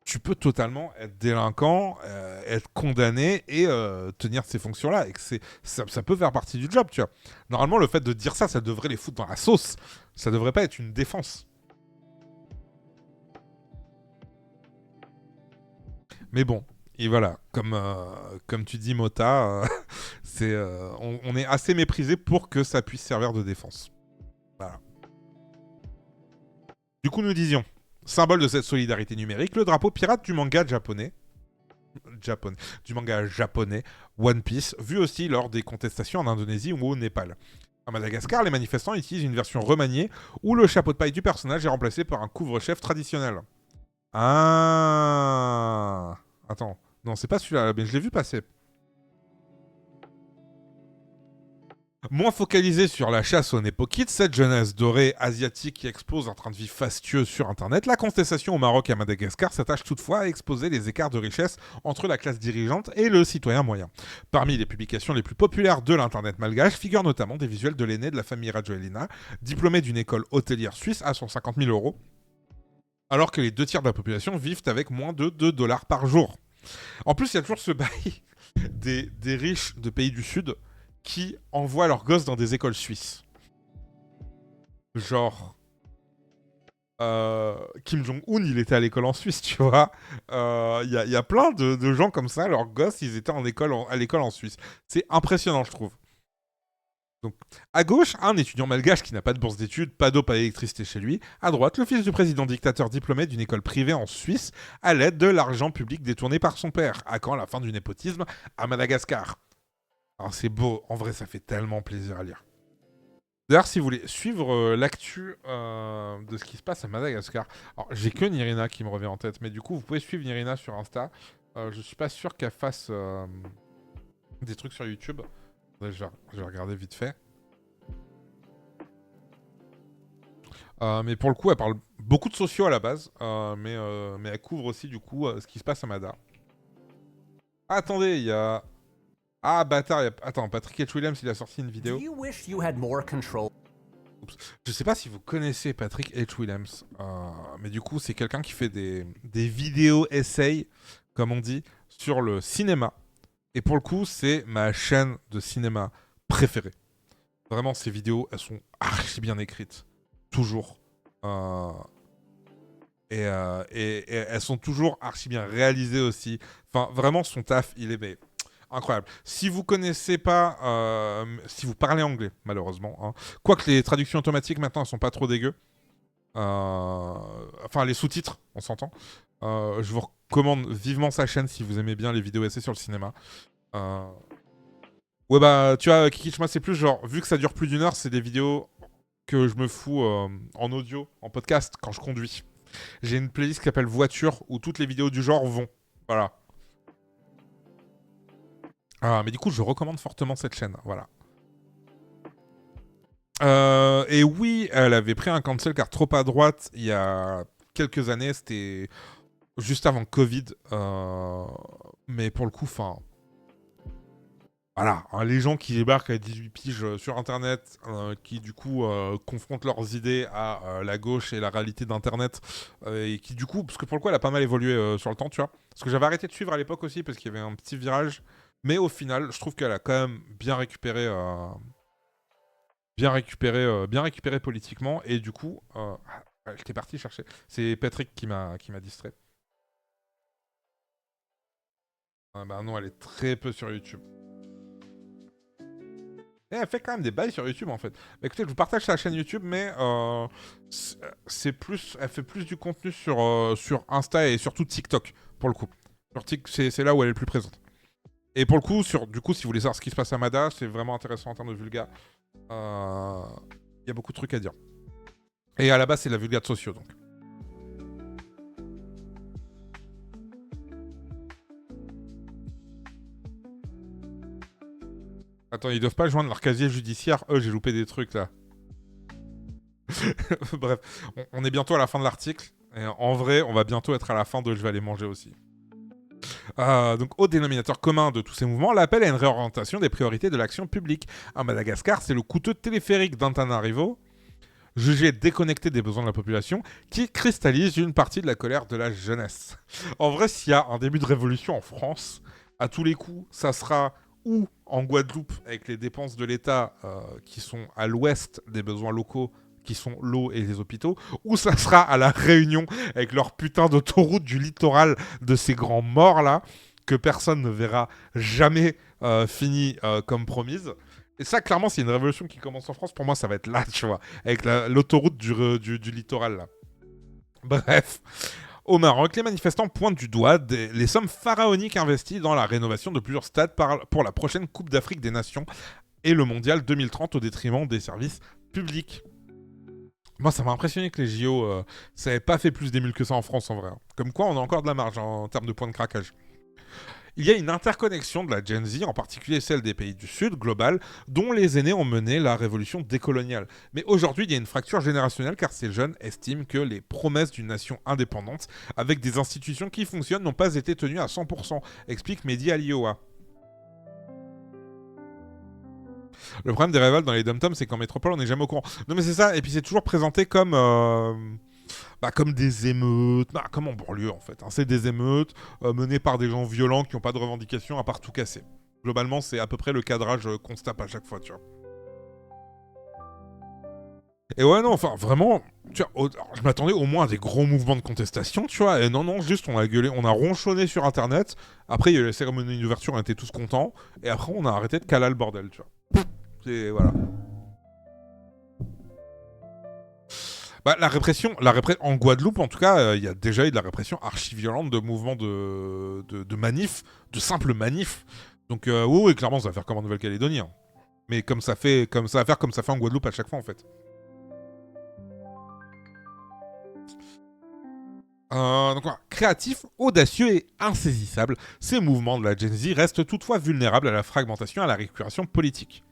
tu peux totalement être délinquant, être condamné et tenir ces fonctions-là. Et que ça peut faire partie du job, tu vois. Normalement, le fait de dire ça, ça devrait les foutre dans la sauce. Ça devrait pas être une défense. Mais bon. Et voilà, comme tu dis, Mota, on est assez méprisé pour que ça puisse servir de défense. Voilà. Du coup, nous disions, symbole de cette solidarité numérique, le drapeau pirate du manga japonais, One Piece, vu aussi lors des contestations en Indonésie ou au Népal. À Madagascar, les manifestants utilisent une version remaniée où le chapeau de paille du personnage est remplacé par un couvre-chef traditionnel. Ah. Attends. Non, c'est pas celui-là, mais je l'ai vu passer. Moins focalisé sur la chasse aux népokites, cette jeunesse dorée asiatique qui expose un train de vie fastueux sur Internet, la contestation au Maroc et à Madagascar s'attache toutefois à exposer les écarts de richesse entre la classe dirigeante et le citoyen moyen. Parmi les publications les plus populaires de l'Internet malgache figurent notamment des visuels de l'aîné de la famille Rajoelina, diplômé d'une école hôtelière suisse à 150 000 €, alors que les 2 tiers de la population vivent avec moins de $2 par jour. En plus, il y a toujours ce bail des riches de pays du Sud qui envoient leurs gosses dans des écoles suisses. Genre... Kim Jong-un, il était à l'école en Suisse, tu vois. Il y a plein de gens comme ça, leurs gosses, ils étaient à l'école en Suisse. C'est impressionnant, je trouve. Donc, à gauche, un étudiant malgache qui n'a pas de bourse d'études, pas d'eau, pas d'électricité chez lui. À droite, le fils du président dictateur diplômé d'une école privée en Suisse à l'aide de l'argent public détourné par son père. À quand la fin du népotisme à Madagascar? Alors c'est beau, en vrai ça fait tellement plaisir à lire. D'ailleurs, si vous voulez suivre l'actu de ce qui se passe à Madagascar, alors j'ai que Nirina qui me revient en tête, mais du coup vous pouvez suivre Nirina sur Insta. Je suis pas sûr qu'elle fasse des trucs sur YouTube. Je vais regarder vite fait. Mais pour le coup, elle parle beaucoup de sociaux à la base, mais elle couvre aussi du coup ce qui se passe à Mada. Ah, attendez, il y a... Ah, bâtard, attends, Patrick H. Williams, il a sorti une vidéo. Oups. Je sais pas si vous connaissez Patrick H. Williams, mais du coup, c'est quelqu'un qui fait des vidéos essais, comme on dit, sur le cinéma. Et pour le coup, c'est ma chaîne de cinéma préférée. Vraiment, ces vidéos, elles sont archi bien écrites. Toujours. Et elles sont toujours archi bien réalisées aussi. Enfin, vraiment, son taf, il est... incroyable. Si vous connaissez pas, si vous parlez anglais, malheureusement, hein, quoique les traductions automatiques maintenant elles sont pas trop dégueu. Enfin, les sous-titres, on s'entend. Je vous recommande vivement sa chaîne si vous aimez bien les vidéos essais sur le cinéma. Ouais, bah, tu vois, Kikichma, c'est plus genre, vu que ça dure plus d'1 heure, c'est des vidéos que je me fous en audio, en podcast, quand je conduis. J'ai une playlist qui s'appelle Voiture où toutes les vidéos du genre vont. Voilà. Mais du coup, je recommande fortement cette chaîne, voilà. Et oui, elle avait pris un cancel car trop à droite il y a quelques années, c'était juste avant Covid. Mais pour le coup, enfin... Voilà, hein, les gens qui débarquent à 18 piges sur Internet, qui du coup confrontent leurs idées à la gauche et la réalité d'Internet, et qui du coup, parce que pour le coup, elle a pas mal évolué sur le temps, tu vois. Parce que j'avais arrêté de suivre à l'époque aussi, parce qu'il y avait un petit virage. Mais au final, je trouve qu'elle a quand même bien récupéré politiquement. Et du coup, j'étais parti chercher. C'est Patrick qui m'a distrait. Bah non, elle est très peu sur YouTube. Et elle fait quand même des bails sur YouTube en fait. Bah, écoutez, je vous partage sa chaîne YouTube, mais c'est plus, elle fait plus du contenu sur Insta et surtout TikTok pour le coup. C'est là où elle est le plus présente. Et pour le coup, du coup, si vous voulez savoir ce qui se passe à Mada, c'est vraiment intéressant en termes de vulga. Il y a beaucoup de trucs à dire. Et à la base, c'est la vulga de sociaux, donc. Attends, ils doivent pas joindre leur casier judiciaire. J'ai loupé des trucs, là. Bref, on est bientôt à la fin de l'article. Et en vrai, on va bientôt être à la fin de « Je vais aller manger aussi ». Donc, au dénominateur commun de tous ces mouvements, l'appel à une réorientation des priorités de l'action publique. À Madagascar, c'est le coûteux téléphérique d'Antananarivo, jugé déconnecté des besoins de la population, qui cristallise une partie de la colère de la jeunesse. En vrai, s'il y a un début de révolution en France, à tous les coups, ça sera ou en Guadeloupe, avec les dépenses de l'État qui sont à l'ouest des besoins locaux, qui sont l'eau et les hôpitaux, ou ça sera à la Réunion avec leur putain d'autoroute du littoral de ces grands morts là, que personne ne verra jamais fini comme promise. Et ça, clairement, c'est une révolution qui commence en France. Pour moi, ça va être là, tu vois, avec l'autoroute du littoral là. Bref. Au Maroc, les manifestants pointent du doigt les sommes pharaoniques investies dans la rénovation de plusieurs stades pour la prochaine Coupe d'Afrique des Nations et le mondial 2030 au détriment des services publics. Moi, ça m'a impressionné que les JO, ça n'avait pas fait plus d'émules que ça en France, en vrai. Comme quoi, on a encore de la marge en termes de points de craquage. Il y a une interconnexion de la Gen Z, en particulier celle des pays du Sud, globale, dont les aînés ont mené la révolution décoloniale. Mais aujourd'hui, il y a une fracture générationnelle car ces jeunes estiment que les promesses d'une nation indépendante, avec des institutions qui fonctionnent, n'ont pas été tenues à 100%, explique Mehdi Alioua. Le problème des révoltes dans les dom-toms, c'est qu'en métropole, on n'est jamais au courant. Non mais c'est ça, et puis c'est toujours présenté comme... comme des émeutes, comme en banlieue en fait. Hein. C'est des émeutes menées par des gens violents qui n'ont pas de revendications à part tout casser. Globalement, c'est à peu près le cadrage qu'on se tape à chaque fois, tu vois. Et ouais, non, enfin, vraiment, tu vois, je m'attendais au moins à des gros mouvements de contestation, tu vois. Et non, juste on a gueulé, on a ronchonné sur Internet. Après, il y a eu la cérémonie d'ouverture, on était tous contents. Et après, on a arrêté de caler le bordel, tu vois. C'est... voilà. La répression, en Guadeloupe, en tout cas, il y a déjà eu de la répression archi-violente de mouvements de manifs, de simples manifs. Donc, oui, clairement, ça va faire comme en Nouvelle-Calédonie. Hein. Mais comme ça fait en Guadeloupe à chaque fois, en fait. Donc, créatifs, audacieux et insaisissables, ces mouvements de la Gen Z restent toutefois vulnérables à la fragmentation et à la récupération politique.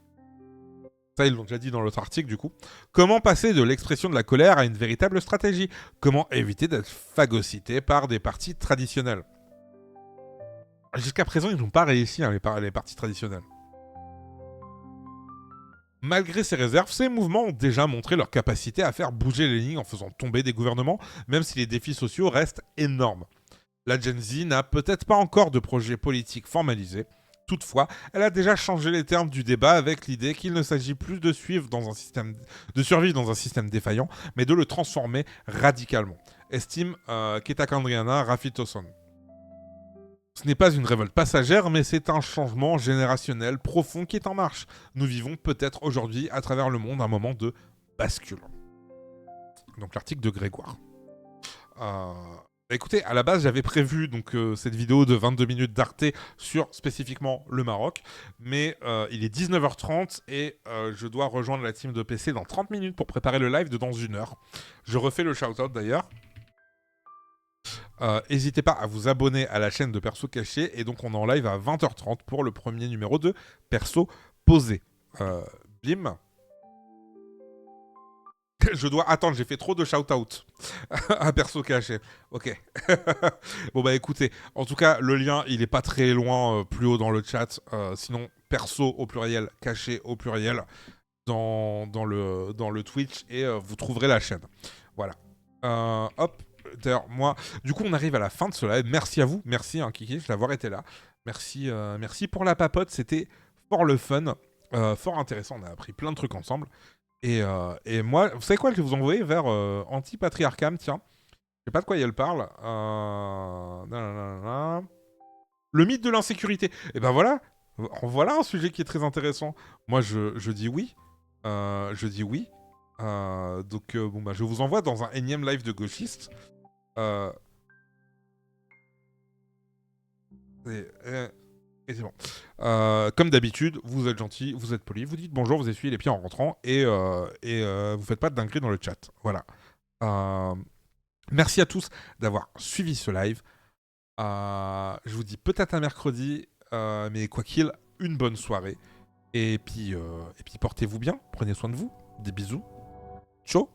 Ça, ils l'ont déjà dit dans l'autre article, du coup. Comment passer de l'expression de la colère à une véritable stratégie? Comment éviter d'être phagocyté par des partis traditionnels? Jusqu'à présent, ils n'ont pas réussi, hein, les partis traditionnels. Malgré ces réserves, ces mouvements ont déjà montré leur capacité à faire bouger les lignes en faisant tomber des gouvernements, même si les défis sociaux restent énormes. La Gen Z n'a peut-être pas encore de projet politique formalisé. Toutefois, elle a déjà changé les termes du débat avec l'idée qu'il ne s'agit plus de survivre dans un système défaillant, mais de le transformer radicalement, estime Ketakandriana Rafitoson. Ce n'est pas une révolte passagère, mais c'est un changement générationnel profond qui est en marche. Nous vivons peut-être aujourd'hui à travers le monde un moment de bascule. Donc l'article de Grégoire. Écoutez, à la base, j'avais prévu donc cette vidéo de 22 minutes d'Arte sur spécifiquement le Maroc, mais il est 19h30 et je dois rejoindre la team de PC dans 30 minutes pour préparer le live de dans 1 heure. Je refais le shout-out d'ailleurs. N'hésitez pas à vous abonner à la chaîne de Perso Caché et donc on est en live à 20h30 pour le premier numéro de Perso Posé. Blim. Je dois attendre, j'ai fait trop de shout-out à Perso Caché. Ok. Bon bah écoutez, en tout cas, le lien, il est pas très loin, plus haut dans le chat. Sinon, Perso au pluriel, Caché au pluriel dans le Twitch et vous trouverez la chaîne. Voilà. Hop. D'ailleurs, moi, du coup, on arrive à la fin de ce live. Merci à vous. Merci, hein, Kiki, d'avoir été là. Merci pour la papote. C'était fort le fun. Fort intéressant. On a appris plein de trucs ensemble. Et moi, vous savez quoi, je vais vous envoyer vers Anti-Patriarcam, tiens. Je sais pas de quoi elle parle. Le mythe de l'insécurité. Et ben voilà un sujet qui est très intéressant. Moi, je dis oui. Je dis oui. Donc, bon, bah, je vous envoie dans un énième live de gauchiste. Et c'est bon. Comme d'habitude, vous êtes gentil, vous êtes poli, vous dites bonjour, vous essuyez les pieds en rentrant et vous faites pas de dinguerie dans le chat. Voilà. Merci à tous d'avoir suivi ce live. Je vous dis peut-être à mercredi, mais quoi qu'il, une bonne soirée. Et puis portez-vous bien, prenez soin de vous. Des bisous. Ciao.